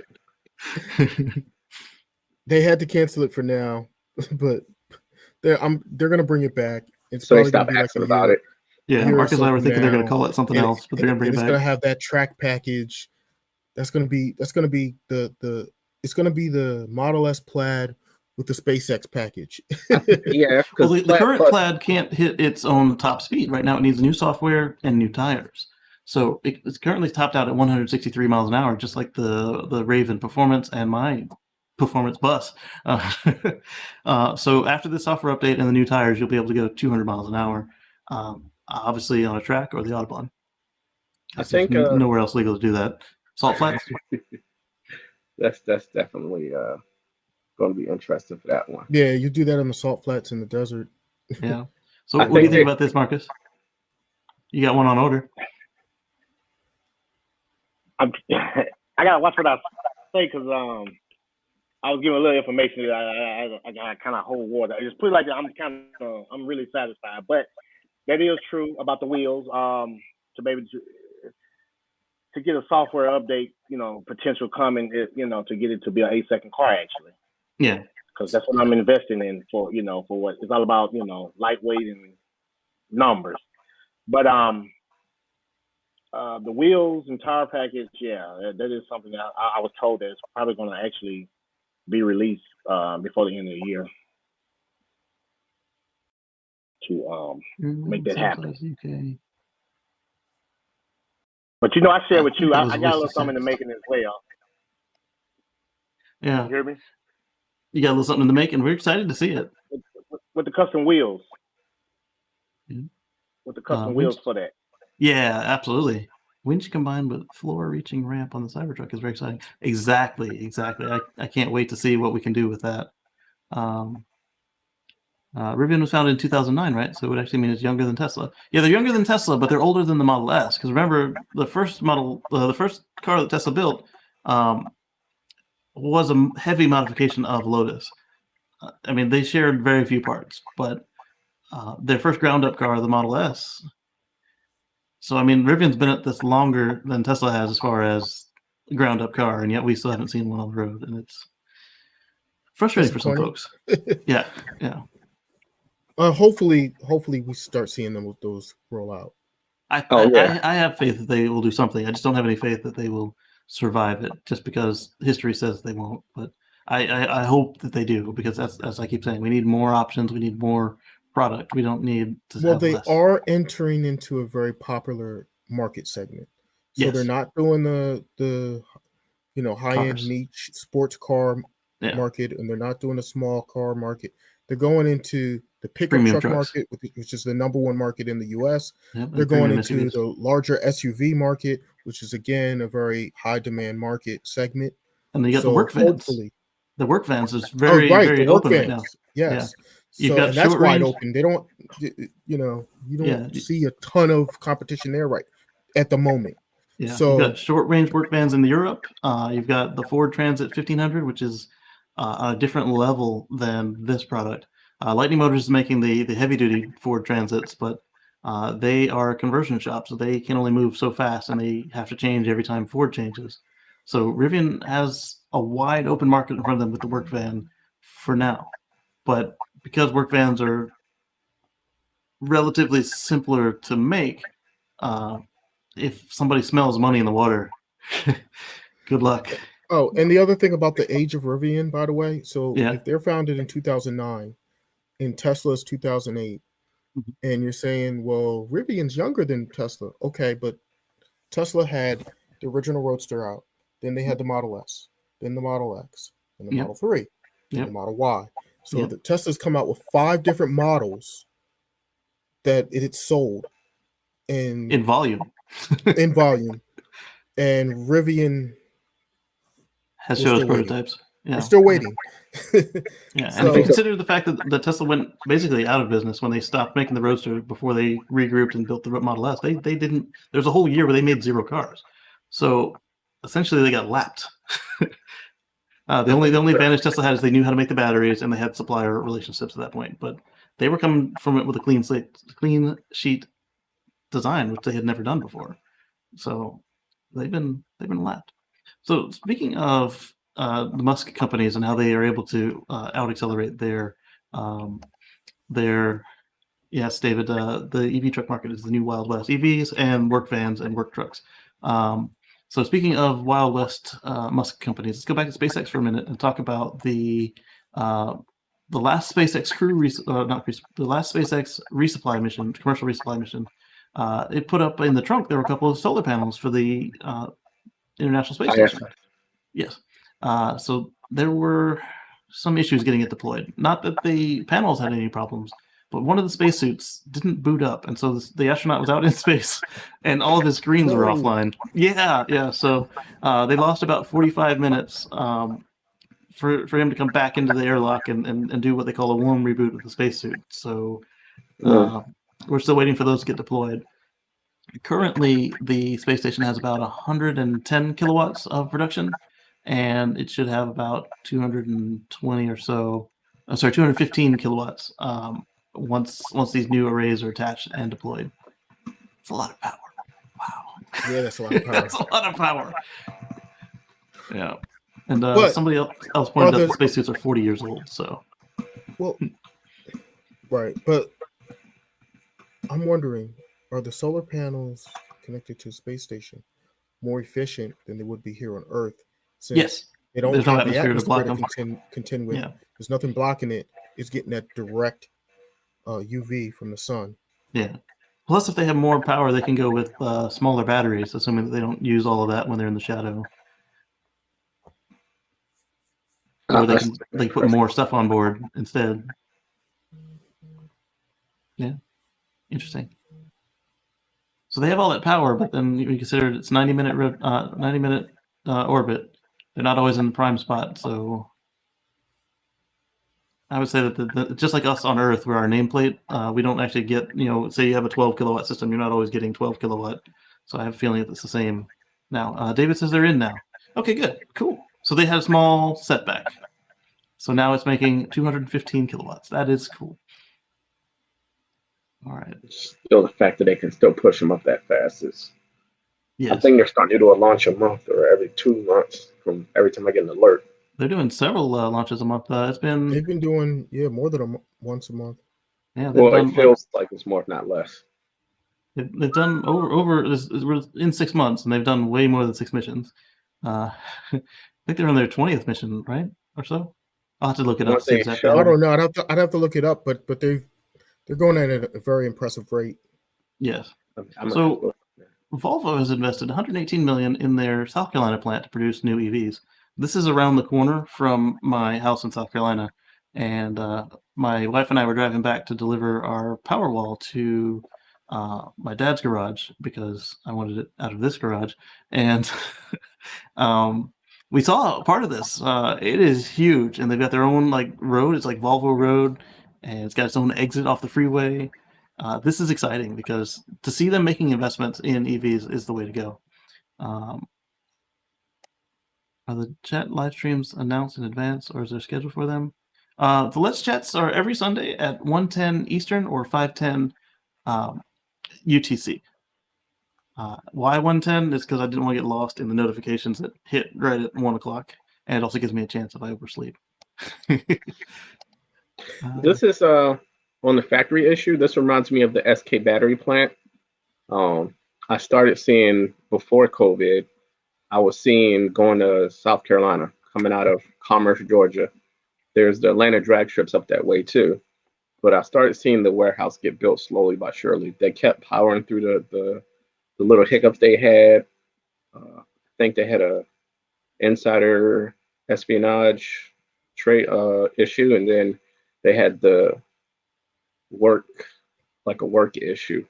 Speaker 4: it.
Speaker 3: They had to cancel it for now, but they're going to bring it back. It's
Speaker 4: so
Speaker 3: probably
Speaker 4: they stop asking about it.
Speaker 1: Yeah, Marcus and I were thinking they're going to call it something else, but they're going to bring it back.
Speaker 3: It's going to have that track package. It's going to be the Model S Plaid with the SpaceX package.
Speaker 4: Yeah.
Speaker 1: Well, the current Plaid can't hit its own top speed. Right now it needs new software and new tires. So it's currently topped out at 163 miles an hour, just like the Raven Performance and my performance bus. So after the software update and the new tires, you'll be able to go 200 miles an hour, obviously on a track or the Autobahn.
Speaker 4: I think
Speaker 1: nowhere else legal to do that. Salt flats.
Speaker 4: That's definitely going to be interesting for that one.
Speaker 3: Yeah, you do that on the salt flats in the desert.
Speaker 1: Yeah. So what do you think about this, Marcus? You got one on order.
Speaker 5: I gotta watch what I say because I was giving a little information that I kind of hold water. I just put it like that. I'm really satisfied, but that is true about the wheels. To be able to get a software update, potential coming, to get it to be an 8-second car actually.
Speaker 1: Yeah.
Speaker 5: Because that's what I'm investing in for what it's all about, lightweight and numbers. But the wheels and tire package, that is something that I was told that it's probably going to actually be released before the end of the year to make that happen.
Speaker 1: Okay.
Speaker 5: But I share with you, I got a little something to make it as well.
Speaker 1: Yeah.
Speaker 5: You hear me?
Speaker 1: You got a little something to make, and we're excited to see it.
Speaker 5: With the custom wheels.
Speaker 1: Yeah.
Speaker 5: With the custom wheels for that.
Speaker 1: Yeah, absolutely. Winch combined with floor-reaching ramp on the Cybertruck is very exciting. Exactly. I can't wait to see what we can do with that. Rivian was founded in 2009, right? So it would actually mean it's younger than Tesla. Yeah, they're younger than Tesla, but they're older than the Model S. Because remember, the first car that Tesla built was a heavy modification of Lotus. I mean, they shared very few parts, but their first ground-up car, the Model S. So, I mean, Rivian's been at this longer than Tesla has as far as ground-up car, and yet we still haven't seen one on the road, and it's frustrating for some folks. Yeah.
Speaker 3: Hopefully we start seeing them with those roll out.
Speaker 1: I have faith that they will do something. I just don't have any faith that they will survive it, just because history says they won't. But I hope that they do, because that's, as I keep saying, we need more options. We need more product. We don't need to have
Speaker 3: they
Speaker 1: less.
Speaker 3: are entering into a very popular market segment. So they're not doing the high-end niche sports car market, and they're not doing a small car market. They're going into the pickup truck market, which is the #1 market in the U.S.
Speaker 1: Yep,
Speaker 3: they're going into the larger SUV market, which is, again, a very high-demand market segment.
Speaker 1: And they got the work vans. The work vans is very open right now.
Speaker 3: Yes.
Speaker 1: Yeah.
Speaker 3: So, and that's wide open. They don't, you don't see a ton of competition there right at the moment.
Speaker 1: Yeah.
Speaker 3: So
Speaker 1: you've got short range work vans in Europe. You've got the Ford Transit 1500, which is on a different level than this product. Lightning Motors is making the heavy duty Ford Transits, but they are a conversion shop, so they can only move so fast, and they have to change every time Ford changes. So Rivian has a wide open market in front of them with the work van for now. But because work vans are relatively simpler to make, if somebody smells money in the water, good luck.
Speaker 3: Oh, and the other thing about the age of Rivian, by the way, so if they're founded in 2009 and Tesla's 2008, and you're saying, well, Rivian's younger than Tesla. Okay, but Tesla had the original Roadster out. Then they had the Model S, then the Model X, then the Model 3, then the Model Y. So the Tesla's come out with 5 different models that it sold in
Speaker 1: volume.
Speaker 3: In volume. And Rivian
Speaker 1: has showed us prototypes. Yeah.
Speaker 3: We're still waiting.
Speaker 1: And if you consider the fact that Tesla went basically out of business when they stopped making the Roadster before they regrouped and built the Model S, they didn't. There's a whole year where they made 0 cars. So essentially, they got lapped. The only advantage Tesla had is they knew how to make the batteries, and they had supplier relationships at that point. But they were coming from it with a clean sheet design, which they had never done before. So they've been lapped. So speaking of the Musk companies and how they are able to out accelerate their yes, David, the EV truck market is the new Wild West. EVs and work vans and work trucks. So speaking of Wild West Musk companies, let's go back to SpaceX for a minute and talk about the last SpaceX the last SpaceX resupply mission, commercial resupply mission. It put up in the trunk there were a couple of solar panels for the International Space Station. Yes. So there were some issues getting it deployed. Not that the panels had any problems, but one of the spacesuits didn't boot up, and so the astronaut was out in space, and all of his screens were offline. Yeah. So they lost about 45 minutes for him to come back into the airlock and do what they call a warm reboot of the spacesuit. So we're still waiting for those to get deployed. Currently, the space station has about 110 kilowatts of production, and it should have about 220 or so. 215 kilowatts once these new arrays are attached and deployed. It's a lot of power. Wow.
Speaker 3: Yeah, that's a lot of power.
Speaker 1: That's a lot of power. Yeah. And somebody else pointed out the spacesuits are 40 years old. So.
Speaker 3: Well, right, but I'm wondering, are the solar panels connected to the space station more efficient than they would be here on Earth? Since
Speaker 1: yes.
Speaker 3: They don't
Speaker 1: There's
Speaker 3: have
Speaker 1: no
Speaker 3: the atmosphere to
Speaker 1: them.
Speaker 3: contend with.
Speaker 1: Yeah.
Speaker 3: There's nothing blocking it. It's getting that direct UV from the sun.
Speaker 1: Yeah. Plus, if they have more power, they can go with smaller batteries, assuming that they don't use all of that when they're in the shadow. Or they can put more stuff on board instead. Yeah. Interesting. So they have all that power, but then you consider it's 90-minute orbit. They're not always in the prime spot, so I would say that just like us on Earth, where our nameplate, we don't actually get, say you have a 12 kilowatt system, you're not always getting 12 kilowatt. So I have a feeling that it's the same now. David says they're in now. Okay, good, cool. So they had a small setback. So now it's making 215 kilowatts. That is cool. All right.
Speaker 4: Still, the fact that they can still push them up that fast is.
Speaker 1: Yes.
Speaker 4: I think they're starting to do a launch a month or every 2 months from every time I get an alert.
Speaker 1: They're doing several launches a month. They've been
Speaker 3: doing more than once a month.
Speaker 1: Yeah.
Speaker 4: Well, it feels like it's more, if not less.
Speaker 1: They've done over. We're in 6 months, and they've done way more than 6 missions. I think they're on their 20th mission, right, or so. I'll have to look it up.
Speaker 3: I don't know. I'd have to look it up, but they're going at a very impressive rate.
Speaker 1: Yes. So Volvo has invested $118 million in their South Carolina plant to produce new EVs. This is around the corner from my house in South Carolina, and my wife and I were driving back to deliver our Powerwall to my dad's garage because I wanted it out of this garage, and we saw part of this. It is huge, and they've got their own road. It's like Volvo Road, and it's got its own exit off the freeway. This is exciting because to see them making investments in EVs is the way to go. Are the chat live streams announced in advance, or is there a schedule for them? The Let's Chats are every Sunday at 1:10 Eastern or 5:10 UTC. Why 1:10 is because I didn't want to get lost in the notifications that hit right at 1 o'clock, and it also gives me a chance if I oversleep.
Speaker 4: This is on the factory issue. This reminds me of the SK battery plant. I started seeing before COVID. I was seeing going to South Carolina, coming out of Commerce, Georgia. There's the Atlanta drag strips up that way too. But I started seeing the warehouse get built slowly but surely. They kept powering through the little hiccups they had. I think they had a insider espionage trade issue, and then they had the work issue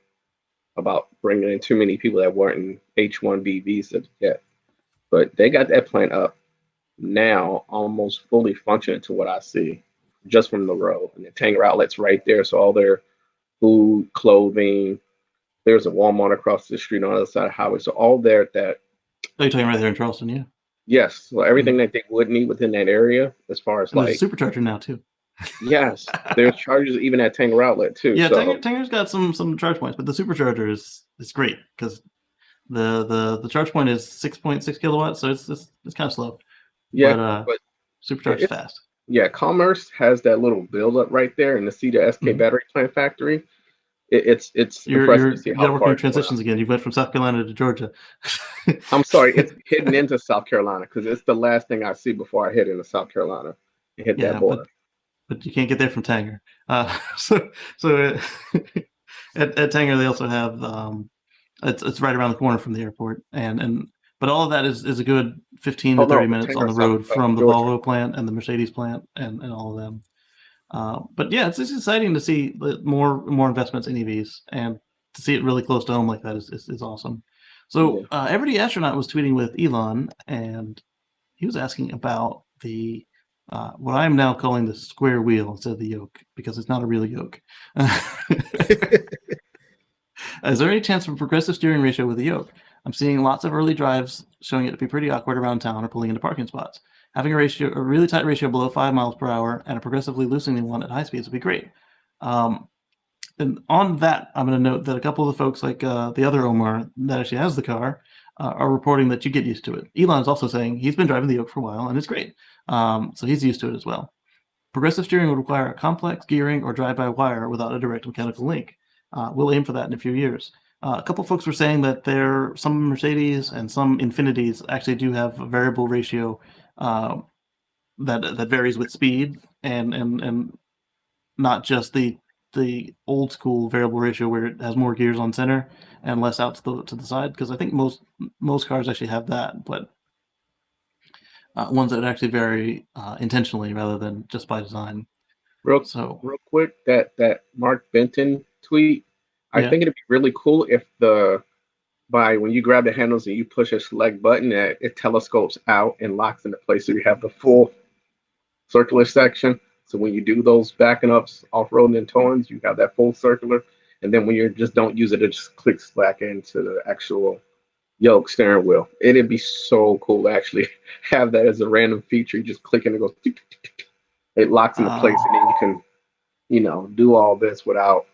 Speaker 4: about bringing in too many people that weren't in H-1B visa yet. But they got that plant up now, almost fully functioning to what I see, just from the road. And the Tanger outlet's right there, so all their food, clothing. There's a Walmart across the street on the other side of the highway. So all there at that.
Speaker 1: Oh, you're talking right there in Charleston, yeah.
Speaker 4: Yes. So everything that they would need within that area, as far as
Speaker 1: there's a supercharger now too.
Speaker 4: Yes. There's chargers even at Tanger outlet too.
Speaker 1: Yeah, so. Tanger's got some charge points, but the supercharger is great because the charge point is 6.6 kilowatts, so it's kind of slow.
Speaker 4: Yeah,
Speaker 1: but supercharger's fast.
Speaker 4: Yeah, Commerce has that little buildup right there, and to see the SK battery plant factory, it's impressive to see how
Speaker 1: working transitions again. You went from South Carolina to Georgia.
Speaker 4: I'm sorry, it's hidden into South Carolina because it's the last thing I see before I hit into South Carolina and hit that border.
Speaker 1: But you can't get there from Tanger. So at Tanger they also have it's right around the corner from the airport, and But all of that is a good 15 to 30 minutes on the road from the Volvo plant and the Mercedes plant and all of them. But yeah, it's exciting to see more investments in EVs, and to see it really close to home like that is awesome. So Everyday Astronaut was tweeting with Elon, and he was asking about the what I'm now calling the square wheel instead of the yoke, because it's not a real yoke. Is there any chance of a progressive steering ratio with a yoke? I'm seeing lots of early drives showing it to be pretty awkward around town or pulling into parking spots. Having a really tight ratio below 5 miles per hour and a progressively loosening one at high speeds would be great. And on that, I'm going to note that a couple of the folks, like the other Omar that actually has the car, are reporting that you get used to it. Elon's also saying he's been driving the yoke for a while and it's great. So he's used to it as well. Progressive steering would require a complex gearing or drive-by-wire without a direct mechanical link. We'll aim for that in a few years. A couple folks were saying that some Mercedes and some Infinities actually do have a variable ratio that varies with speed, and not just the old school variable ratio where it has more gears on center and less out to the side. Because I think most cars actually have that, but ones that actually vary intentionally rather than just by design.
Speaker 4: Real quick, that Mark Benton tweet, I think it'd be really cool if when you grab the handles and you push a select button, it telescopes out and locks into place, so you have the full circular section. So when you do those backing ups, off-roading and towing, you have that full circular. And then when you just don't use it, it just clicks back into the actual yoke steering wheel. It'd be so cool to actually have that as a random feature. You just click and it goes, it locks into place, and then you can, do all this without,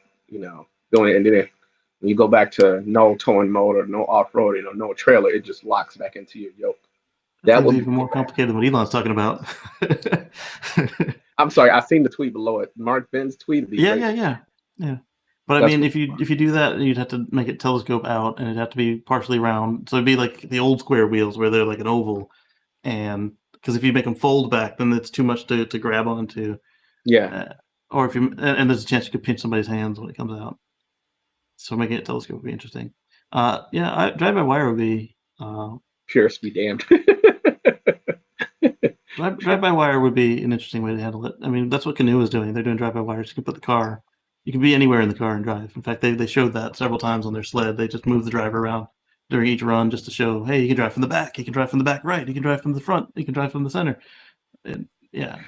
Speaker 4: going in. And then when you go back to no towing mode or no off-roading or no trailer, it just locks back into your yoke.
Speaker 1: That would be even more complicated than what Elon's talking about.
Speaker 4: I'm sorry, I've seen the tweet below it. Mark Ben's tweet.
Speaker 1: Yeah. But I mean, if you do that, you'd have to make it telescope out, and it'd have to be partially round. So it'd be like the old square wheels where they're like an oval, and because if you make them fold back, then it's too much to grab onto.
Speaker 4: Yeah.
Speaker 1: Or if and there's a chance you could pinch somebody's hands when it comes out. So making it telescope would be interesting. Drive-by-wire would be
Speaker 4: purest be damned.
Speaker 1: Drive-by-wire would be an interesting way to handle it. I mean, that's what Canoe is doing. They're doing drive-by-wires. You can put the car. You can be anywhere in the car and drive. In fact, they showed that several times on their sled. They just move the driver around during each run just to show, hey, you can drive from the back. You can drive from the back right. You can drive from the front. You can drive from the center. And, yeah.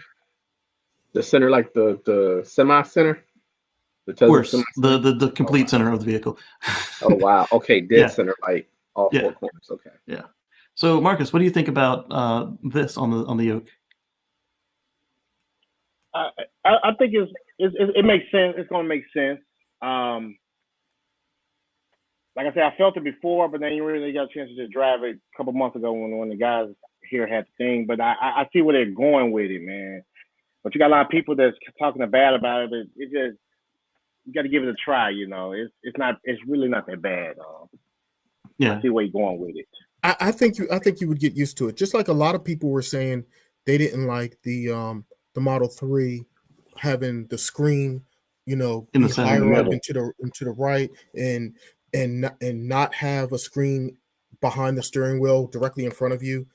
Speaker 4: The center, like the semi-center?
Speaker 1: Worse, the complete center of the vehicle.
Speaker 4: Oh, wow. Okay, dead center, like all four corners. Okay.
Speaker 1: Yeah. So, Marcus, what do you think about this on the yoke?
Speaker 5: I think it makes sense. It's going to make sense. Like I said, I felt it before, but then you really got a chance to just drive it a couple months ago when the guys here had the thing. But I see where they're going with it, man. But you got a lot of people that's talking bad about it. But it just, you got to give it a try. It's really not that bad. I see where you're going with it.
Speaker 3: I think you would get used to it. Just like a lot of people were saying they didn't like the Model 3 having the screen, in the higher up into the right, and not have a screen behind the steering wheel directly in front of you.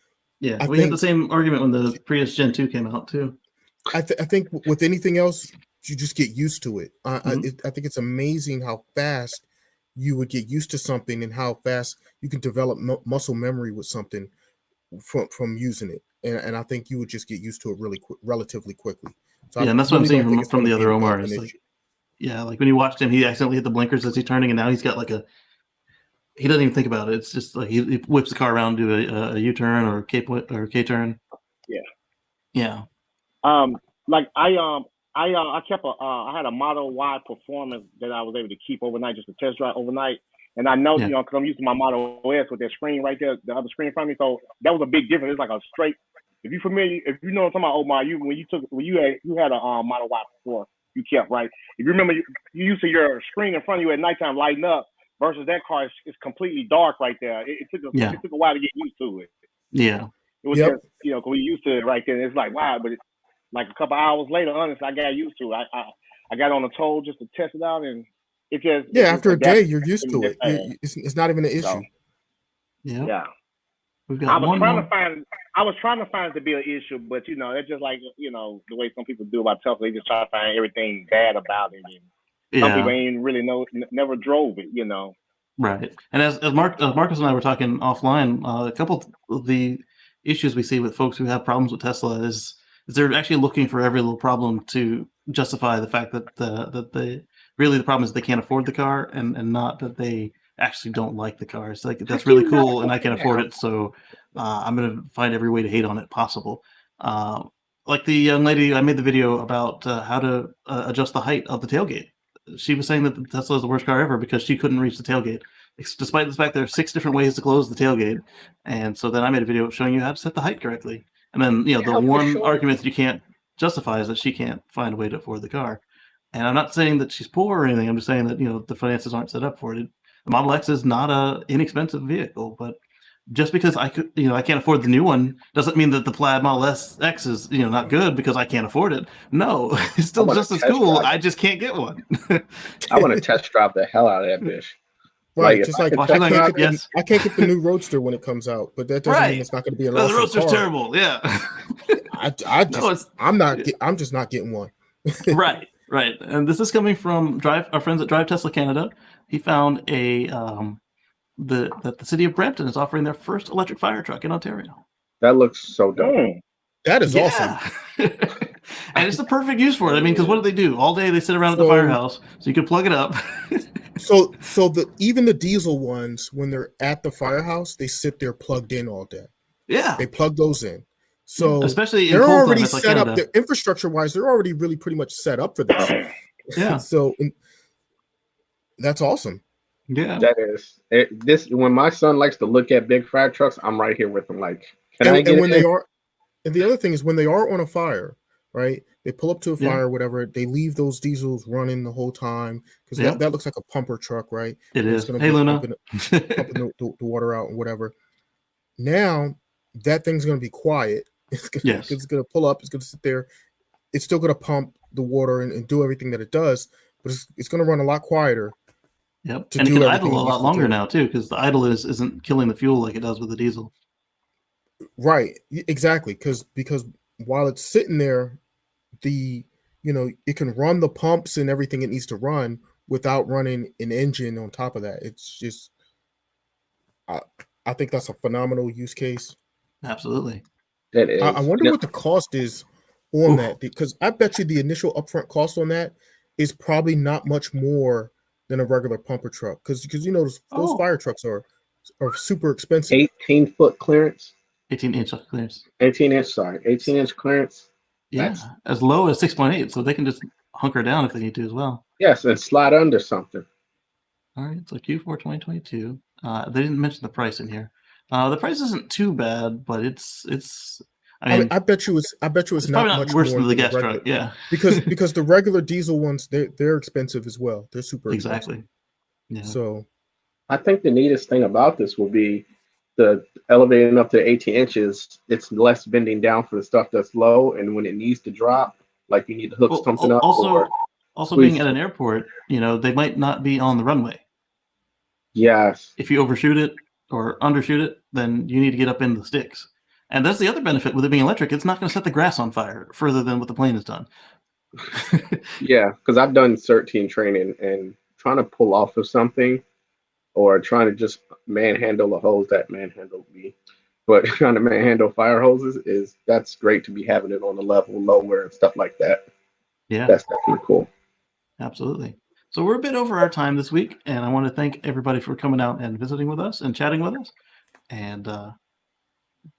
Speaker 1: Yeah, we had the same argument when the Prius Gen 2 came out too.
Speaker 3: I think with anything else, you just get used to it. I think it's amazing how fast you would get used to something and how fast you can develop muscle memory with something from using it. And I think you would just get used to it relatively quickly. So
Speaker 1: and that's what I'm seeing from the other Omar. Is like when you watched him, he accidentally hit the blinkers as he's turning, and now he's got he doesn't even think about it. It's just like he whips the car around, do a U-turn or a K-turn. Yeah.
Speaker 5: Like I kept I had a Model Y Performance that I was able to keep overnight, just to test drive overnight. And I know, because I'm using my Model S with that screen right there, the other screen in front of me. So that was a big difference. It's like a straight. If you're familiar, if you know what I'm talking about, Omar, when you had a Model Y before, you kept right. If you remember, you used to your screen in front of you at nighttime lighting up versus that car is completely dark right there. It took a while to get used to it.
Speaker 1: Yeah.
Speaker 5: It was just, because we used to it right then. It's like, wow, but like a couple hours later, honestly, I got used to it. I got on the toll just to test it out, and it just
Speaker 3: after a day you're used to it. It's not even an issue.
Speaker 5: Yeah.
Speaker 1: We've got one more.
Speaker 5: I was trying to find it to be an issue, but it's just like the way some people do about Tesla. They just try to find everything bad about it. And some people ain't really never drove it.
Speaker 1: Right. And as Marcus and I were talking offline, a couple of the issues we see with folks who have problems with Tesla is they're actually looking for every little problem to justify the fact that the problem is they can't afford the car and not that they actually don't like the car. It's like, that's really cool and I can afford it, so I'm going to find every way to hate on it possible. Like the young lady I made the video about how to adjust the height of the tailgate. She was saying that the Tesla is the worst car ever because she couldn't reach the tailgate, despite the fact there are 6 different ways to close the tailgate. And so then I made a video showing you how to set the height correctly. And then, the one argument that you can't justify is that she can't find a way to afford the car. And I'm not saying that she's poor or anything. I'm just saying that, the finances aren't set up for it. The Model X is not a inexpensive vehicle, but just because I can't afford the new one doesn't mean that the Plaid Model X is, not good because I can't afford it. No, it's still just as cool. I just can't get one.
Speaker 4: I want to test drive the hell out of that bitch.
Speaker 3: Right,
Speaker 4: like,
Speaker 3: just like I can't get the new Roadster when it comes out, but that doesn't mean it's not going to be an awesome
Speaker 1: the Roadster's
Speaker 3: car.
Speaker 1: Terrible, yeah.
Speaker 3: I'm just not getting one.
Speaker 1: Right. And this is coming from our friends at Drive Tesla Canada. He found that the city of Brampton is offering their first electric fire truck in Ontario.
Speaker 4: That looks so dope.
Speaker 3: That is awesome.
Speaker 1: And it's the perfect use for it. I mean, because what do? All day they sit around at the firehouse, so you can plug it up.
Speaker 3: so even the diesel ones, when they're at the firehouse, they sit there plugged in all day.
Speaker 1: Yeah.
Speaker 3: They plug those in. So
Speaker 1: especially in
Speaker 3: they're
Speaker 1: cold
Speaker 3: already
Speaker 1: climates like
Speaker 3: set
Speaker 1: Canada.
Speaker 3: up, the infrastructure wise, they're already really pretty much set up for this.
Speaker 1: Yeah.
Speaker 3: So that's awesome.
Speaker 1: Yeah.
Speaker 4: That is this when my son likes to look at big fire trucks, I'm right here with him. Like, can I get
Speaker 3: when and the other thing is when they are on a fire, right? They pull up to a fire or whatever, they leave those diesels running the whole time because that looks like a pumper truck, right?
Speaker 1: It is.
Speaker 3: Gonna
Speaker 1: hey,
Speaker 3: be
Speaker 1: Luna.
Speaker 3: pumping the water out and whatever. Now that thing's going to be quiet. It's going to pull up. It's going to sit there. It's still going to pump the water and do everything that it does, but it's going to run a lot quieter.
Speaker 1: Yep, and it can idle a lot longer now too because the idle isn't killing the fuel like it does with the diesel.
Speaker 3: Right, exactly. Because while it's sitting there, it can run the pumps and everything it needs to run without running an engine on top of that. It's just, I think that's a phenomenal use case.
Speaker 1: Absolutely.
Speaker 4: That is.
Speaker 3: I wonder what the cost is on that, because I bet you the initial upfront cost on that is probably not much more than a regular pumper truck, because those fire trucks are super expensive.
Speaker 4: 18-foot clearance.
Speaker 1: 18-inch clearance.
Speaker 4: 18-inch clearance.
Speaker 1: Yeah, as low as 6.8, so they can just hunker down if they need to as well.
Speaker 4: Yes, and slide under something.
Speaker 1: All right, so Q4 2022. They didn't mention the price in here. The price isn't too bad, but it's. I mean,
Speaker 3: I bet you it's not much
Speaker 1: worse
Speaker 3: more
Speaker 1: than the gas
Speaker 3: regular,
Speaker 1: truck. Yeah,
Speaker 3: because the regular diesel ones they're expensive as well. They're super expensive.
Speaker 1: Yeah.
Speaker 3: So,
Speaker 4: I think the neatest thing about this will be the elevating up to 18 inches. It's less bending down for the stuff that's low, and when it needs to drop, like you need to hook something up.
Speaker 1: Also, being at an airport, they might not be on the runway.
Speaker 4: Yes.
Speaker 1: If you overshoot it or undershoot it, then you need to get up in the sticks. And that's the other benefit with it being electric. It's not going to set the grass on fire further than what the plane has done.
Speaker 4: Yeah, because I've done CERT team training and trying to pull off of something or trying to just manhandle a hose that manhandled me. But trying to manhandle fire hoses that's great to be having it on a level lower and stuff like that.
Speaker 1: Yeah.
Speaker 4: That's definitely cool.
Speaker 1: Absolutely. So we're a bit over our time this week, and I want to thank everybody for coming out and visiting with us and chatting with us. And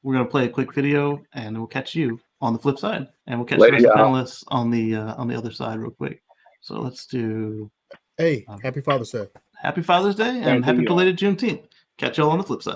Speaker 1: we're going to play a quick video, and we'll catch you on the flip side, and we'll catch the rest of the panelists on the other side real quick. So let's do.
Speaker 3: Hey, happy Father's Day!
Speaker 1: Happy Father's Day, and happy belated Juneteenth. Catch y'all on the flip side.